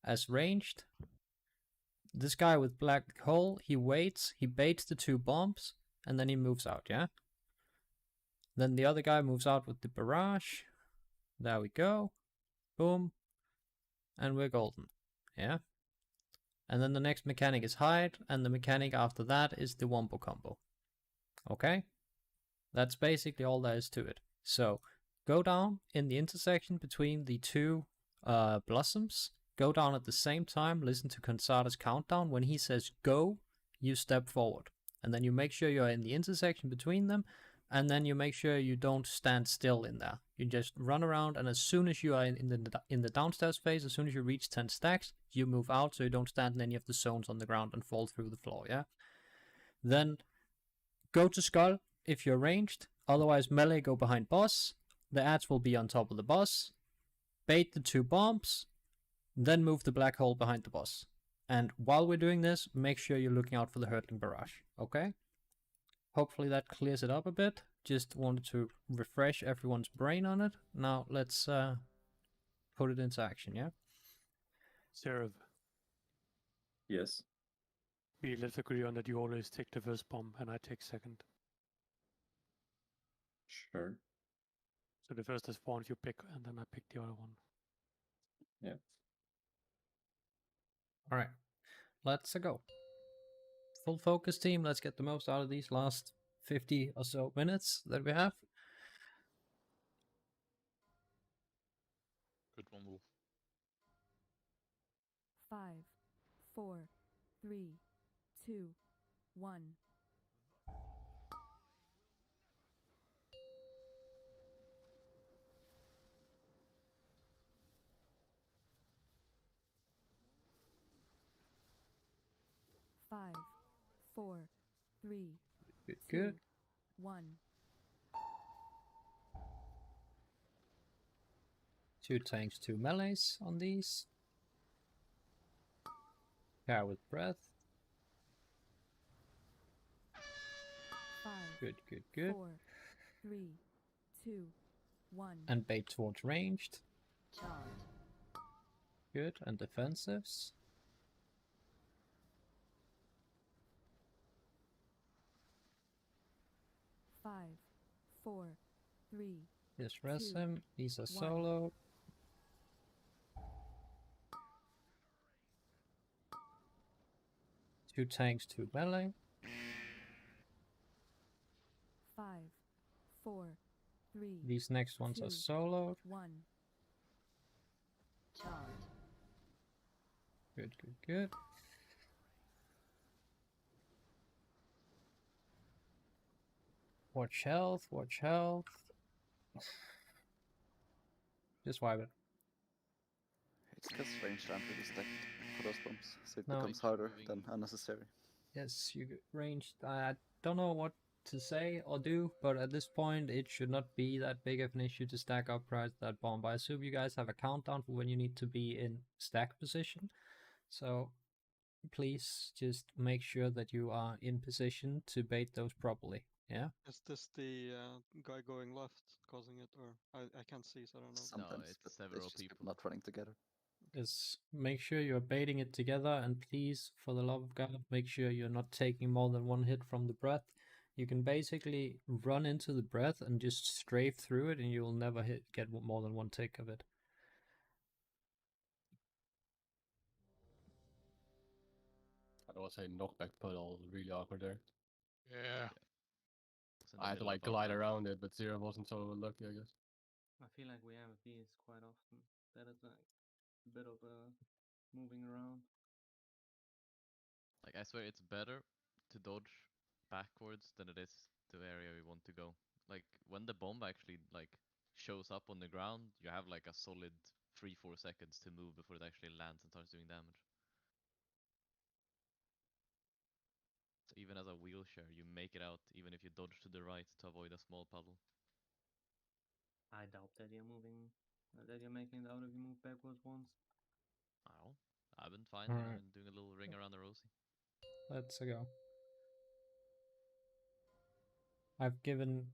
as ranged. This guy with black hole, he waits, he baits the 2 bombs, and then he moves out, yeah? Then the other guy moves out with the barrage. There we go. Boom. And we're golden, yeah? And then the next mechanic is hide, and the mechanic after that is the Wombo combo. Okay? That's basically all there is to it. So, go down in the intersection between the 2 blossoms. Go down at the same time, listen to Kansada's countdown. When he says go, you step forward. And then you make sure you're in the intersection between them, and then you make sure you don't stand still in there. You just run around, and as soon as you are in the downstairs phase, as soon as you reach 10 stacks, you move out so you don't stand in any of the zones on the ground and fall through the floor, yeah? Then go to Skull if you're ranged, otherwise melee go behind boss. The ads will be on top of the boss. Bait the 2 bombs, then move the black hole behind the boss. And while we're doing this, make sure you're looking out for the hurtling barrage, okay? Hopefully that clears it up a bit. Just wanted to refresh everyone's brain on it. Now let's put it into action, yeah? Seraph, Yes. let's agree on that you always take the first bomb and I take second. Sure. So the first is one you pick, and then I pick the other one. Yeah. All right, let's go. Full focus, team. Let's get the most out of these last 50 or so minutes that we have. Good one, Wolf. 5, 4, 3, 2, 1. Five, 4, 3, Good. 1. 2 tanks, 2 melees on these. Pair with breath. 5, Good, good, good. 4, 3, 2, 1. And bait towards ranged. Charge. Good, and defensives. Five, 4, 3. Just res 2, him. These are 1. solo. Two tanks, 2 melee. 5, 4, 3. These next ones are 2, soloed. 1. Charge. Good, good, good. Watch health, watch health. Just wipe it. It's because range aren't really stacked for those bombs, so it No. becomes harder than unnecessary. Yes, you get ranged. I don't know what to say or do, but at this point it should not be that big of an issue to stack up prior to that bomb. I assume you guys have a countdown for when you need to be in stack position, so please just make sure that you are in position to bait those properly. Yeah. Is this the guy going left causing it, or I can't see, so I don't know. Sometimes, it's but several it's just people. not running together. Just make sure you're baiting it together, and please, for the love of God, make sure you're not taking more than one hit from the breath. You can basically run into the breath and just strafe through it, and you'll never get more than one tick of it. I don't want to say knockback puddle, really awkward there. Yeah. I had to like glide around it, but Zero wasn't so lucky, I guess. I feel like we have these quite often. That is like a bit of moving around. Like I swear it's better to dodge backwards than it is to the area we want to go. Like when the bomb actually like shows up on the ground, you have like a solid 3-4 seconds to move before it actually lands and starts doing damage. So even as a wheelchair, you make it out even if you dodge to the right to avoid a small puddle. I doubt that you're moving, that you're making it out if you move backwards once. Oh, I've been fine. Alright. I've been doing a little ring around the Rosie. Let's go. I've given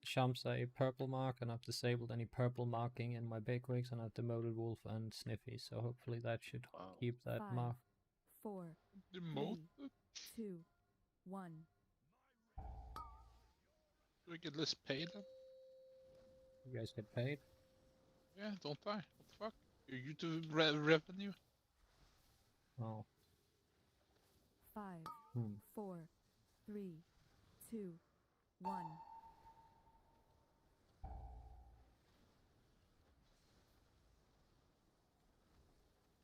Shamsa a purple mark, and I've disabled any purple marking in my bigwigs, and I've demoted Wolf and Sniffy, so hopefully that should keep that 5, mark. 4, Demote? 3, 2, 1. Do we get less paid then? You guys get paid? Yeah, don't I? What the fuck? Your YouTube revenue? Oh. 5, Hmm. 4, 3, 2, 1.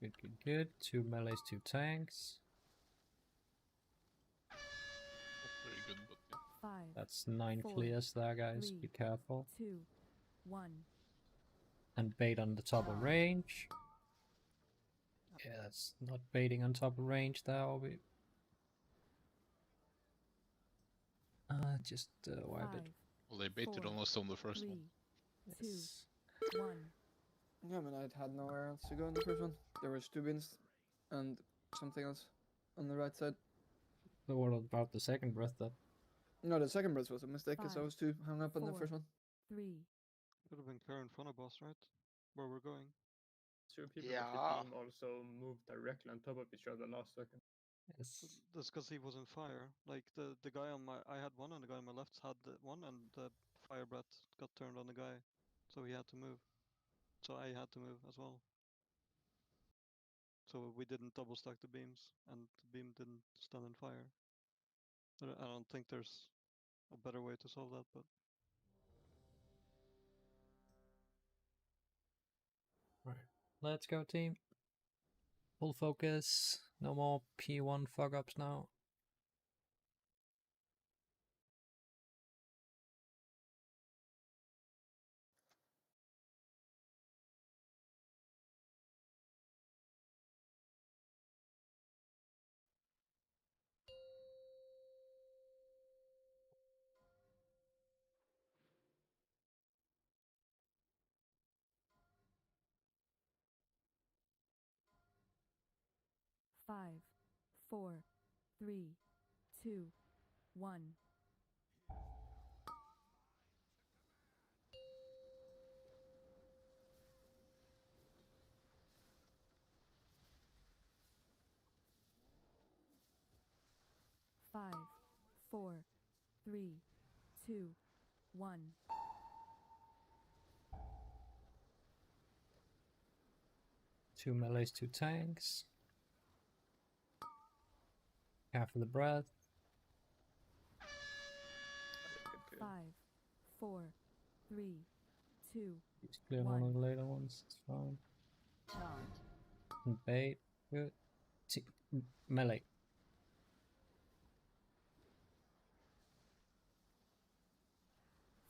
Good, good, good. 2 melees, 2 tanks. Not very good, but yeah. 5, That's 9 4, clears there, guys. 3, Be careful. 2, 1. And bait on the top of range. Yeah, that's not baiting on top of range there, Obi. Just wipe it. Well, they baited on us on the first one. 3, 2, 1. Yeah, I mean, I had nowhere else to go in the first one. There was 2 bins and something else on the right side. So what about the second breath then? No, the second breath was a mistake because I 5, was too hung up on the 4, first one. 3. Could have been clear in front of us, right? Where we're going. 2 people Yeah. of the team also moved directly on top of each other last second. Yes. That's because he was in fire. Like the guy on my, I had one, and the guy on my left had one, and the fire breath got turned on the guy, so he had to move. So I had to move as well. So we didn't double stack the beams, and the beam didn't stand in fire. I don't think there's a better way to solve that, but Right. Let's go, team. Full focus. No more P1 fuck ups now. 5, 4, 3, 2, 1. Five, 4, 3, 2, 1. Two melees, two tanks. Half of the breath. 5, 4, 3, 2, Just clear one of the later ones. It's fine. And bait. Good. Melee.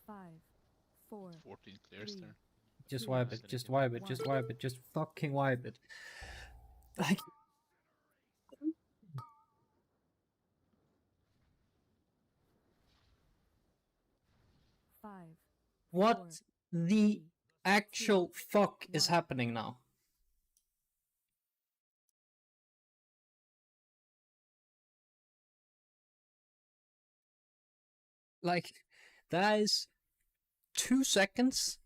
Five, 4, 14 clears there. Just wipe it. Just wipe it. Just wipe it. Just fucking wipe it. Like. Five. What the actual fuck is happening now? Like, that is 2 seconds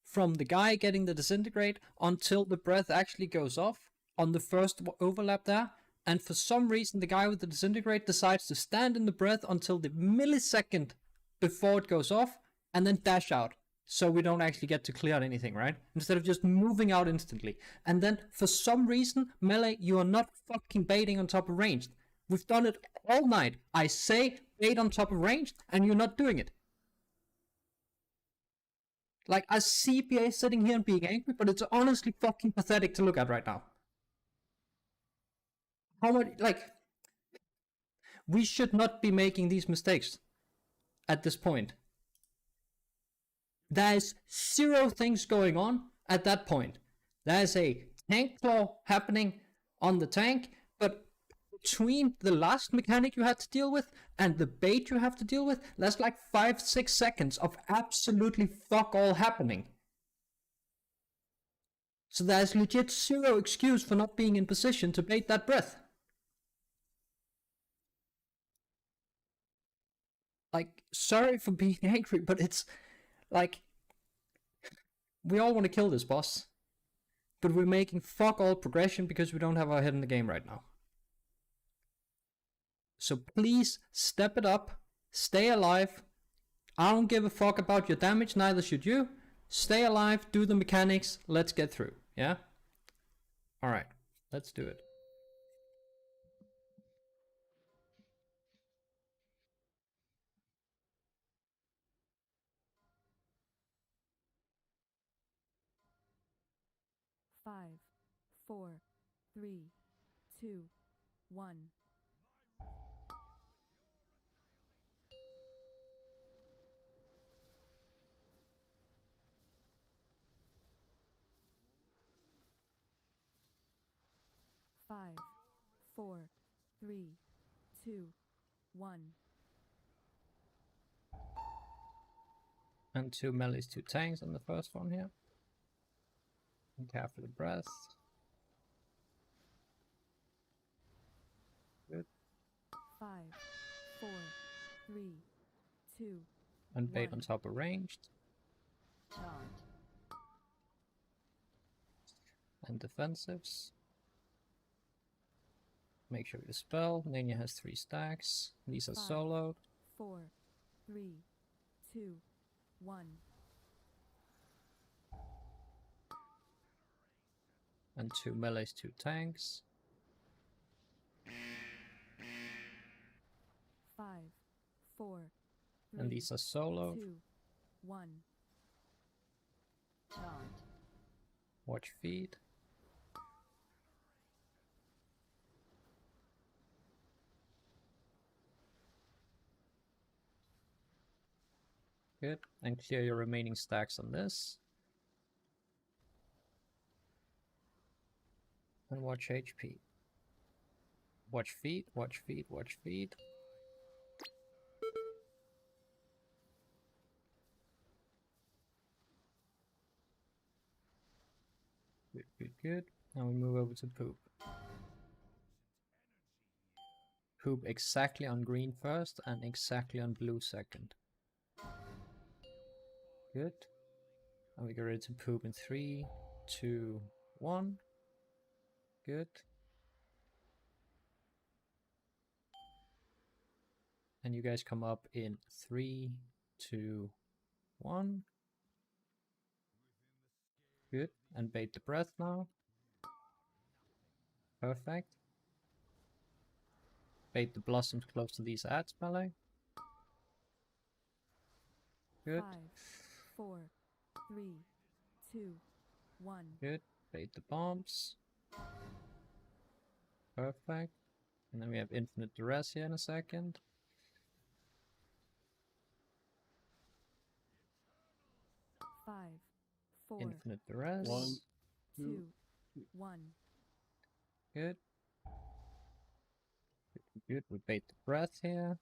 from the guy getting the disintegrate until the breath actually goes off on the first overlap there. And for some reason, the guy with the disintegrate decides to stand in the breath until the millisecond before it goes off and then dash out. So we don't actually get to clear out anything, right? Instead of just moving out instantly. And then for some reason, Melee, you are not fucking baiting on top of ranged. We've done it all night. I say bait on top of ranged, and you're not doing it. Like, I see PA sitting here and being angry, but it's honestly fucking pathetic to look at right now. How much, like, we should not be making these mistakes at this point. There's zero things going on at that point. There's a tank claw happening on the tank, but between the last mechanic you had to deal with and the bait you have to deal with, that's like 5-6 seconds of absolutely fuck all happening. So there's legit zero excuse for not being in position to bait that breath. Like, sorry for being angry, but it's like, we all want to kill this boss, but we're making fuck all progression because we don't have our head in the game right now. So please step it up, stay alive. I don't give a fuck about your damage, neither should you. Stay alive, do the mechanics, let's get through, yeah? Alright, let's do it. Five, 4, 3, 2, 1. Five, 4, 3, 2, 1. And two melees, two tanks on the first one here. And careful the breath. Good. 5, 4, 3, 2, And bait 1. on top of ranged. And defensives. Make sure we dispel. Nania has 3 stacks. These are 5, soloed. 4, 3, 2, 1. And two melees, two tanks. 5, 4, 3, And these are soloed. 2, 1. Watch feed. Good. And clear your remaining stacks on this. And watch HP. Watch feed, watch feed, watch feed. Good, good, good. Now we move over to poop. poop exactly on green first and exactly on blue second. Good. And we get ready to poop in 3, 2, 1. Good. And you guys come up in 3, 2, 1. Good. And bait the breath now. Perfect. Bait the blossoms close to these ads, melee. Good. 5, 4, 3, 2, 1. Good. Bait the bombs. Perfect. And then we have infinite duress here in a second. Five, 4, Infinite duress. 1, 2, 1. Good. Good. We bait the breath here.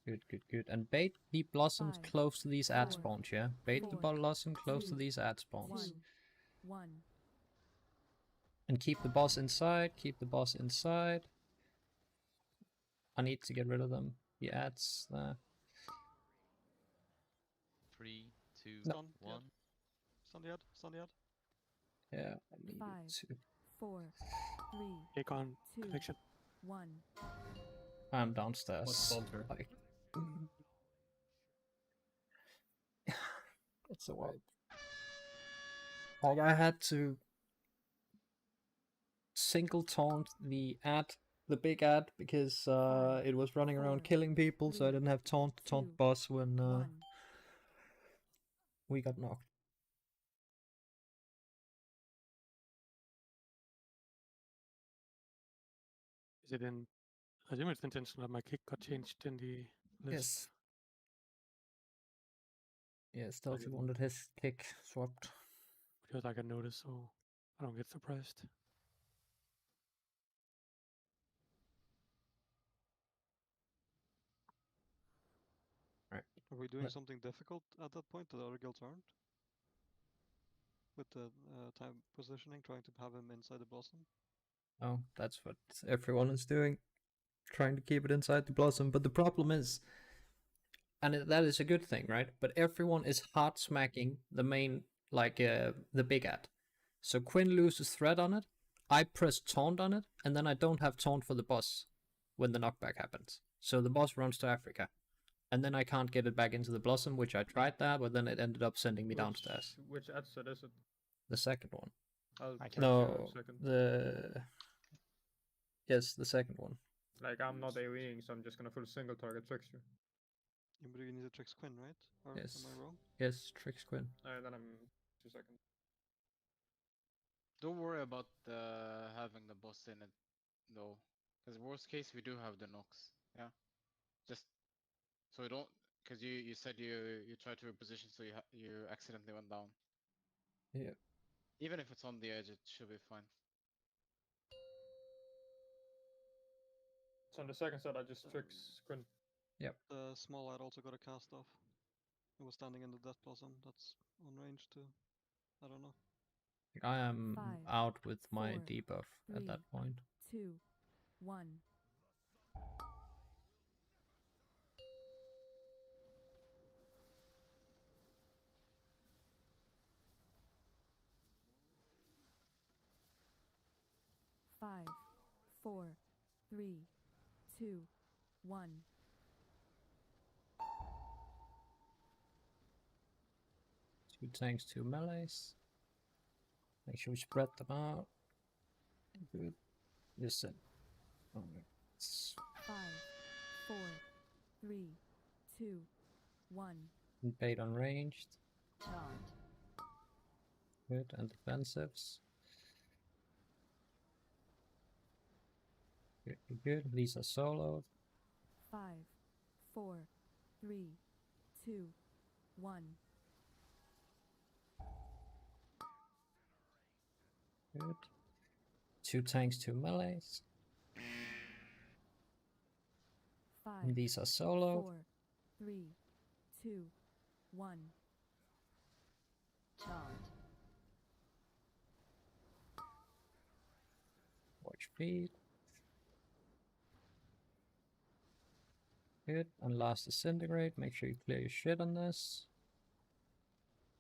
Good, good, good. And bait the blossoms 5, close to these ad 4, spawns, yeah? Bait the 4, blossom close to 2, these ad spawns. 1. And keep the boss inside, keep the boss inside. I need to get rid of them. The ads there. 3, 2, Stun, 1. Stun the ad, stun the ad. Yeah, I need 5, to. 4, 3, Aegon 2, connection. 1. I'm downstairs. What's Saunter? Like, it's a wipe. Like, I had to single taunt the ad, the big ad, because it was running around killing people, so I didn't have taunt to taunt boss when we got knocked. Is it in? I assume it's intentional that my kick got changed in the list. Yes. Yeah, Stealthy wanted his kick swapped. Because I can notice, so I don't get surprised. Right. Are we doing something difficult at that point that other guilds aren't? With the time positioning, trying to have him inside the blossom? Oh, that's what everyone is doing. Trying to keep it inside the blossom. But the problem is, and that is a good thing, right? But everyone is hard smacking the main, like the big ad. So Quinn loses threat on it. I press taunt on it, and then I don't have taunt for the boss when the knockback happens. So the boss runs to Africa. And then I can't get it back into the blossom, which I tried that, but then it ended up sending me downstairs. Which ad set is it? The second one. I'll check No, second. Yes, the second one. Like, I'm not AoEing, so I'm just gonna full single target Trickster. Yeah, but you need to Trix Quinn, right? Or Yes. am I wrong? Yes, Trix Quinn. Then I'm 2 seconds. Don't worry about having the boss in it, though. Because worst case, we do have the Nox. Yeah. Just so you don't, because you said you tried to reposition, so you accidentally went down. Yeah. Even if it's on the edge, it should be fine. So on the second set, I just Trix Quinn. Yep. The small ad also got a cast off. It was standing in the death blossom. That's on range too. I don't know. I am 5, out with my 4, debuff at 3, that point. 2, 1. Five, 4, 3, 2, 1. Two tanks, two melees. Make sure we spread them out. Good. Listen. Oh, 5, 4, 3, 2, 1. bait on ranged. Charge. Good. And defensives. Good, good, good. These are soloed. 5, 4, 3, 2, 1. Good. Two tanks, two melees. 5, And these are soloed. 4, 3, 2, 1. Charge. Watch feed. Good. And last disintegrate. Make sure you clear your shit on this.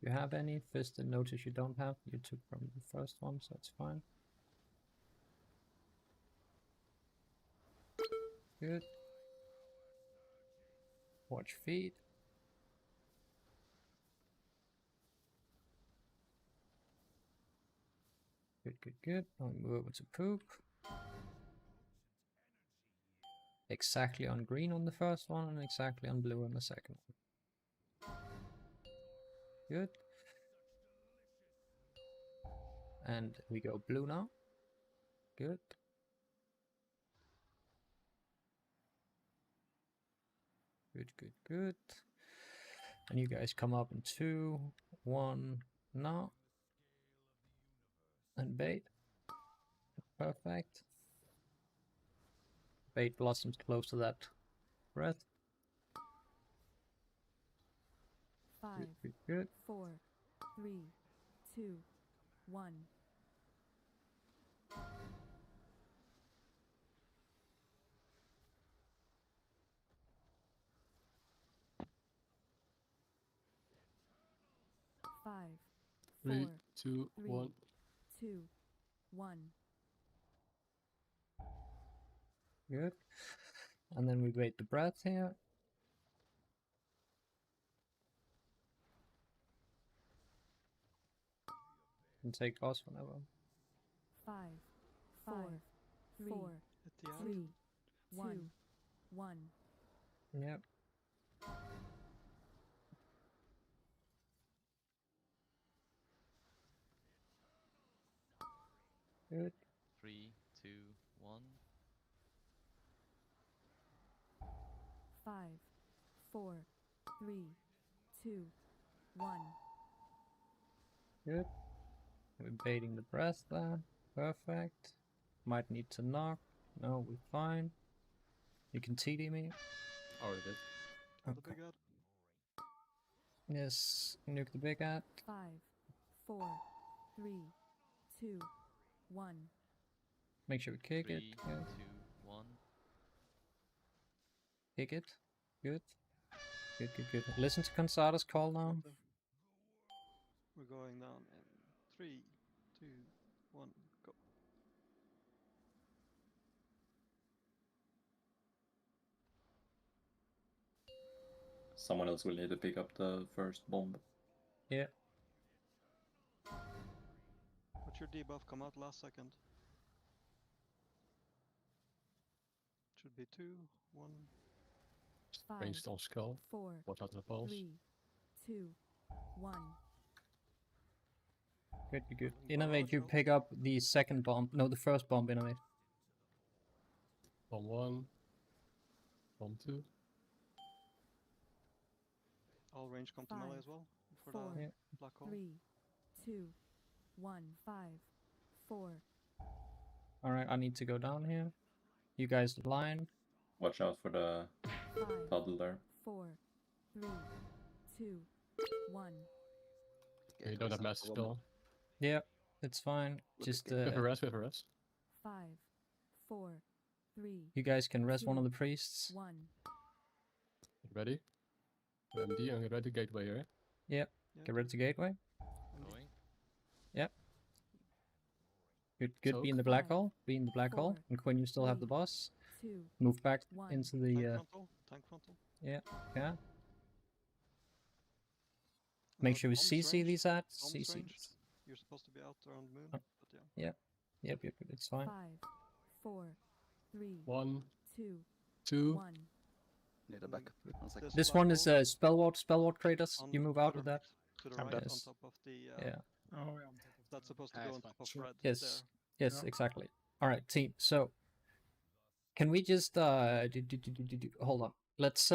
If you have any, fist and notice you don't have. You took from the first one, so that's fine. Good. Watch feed. Good, good, good. Now we move over to poop. Exactly on green on the first one and exactly on blue on the second one. Good. And we go blue now. Good. Good, good, good. And you guys come up in 2, 1, now. And bait. Perfect. Bait blossoms close to that breath. 5, Good, good. 4, 3, 2, 1. Five, 3, four, 2, 3, 1. 2, 1. Good. And then we wait the breath here. And take us whenever. 5, 4, 3, 2, 1, 1. Yep. Good. 3, 2, 1. 5, 4, 3, 2, 1. Good. We're baiting the breath there. Perfect. Might need to knock. No, we're fine. You can TD me. Already did. Okay. Yes, nuke the big at. 5, 4, 3, 2, 1. Make sure we kick 3, it. 2, Good. 1. Kick it. Good. Good, good, good. Listen to Kansada's call now. We're going down in 3, 2, 1, go. Someone else will need to pick up the first bomb. Yeah. What's your debuff come out last second? Should be 2, 1. Ranged on skull. 4, What out of the pulse? 3, 2, 1. Good, good, good. Innovate, you pick up the second bomb. No, the first bomb, Innovate. Bomb 1. Bomb 2. All range come to 5, melee as well for 4, the black hole. 3, 2, 1, 5, 4. Alright, I need to go down here. You guys line. Watch out for the 5, puddle there. 4, 3, 2, 1. Yeah, you don't have massive spell. Yeah, it's fine. Just We have a rest, we have a rest. 5, 4, 3. you guys can rest one of 2, the priests. 1. Ready? MD and get ready gateway here. Yep. Get ready to gateway. Going. Yep. Good, good. Be in the black hole. Be in the black hole. And Quinn, you still have the boss. 2, Move back 1. into the. Tank frontal. Yeah. Yeah. Make sure we CC these at. CC. You're supposed to be out around the moon, Oh. but yeah. Yep. Yep. It's fine. 5, 4, 3, 1, 2, 2. 1. Need a backup. 1 second. This one is Spellward Kratos. You move out with that. To the I'm right dead. on top of the. Yeah. Oh, yeah. That's supposed to Ah, go it's on fine. top of Sure. red. Yes. There. Yes. Exactly. All right, team. So, can we just hold on? Let's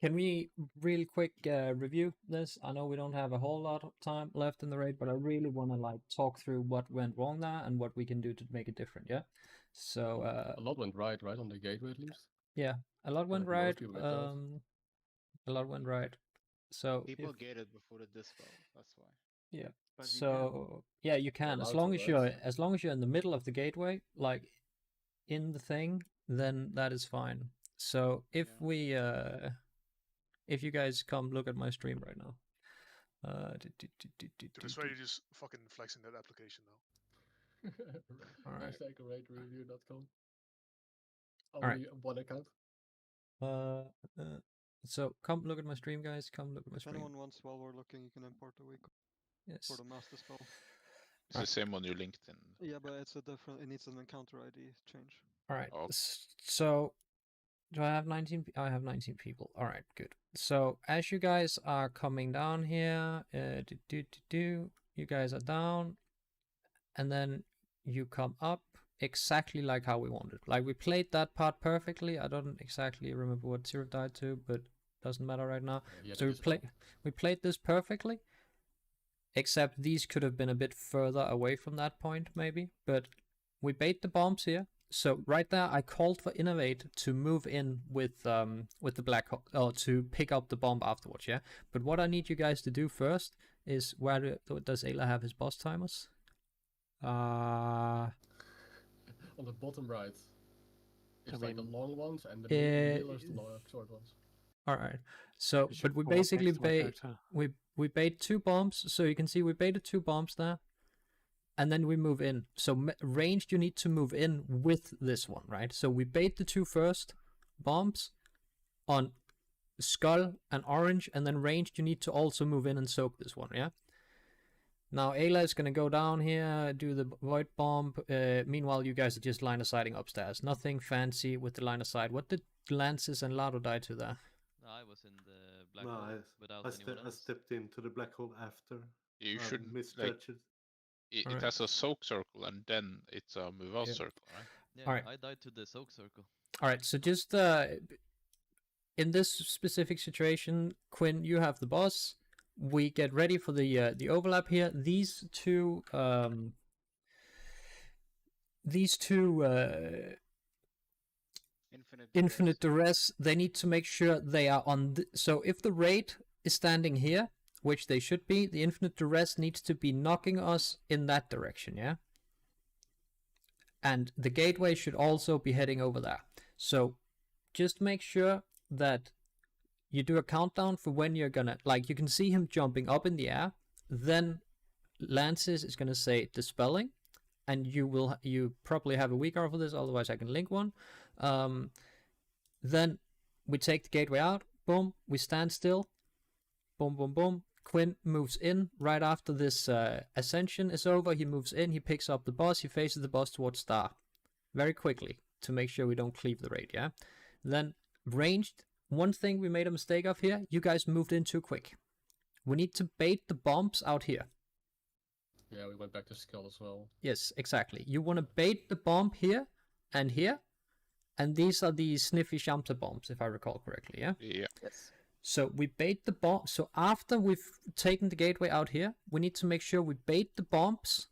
can we real quick review this? I know we don't have a whole lot of time left in the raid, but I really want to like talk through what went wrong there and what we can do to make it different. Yeah. So A lot went right on the gateway at least. yeah, a lot went like most right. people went out. A lot went right. So People if- gated before the dispel. That's why. yeah, But you can. So yeah, you can as allowed long to, as you're right? in the middle of the gateway, like in the thing, then that is fine. So if if you guys come look at my stream right now. Dude, I swear you're just fucking flexing that application now. Alright. Hashtag ratereview.com. Alright. Only one account. So come look at my stream, guys. Come look at my If stream. anyone wants, while we're looking, you can import the week Yes. for the master spell. It's the same on your LinkedIn. Yeah, but it's a different. It needs an encounter ID change. All right. Oh. So, do I have 19? I have 19 people. All right, good. So, as you guys are coming down here, you guys are down, and then you come up exactly like how we wanted. Like we played that part perfectly. I don't exactly remember what Zero died to, but doesn't matter right now. Yeah, So we played this perfectly. Except these could have been a bit further away from that point, maybe. But we bait the bombs here. So right there, I called for Innovate to move in with the black hole, or to pick up the bomb afterwards, yeah? But what I need you guys to do first is, where does Ayla have his boss timers? On the bottom right. It's like the long ones, and the middle is the short ones. All right. So, You should but we walk next basically to my character. we bait 2 bombs. So you can see we baited 2 bombs there, and then we move in. So ranged, you need to move in with this one, right? So we bait the 2 first bombs on skull and orange, and then ranged, you need to also move in and soak this one, yeah. Now Ayla is gonna go down here, do the void bomb. Meanwhile, you guys are just line of sighting upstairs. Nothing fancy with the line of sight. What did Lances and Lado die to there? I was in the black No, hole without anyone I else. stepped into the black hole after. You I should like misjudged it. it Alright. has a soak circle and then it's a move out Yeah. circle, right? Yeah, Alright. I died to the soak circle. All right, so just in this specific situation, Quinn, you have the boss. We get ready for the overlap here. These two Infinite Duress, they need to make sure they are on so if the raid is standing here, which they should be, the Infinite Duress needs to be knocking us in that direction, yeah? And the gateway should also be heading over there. So just make sure that you do a countdown for when you're gonna, like, you can see him jumping up in the air, then Lances is gonna say dispelling, and you probably have a weak hour for this, otherwise I can link one. Then we take the gateway out, boom, we stand still, boom, boom, boom. Quinn moves in right after this ascension is over. He moves in, he picks up the boss, he faces the boss towards Star very quickly to make sure we don't cleave the raid, yeah? Then ranged, one thing we made a mistake of here, you guys moved in too quick. We need to bait the bombs out here. Yeah, we went back to Skull as well. Yes, exactly. You want to bait the bomb here and here, and these are the Sniffy Shamsa bombs, if I recall correctly, yeah? Yeah. Yes. So we bait the bomb. So after we've taken the gateway out here, we need to make sure we bait the bombs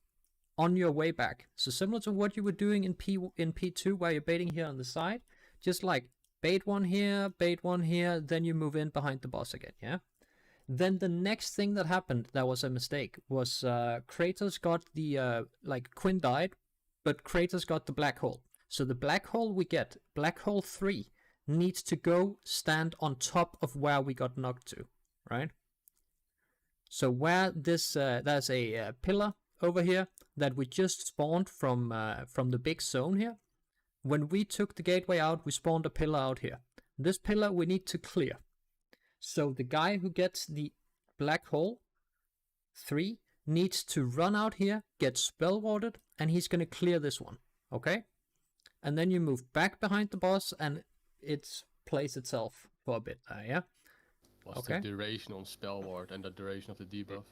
on your way back. So similar to what you were doing in P2, where you're baiting here on the side, just like bait one here, then you move in behind the boss again, yeah? Then the next thing that happened that was a mistake was Kratos got the, like Quinn died, but Kratos got the black hole. So the black hole we get, black hole 3, needs to go stand on top of where we got knocked to, right? So where this, there's a pillar over here that we just spawned from the big zone here. When we took the gateway out, we spawned a pillar out here. This pillar we need to clear. So the guy who gets the black hole 3 needs to run out here, get spell warded, and he's going to clear this one, okay? And then you move back behind the boss and it plays itself for a bit there, yeah? What's the duration on spell ward and the duration of the debuff?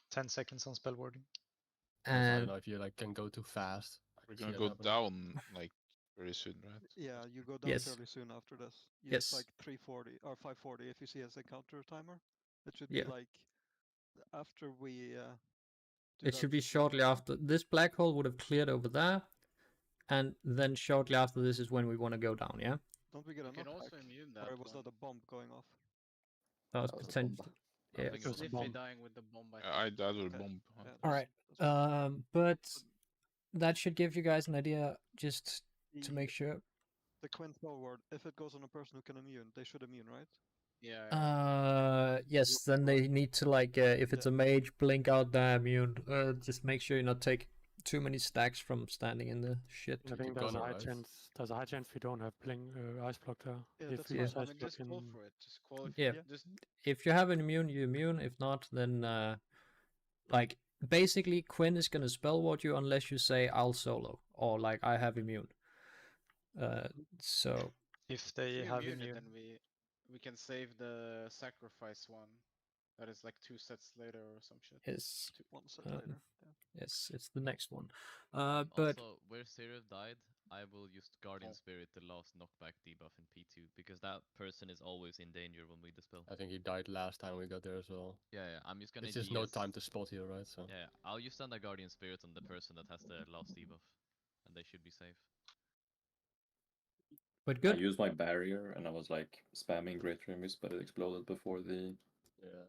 10 seconds on spell warding. I don't know if you like can go too fast. We're gonna go down like very soon, right? Yeah, you go down Yes. fairly soon after this. Yes. It's like 340 or 540 if you see as a counter timer. It should Yeah. be like after we. It should be shortly after. This black hole would have cleared over there, and then shortly after this is when we want to go down, yeah? Don't we get a You can knockback? also immune that Or was one. that a bomb going off? That was That was a potential. Yeah. think It was a Sniffy bomb. dying with the bomb. I died with a bomb. All right. But that should give you guys an idea, just to make sure. The Quinn spell word, if it goes on a person who can immune, they should immune, right? Yeah. Yes. Then they need to like, if it's a mage, blink out their immune. Just make sure you not take too many stacks from standing in the shit. I think there's a high chance. There's a high chance we don't have blink ice block there. Yeah, if that's we fine. use I ice mean, block Just call for it. Just call Yeah. Just If you have an immune, you immune. If not, then like basically Quinn is gonna spell ward you unless you say I'll solo or like I have immune. So If they if we have immune it, immune, then we can save the sacrifice one. That is like 2 sets later or some shit. Yes. 1 set later. Yes, it's the next one. But Also, where Seraph died, I will use Guardian Spirit, the last knockback debuff in P2, because that person is always in danger when we dispel. I think he died last time we got there as well. Yeah, I'm just gonna It's just no GS time to spot here, right? So Yeah, I'll use Standard Guardian Spirit on the person that has the last debuff, and they should be safe. But I good. used my barrier and I was like spamming Great Remis, but it exploded before the. yeah,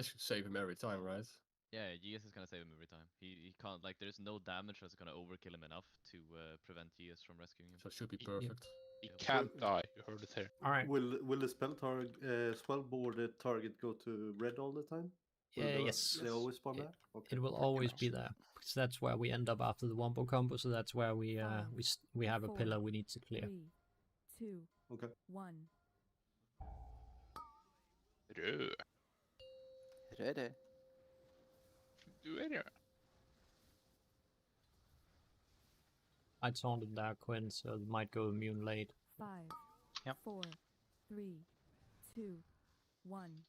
GS should save him every time, right? Yeah, GS is gonna save him every time. He can't, like, there's no damage that's gonna overkill him enough to prevent GS from rescuing him. So it should be perfect. He can't die. You heard it here. All right. Will the spell boarded target go to red all the time? Yes. They always spawn there. Okay. It will always be there because that's where we end up after the wombo combo. So that's where we we have a pillar we need to clear. 3, 2, Okay. 1. Ready. Do it. I taunted that Quinn, so it might go immune late. 5, Yep. 4, 3, 2, 1.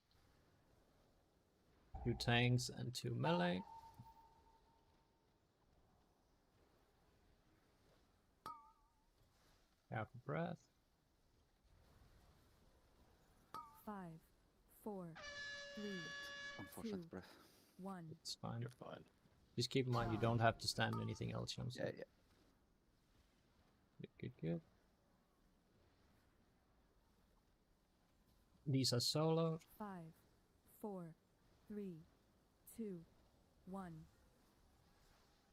2 tanks and 2 melee. Half a breath. 5, 4, 3, Unfortunate 2, breath. 1. It's fine. You're fine. Just keep in mind you don't have to stand anything else, Johnson. Yeah, yeah. Good. These are solo. 5, 4, 3, 2, 1.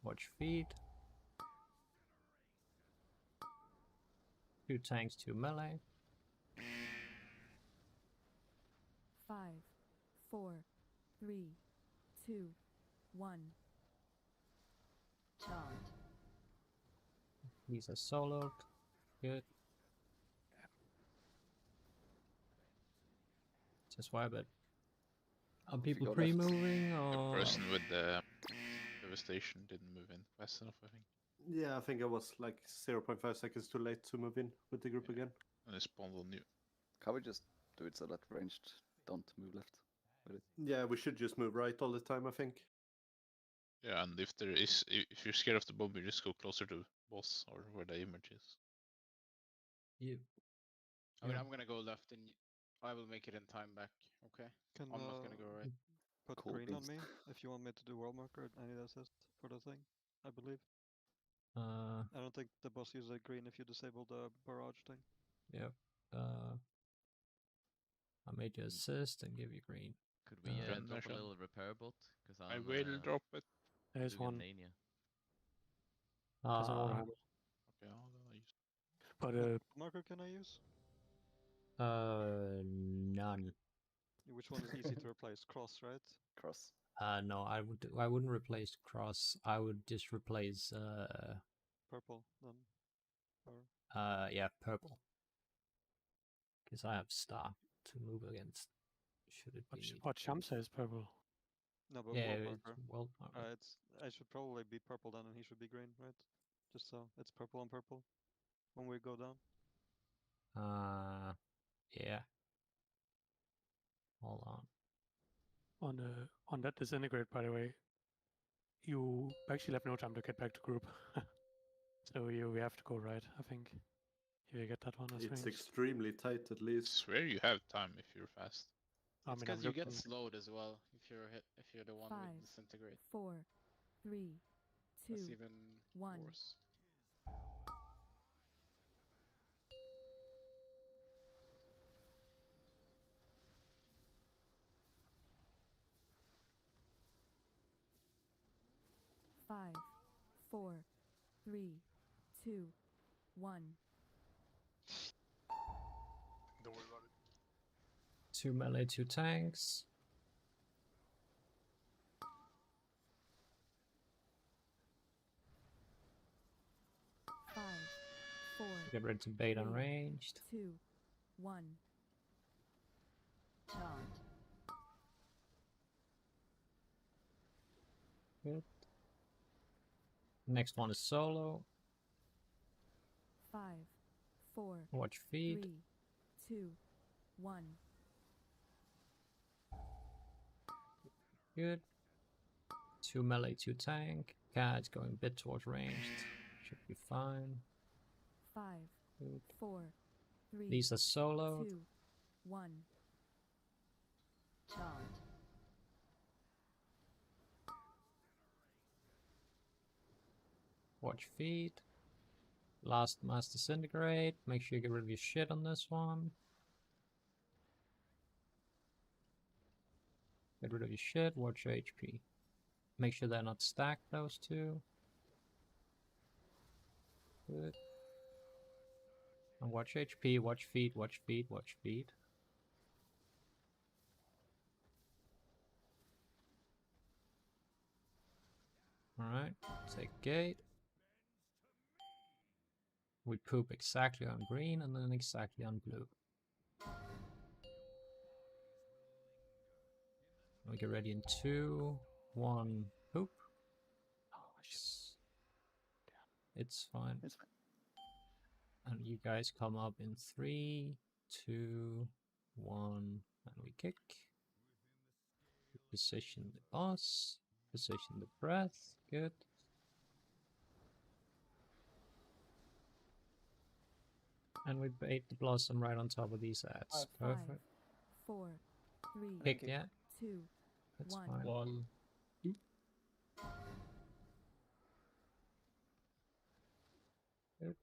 Watch feed. 2 tanks, 2 melee. 5, 4, 3, 2, 1. Charge. These are soloed. Good. Just why, but are people go left. pre-moving The or? person with the devastation didn't move in fast enough, I think. Yeah, I think I was like 0.5 seconds too late to move in with the group again. And it spawned on you. Can we just do it so that ranged don't move left with it? Yeah, we should just move right all the time, I think. Yeah, and if there is, if you're scared of the bomb, you just go closer to boss or where the image is. Yeah. I mean, I'm gonna go left and I will make it in time back. Okay. Can I'm not gonna go right. put Cool green on beans. me if you want me to do world marker. I need assist for the thing, I believe. I don't think the boss uses green if you disable the barrage thing. Yep. I made you assist and give you green. Could we Friend drop a version. little repair bot? Because I will drop it. There's one. Mania. There's an order Ah. hammer. Okay, I'll use. But Marker can I use? None. Which one is easy to replace? Cross, right? Cross. No, I wouldn't replace cross. I would just replace Purple then. Or yeah, purple. Because I have star to move against. Should it be? needed. what Shamsa is purple. no, but Yeah, world it's marker. well. I should probably be purple then, and he should be green, right? Just so it's purple on purple when we go down. Yeah. Hold on. On that disintegrate, by the way, you actually have no time to get back to group. So we have to go right, I think. If you get that one as It's ranged. extremely tight at I least. swear you have time if you're fast. I It's mean, I'm because you get looking. slowed as well if you're the one 5, with disintegrate. 4, 3, 2, That's even 1. worse. 5, 4, 3, 2, 1. Don't worry about it. 2 melee, 2 tanks. Five, 4, Get ready to bait 3, unranged. 2, 1. Charge. Good. Next one is solo. 5, 4, Watch feed. 3, 2, 1. Good. 2 melee, 2 tank. Cat's going a bit towards ranged. Should be fine. 5, Good. 4, 3, These are solo. 2, 1. Charge. Watch feed. Last mass disintegrate. Make sure you get rid of your shit on this one. Get rid of your shit. Watch your HP. Make sure they're not stacked, those two. Good. And watch HP, watch feed, watch feed, watch feed. Alright, take gate. We poop exactly on green and then exactly on blue. We get ready in 2, 1, poop. It's fine. It's fine. And you guys come up in 3, 2, 1, and we kick. Position the boss. Position the breath. Good. And we bait the blossom right on top of these ads. 5, Perfect. 4, 3, Kick, yeah. 2, That's 1. fine. 1, 2. Good.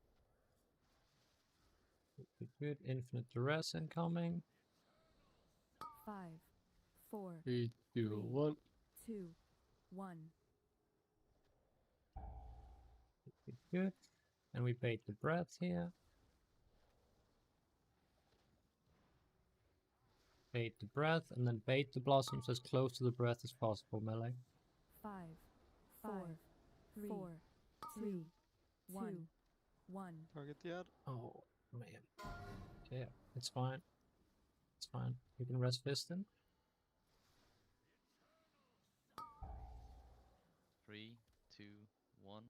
Good, good. Infinite duress incoming. 5, 4, 3, 2, 1. 2, 1. Good, good. And we bait the breath here. Bait the breath, and then bait the blossoms as close to the breath as possible, melee. 5, 4, 3, 2, 1, 1. Target the ad. Oh, man. Yeah, it's fine. It's fine. You can rest fist him. 3, 2, 1.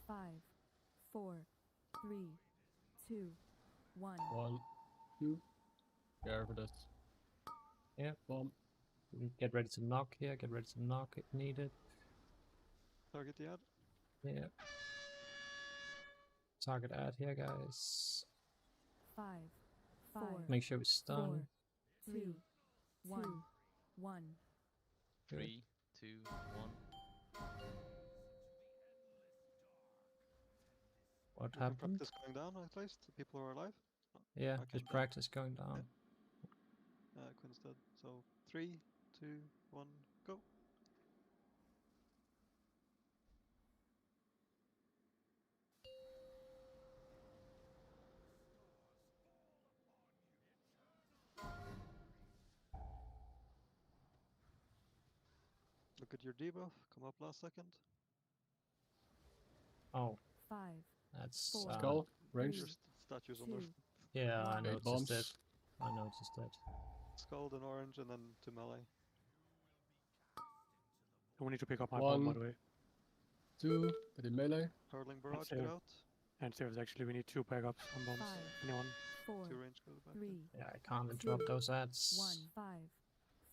5, 4, 3, 2, 1. 1, 2. Care for this. Yeah. Bomb. Get ready to knock here. Get ready to knock if needed. Target the ad. Yeah. Target ad here, guys. 5, 4, Make sure we stun. 4, 2, 1, 1. 3, 2, 1. What You can happened? practice going down at least. The people who are alive. Yeah, I just can't practice going down. Quinn's dead. So 3, 2, 1, go. Look at your debuff. Come up last second. Oh, 5, that's 4, Skull. Range. Your statues on there. yeah, I One. noticed bombs. that. I noticed that. Skull, then orange, and then to melee. We need to pick up my bomb, by 1, the way. 2. Get in melee. Hurling barrage, save. get out. And serves actually, we need 2 backups on bombs. 5, Anyone? 4, 2 range, go back. 3, Yeah, I can't interrupt those ads. 1, 5,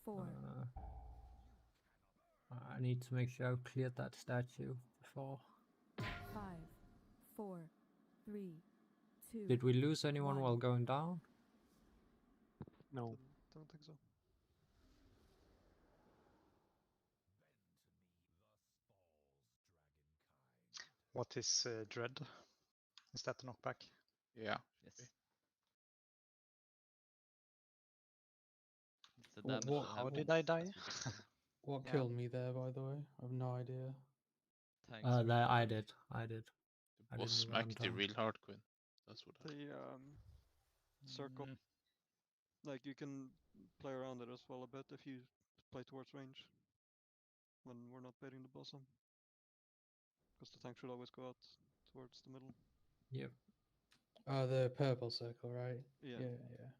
4. I need to make sure I've cleared that statue before. 5, 4, 3, 2. Did we lose anyone 1. while going down? No. Don't think so. What is Dread? Is that a knockback? Yeah. Yes. It's the damage that How happens did I die? as we get What Yeah. killed me there, by the way? I have no idea. Tanks That I did. I did. I Was didn't run smacked the down. real hard, Quinn. That's what I The circle, like you can play around it as well a bit if you play towards range when we're not baiting the bosom, because the tank should always go out towards the middle. Yep. The purple circle, right? Yeah. Yeah.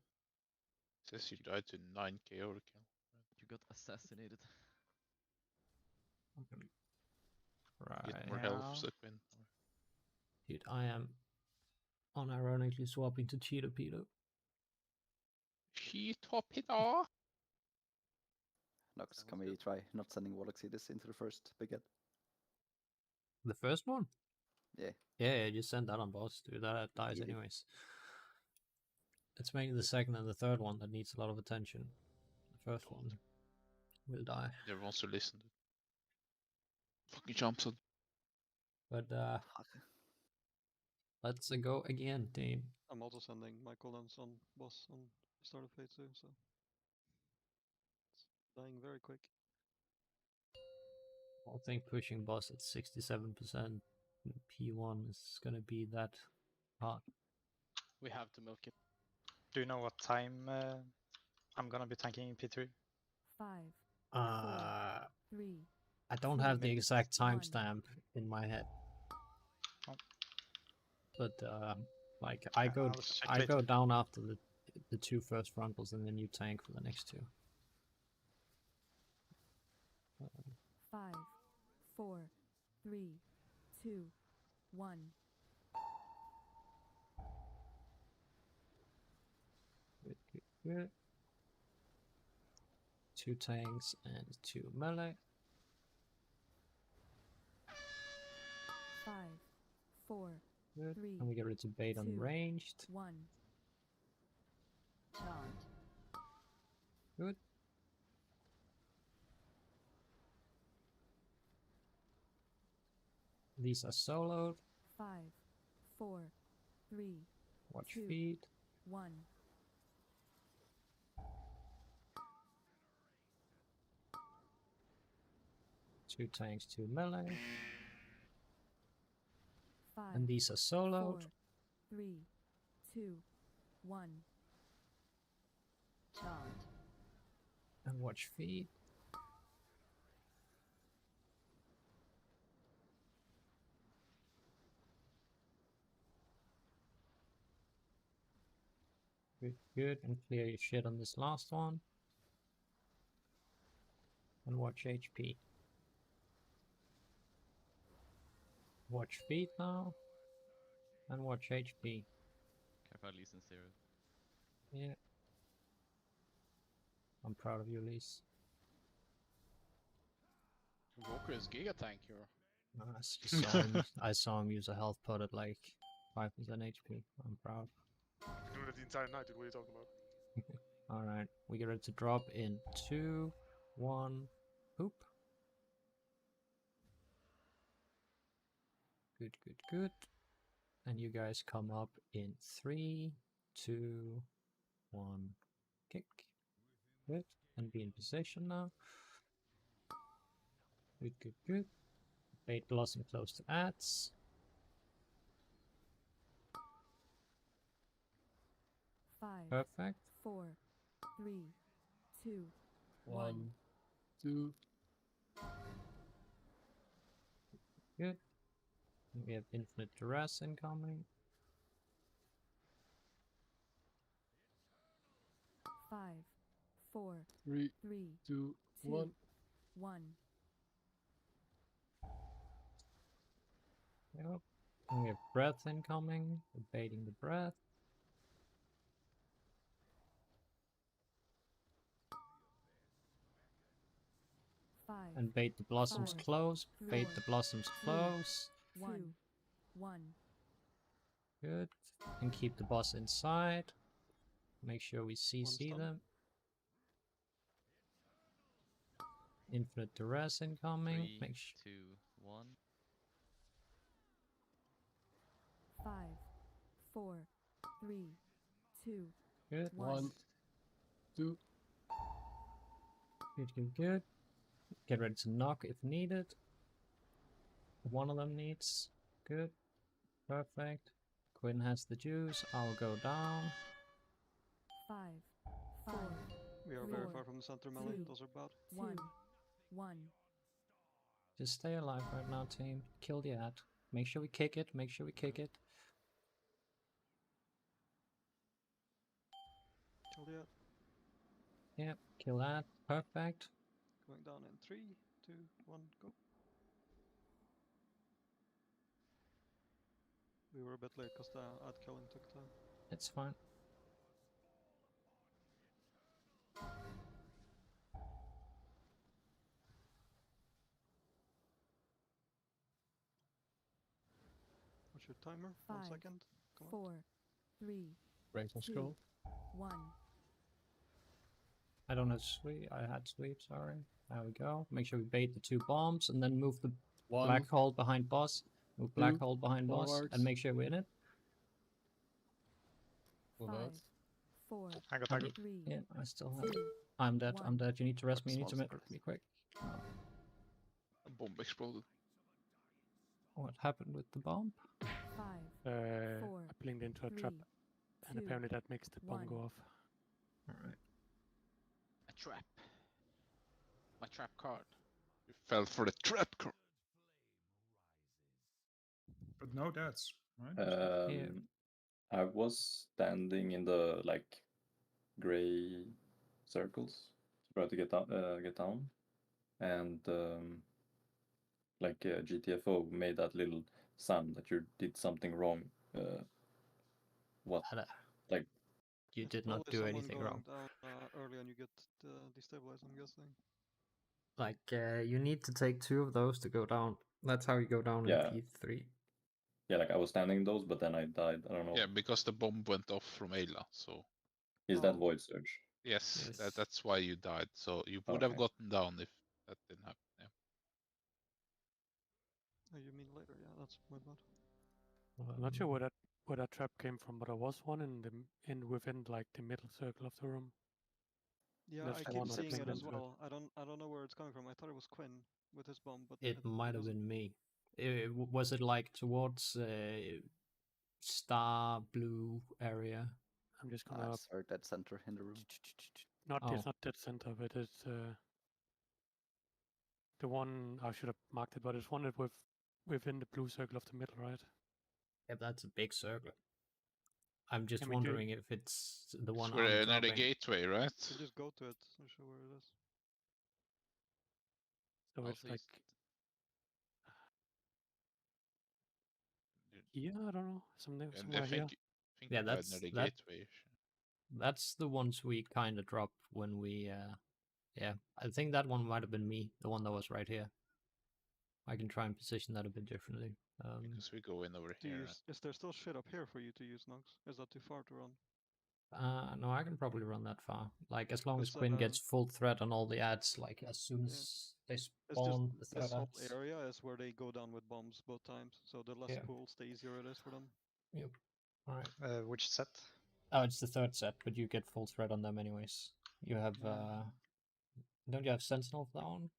says you died to 9k overkill. You got assassinated. Right. Get more health, so Quinn. Dude, I am unironically swapping to Cheetah Peter. Cheetah Peter! Nox, can we try not sending Warlockseeders into the first big head? The first one? Yeah. Yeah, just send that on boss, dude. That dies Yeah. anyways. It's mainly the second and the third one that needs a lot of attention. The first one will die. Never wants to listen to. Fucking jumps on. But let's go again, team. I'm also sending my cooldowns on boss on start of phase 2, so it's dying very quick. I don't think pushing boss at 67% P1 is gonna be that hard. We have to milk it. Do you know what time I'm gonna be tanking in P3? 5, 4, 3. I don't have the exact timestamp in my head. But like I go down after the two first frontals and then you tank for the next two. 5, 4, 3, 2, 1. Good. 2 tanks and 2 melee. 5, 4, Good. 3. And we get rid of bait on 2, ranged. 1. Charmed. Good. These are soloed. 5, 4, 3. Watch 2, feed. 1. Two tanks, 2 melee. 5, And these are soloed. 4, 3, 2, 1. Charmed. And watch feed. Good, good. And clear your shit on this last one. And watch HP. Watch feed now. And watch HP. Careful, Lee and Zero. Yeah. I'm proud of you, Lise. Walker is Giga Tank here. I saw him use a health pot at like 5% HP. I'm proud. I've been doing it the entire night, dude. What are you talking about? Alright, we get ready to drop in 2, 1, hoop. Good, good, good. And you guys come up in 3, 2, 1, kick. Good. And be in position now. Good, good, good. Bait Blossom close to ads. Five, Perfect. 4, 3, 2, 1, 2. Good. We have infinite duress incoming. 5, 4, 3, 3, 2, 2, 1. 1. Yep. And we have breath incoming. Baiting the breath. And bait the blossoms 5, close. Bait 4, the blossoms 3, close. 2, 1. Good. And keep the boss inside. Make sure we CC them. Infinite duress incoming. 3, Make 2, 1. 5, 4, 3, 2, Good. 1, 2. Good, good, good. Get ready to knock if needed. One of them needs. Good. Perfect. Quinn has the juice. I'll go down. 5, 4, We are very far from the center melee. Those are bad. 1, 1. Just stay alive right now, team. Kill the ad. Make sure we kick it. Make sure we kick it. Kill the ad. Yep, kill that. Perfect. Going down in 3, 2, 1, go. We were a bit late because the ad killing took time. It's fine. What's your timer? 5, 1 second. Come on. 4, 3, Range on 2, scroll. 1. I don't have sweep. I had sweep, sorry. There we go. Make sure we bait the 2 bombs and then move the black hole behind boss. Move black hole behind boss forwards. and make sure we're in it. Move 5, out. 4, I got target. 3, Yeah, I still have. 2, I'm dead. I'm 1. dead. You need to rest me. You need to Small be quick. A bomb exploded. What happened with the bomb? 5, I 4, blinked into a trap, 3, and 2, apparently that makes the bomb 1. go off. Alright. A trap. My trap card. You fell for the trap card. But no deaths, right? Yeah. I was standing in the like gray circles to try to get down, and like GTFO made that little sound that you did something wrong. What? Like You It's did not probably do someone anything going wrong. down early and you get destabilized, I'm guessing. Like, you need to take 2 of those to go down. That's how you go down Yeah. in P3. yeah, like I was standing in those, but then I died. I don't know. Yeah, because the bomb went off from Ayla, so Is that Void Surge? yes, Yes. that's why you died. So you would have Okay. gotten down if that didn't happen. Yeah. Oh, you mean later? Yeah, that's my bad. I'm not sure where that trap came from, but there was one within like the middle circle of the room. Yeah, That's I the keep one that seeing blinked it as into well. I don't know where it's coming from. I thought it was Quinn with his bomb, but It might have doesn't. been me. Was it like towards star blue area? I'm just I gonna heard that center in the room. it's not dead center, but it's the one I should have marked it, but it's one that within the blue circle of the middle, right? Yeah, that's a big circle. I'm just Can we do- wondering if it's the one We're I'm near the dropping. gateway, right? You just go to it. Not sure where it is. So it's Also, you like yeah, I don't know, something And somewhere I here. think Yeah, you died that's near the that. gateway. That's the ones we kind of drop when we. Yeah, I think that one might have been me, the one that was right here. I can try and position that a bit differently. Because we go in over here. Is there still shit up here for you to use, Nox? Is that too far to run? No, I can probably run that far. Like, as long as Because, Quinn gets full threat on all the ads, like, as soon as they It's spawn the just threat this whole ads. area is where they go down with bombs both times. So the less Yeah. pools, the easier it is for them. Yep. Alright. Which set? Oh, it's the 3rd set, but you get full threat on them anyways. You have, don't you have Sentinel for that one?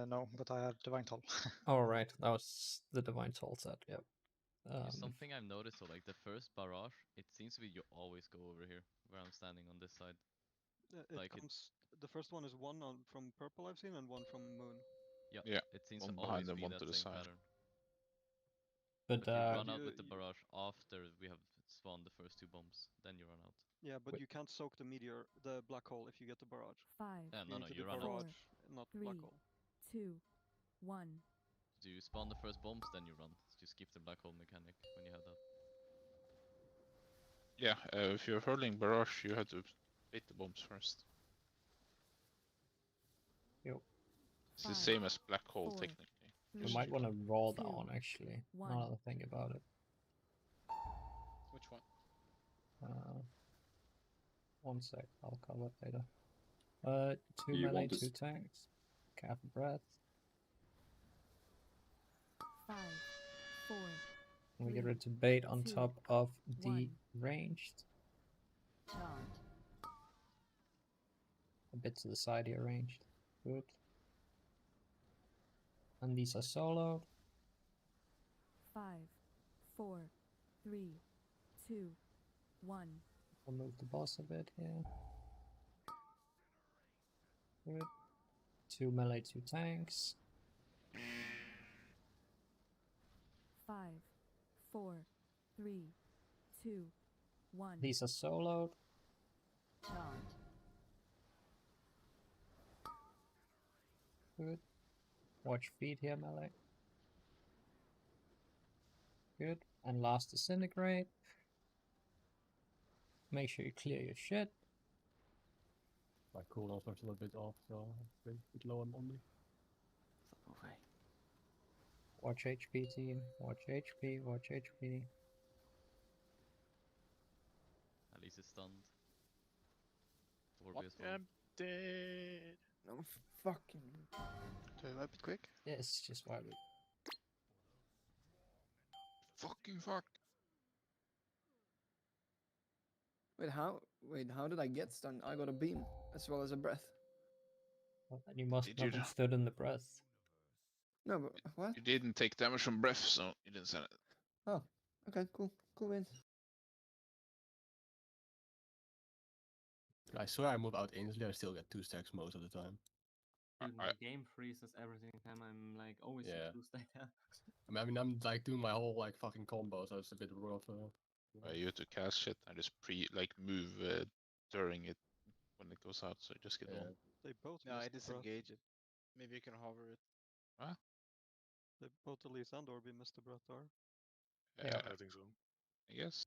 No, but I have Divine Toll. Oh, right. That was the Divine Toll set, yep. Something I've noticed, so like the first barrage, it seems to be you always go over here, where I'm standing on this side. The first one is one from purple I've seen and one from moon. Yeah, It seems one to behind always and be one that to the same side. pattern. But, you run out with the barrage after we have spawned the first 2 bombs, then you run out. Yeah, but you can't soak the meteor, the black hole, if you get the barrage. 5, Yeah, no, need to you do run barrage, out. not 3, black hole. 2, 1. Do you spawn the first bombs, then you run. You skip the black hole mechanic when you have that. Yeah, if you're hurling barrage, you have to hit the bombs first. Yep. It's the same as black hole, 4, technically. You might want to roll that 2, one, actually. 1. Now that I think about it. Which one? 1 sec, I'll cover it later. 2 You melee, want to 2 tanks. Careful breath. 5, 4. And we get 3, ready to bait on 2, top of the 1. ranged. Charge. A bit to the side here, ranged. Good. And these are soloed. 5, 4, 3, 2, 1. I'll move the boss a bit here. Good. 2 melee, 2 tanks. 5, 4, 3, 2, 1. These are soloed. Charge. Good. Watch feed here, melee. Good. And last disintegrate. Make sure you clear your shit. My cooldowns are still a bit off, so I'm a bit low on me. Watch HP, team. Watch HP, watch HP. At least it's stunned. What? I'm dead. No fucking. Do I wipe it quick? Yes, just wipe it. Fucking fuck. Wait, how did I get stunned? I got a beam as well as a breath. Well, then you must Did not you have not? stood in the breath. No, but what? You didn't take damage from breath, so you didn't send it. Oh, okay, cool. Cool win. I swear I move out aimlessly, I still get 2 stacks most of the time. Dude, my game freezes every single time I'm like always Yeah. 2 stay there. I mean, I'm like doing my whole like fucking combo, so it's a bit rough. You have to cast shit and just move during it when it goes out, so you just get one. They both No, I missed the breath. disengage it. Maybe you can hover it. Huh? They both Elise and Orby missed the breath door. Yeah, I think so. I guess.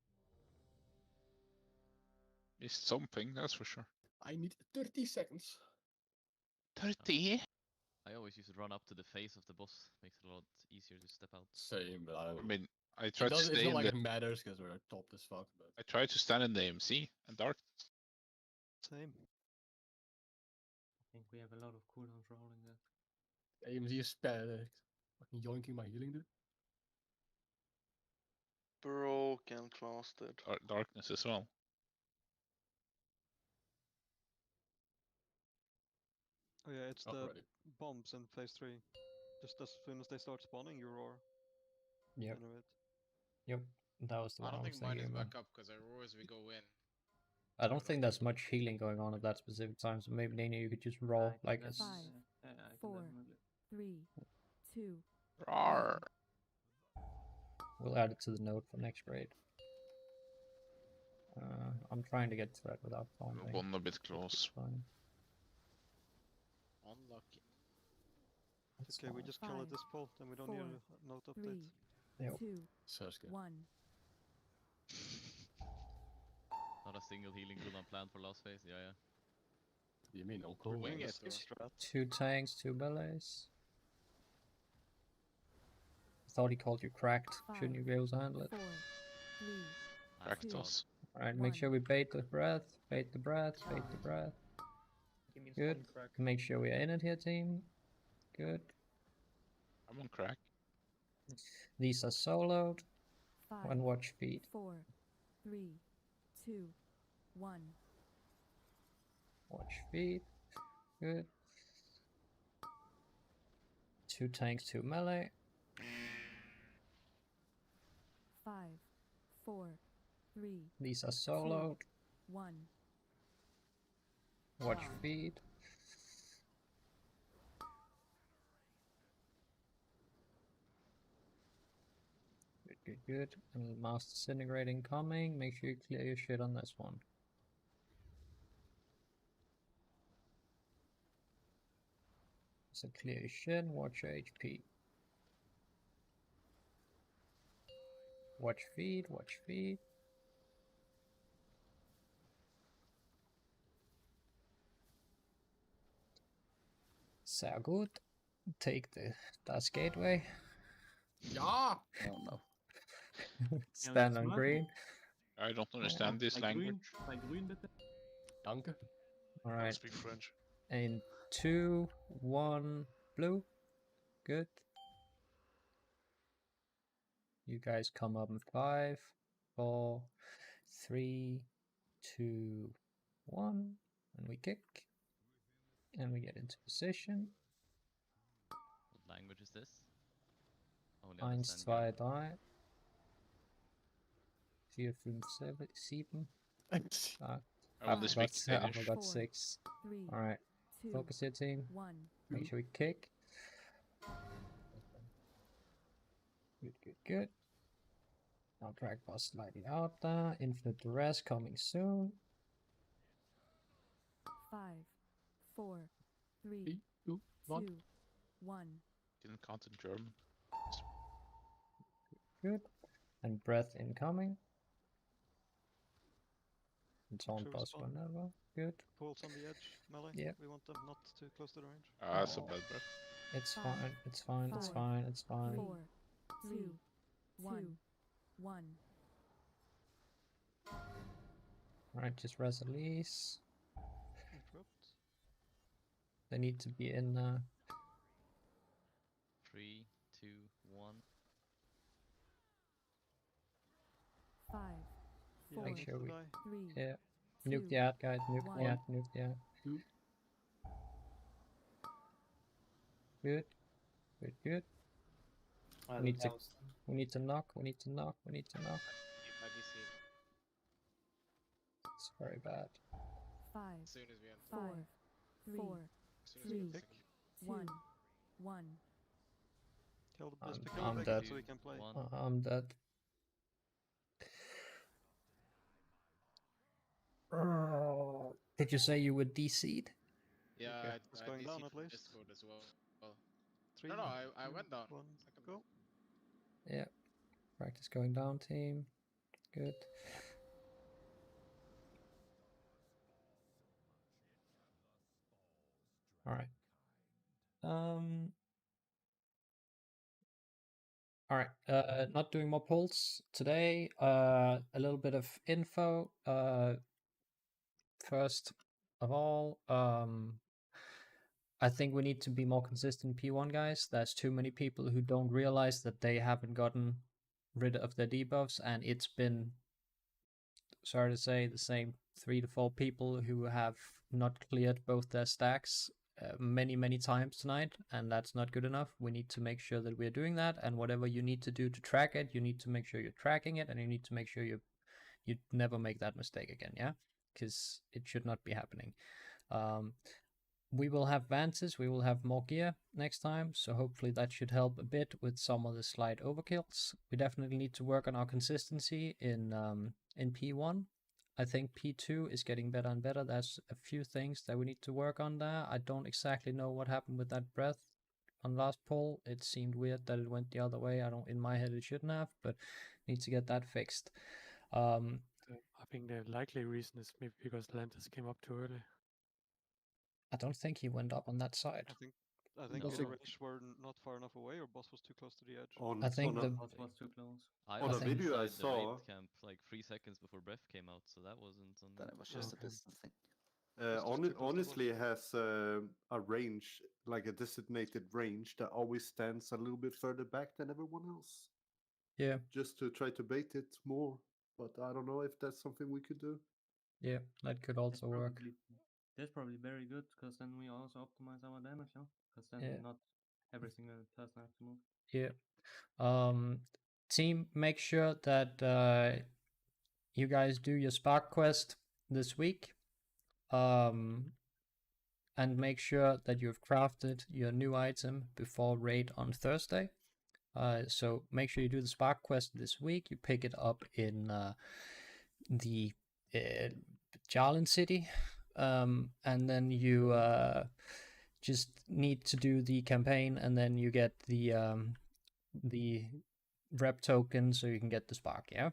Missed something, that's for sure. I need 30 seconds. 30? I always used to run up to the face of the boss. Makes it a lot easier to step out. Same, but I mean, I it tried to doesn't- it's stay not in like the... it matters because we're top as fuck. But I tried to stand in the AMC and dark. Same. I think we have a lot of cooldowns rolling there. AMZ is fucking yoinking my healing, dude. Broken closeted. Darkness as well. Oh yeah, it's Oh, the ready. bombs in phase 3. Just as soon as they start spawning, you roar. Yep. Generate. Yep. That was the I one I don't was think mine is thinking about. back up because I roar as we go in. I don't think there's much healing going on at that specific time, so maybe Nina, you could just roll like as 5, Yeah, I can 4, definitely. 3, 2. Rawr. we'll add it to the note for next raid. I'm trying to get threat without taunting. One a bit close. Fine. Unlucky. That's Okay, we fine. just kill it 5, this pull, then we don't 4, need a note 3, update. Yep. 2, Sounds good. 1. Not a single healing cooldown planned for last phase. Yeah, yeah. You mean no We're cool? doing it, Yes, strat. 2 tanks, 2 melees. I thought he called you cracked. Shouldn't you be able to handle it? 4, 3, Cracked 2, us. Alright, make sure we bait the breath, bait the breath, bait the breath. Good. Make sure we are in it here, team. Good. I'm on crack. These are soloed. 5, And watch feed. 4, 3, 2, 1. Watch feed. Good. 2 tanks, 2 melee. 5, 4, 3, These are soloed. 1. Watch feed. Good, good, good. And mass disintegrating coming. Make sure you clear your shit on this one. So clear your shit, watch your HP. Watch feed, watch feed. So good. Take the Dust Gateway. Yeah! Oh no. Stand on smart. green. I don't understand this Like language. green, like green bitte. Danke. I Alright. speak French. In 2, 1, blue. Good. You guys come up in 5, 4, 3, 2, 1. And we kick. And we get into position. language is this? Only 1, understand 2, German. 3. 4, 5, 7. I only speak I Danish. forgot 6. Alright. Focus here, team. 1. Make sure we kick. Good, good, good. Now drag boss slightly out there. Infinite duress coming soon. 5, 4, 3, 2, 2, 1. 1. Didn't count in German. Good. And breath incoming. And taunt Sure, boss spawn. whenever. Good. Pulls on the edge, melee. Yep. We want them not too close to the range. Ah, that's a bad breath. It's 5, fine. It's fine. It's 4, fine. It's fine. 4, 2, 1. 1. Alright, just res release. Interrupt. They need to be in 3, 2, 1. 5, Yeah, 4, Make sure we 3. yeah. Nuke the ad, guys. Nuke the 1. ad. Nuke the ad. Good. Good, good. We need to knock. We need to knock. We need to knock. Keep my DC It's very bad. 5, as soon as we end. 4, 4, As soon as we 3, end second. 1. 1. Kill the best pick I'm up dead. so we can play. I'm dead. Did you say you would DC'd? Yeah, Okay. I It's going down DC'd at from least. Discord as well. 3, No, I 2, went down. 1, Second go. Yeah. Practice going down, team. Good. All right. All right. Not doing more polls today. A little bit of info. First of all, I think we need to be more consistent P1, guys. There's too many people who don't realize that they haven't gotten rid of their debuffs, and it's been, sorry to say, the same 3 to 4 people who have not cleared both their stacks many times tonight, and that's not good enough. We need to make sure that we're doing that, and whatever you need to do to track it, you need to make sure you're tracking it, and you need to make sure you never make that mistake again, yeah? Because it should not be happening. We will have Vances, we will have more gear next time, so hopefully that should help a bit with some of the slight overkills. We definitely need to work on our consistency in P1. I think P2 is getting better and better. There's a few things that we need to work on there. I don't exactly know what happened with that breath on last poll. It seemed weird that it went the other way. In my head it shouldn't have, but need to get that fixed. I think the likely reason is maybe because Lantis came up too early. I don't think he went up on that side. I think No. either range were not far enough away or boss was too close to the edge. I think the Boss was too close. I On was the video I inside the saw- raid camp like 3 seconds before breath came out, so that wasn't on. Then it was just a distance thing. Honestly, it has a range, like a designated range that always stands a little bit further back than everyone else. Yeah. Just to try to bait it more, but I don't know if that's something we could do. Yeah, that could also work. That's probably very good, because then we also optimize our damage, yeah? Because then Yeah. not every single person has to move. Yeah. Team, make sure that you guys do your Spark quest this week. And make sure that you've crafted your new item before raid on Thursday. So make sure you do the Spark quest this week. You pick it up in the Jarlan City. And then you just need to do the campaign, and then you get the rep token so you can get the Spark, yeah?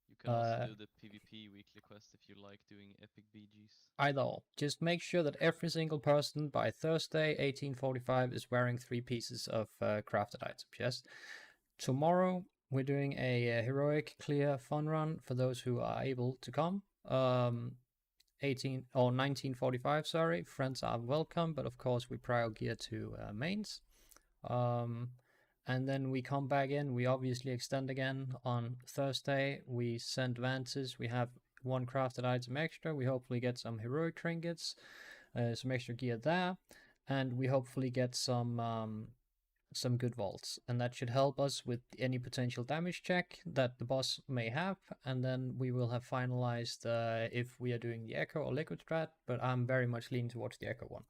You can also do the PvP weekly quest if you like doing epic BGs. Either or. Just make sure that every single person by Thursday, 18:45, is wearing 3 pieces of crafted items, yes? Tomorrow, we're doing a heroic clear fun run for those who are able to come. 19:45, sorry. Friends are welcome, but of course we prior gear to mains. And then we come back in. We obviously extend again on Thursday. We send Vances. We have 1 crafted item extra. We hopefully get some heroic trinkets, some extra gear there, and we hopefully get some some good vaults, and that should help us with any potential damage check that the boss may have, and then we will have finalized if we are doing the Echo or Liquid Strat, but I'm very much leaning towards the Echo one.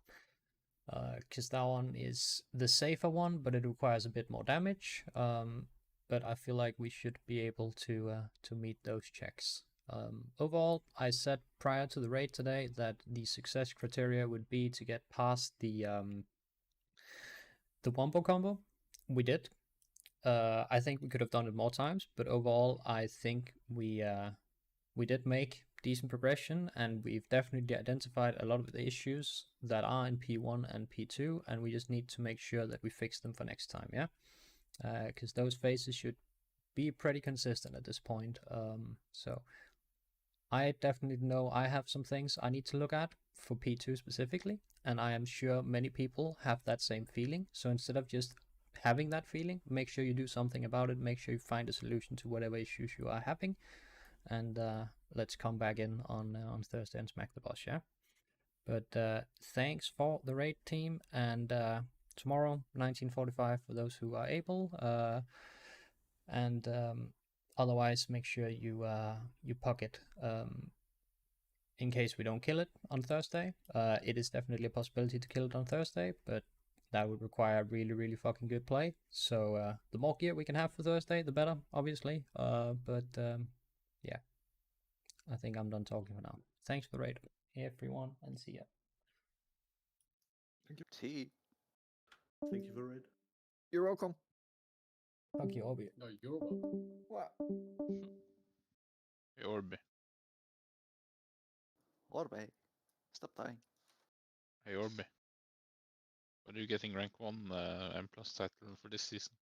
Because that one is the safer one, but it requires a bit more damage. But I feel like we should be able to meet those checks. Overall, I said prior to the raid today that the success criteria would be to get past the Wombo combo. We did. I think we could have done it more times, but overall, I think we did make decent progression, and we've definitely identified a lot of the issues that are in P1 and P2, and we just need to make sure that we fix them for next time, yeah? Because those phases should be pretty consistent at this point. So I definitely know I have some things I need to look at for P2 specifically, and I am sure many people have that same feeling. So instead of just having that feeling, make sure you do something about it, make sure you find a solution to whatever issues you are having, and let's come back in on Thursday and smack the boss, yeah? But thanks for the raid, team, and tomorrow 19:45 for those who are able, and otherwise make sure you pocket in case we don't kill it on Thursday. It is definitely a possibility to kill it on Thursday, but that would require really fucking good play. So the more gear we can have for Thursday, the better, obviously. Yeah, I think I'm done talking for now. Thanks for the raid, everyone, and see ya. Thank you. T. Thank you for raid. You're welcome. Fuck you, Obi. No, you're welcome. What? Hey, Orbi. Orbe, stop dying. Hey, Orbi. What are you getting rank 1 M+ title for this season?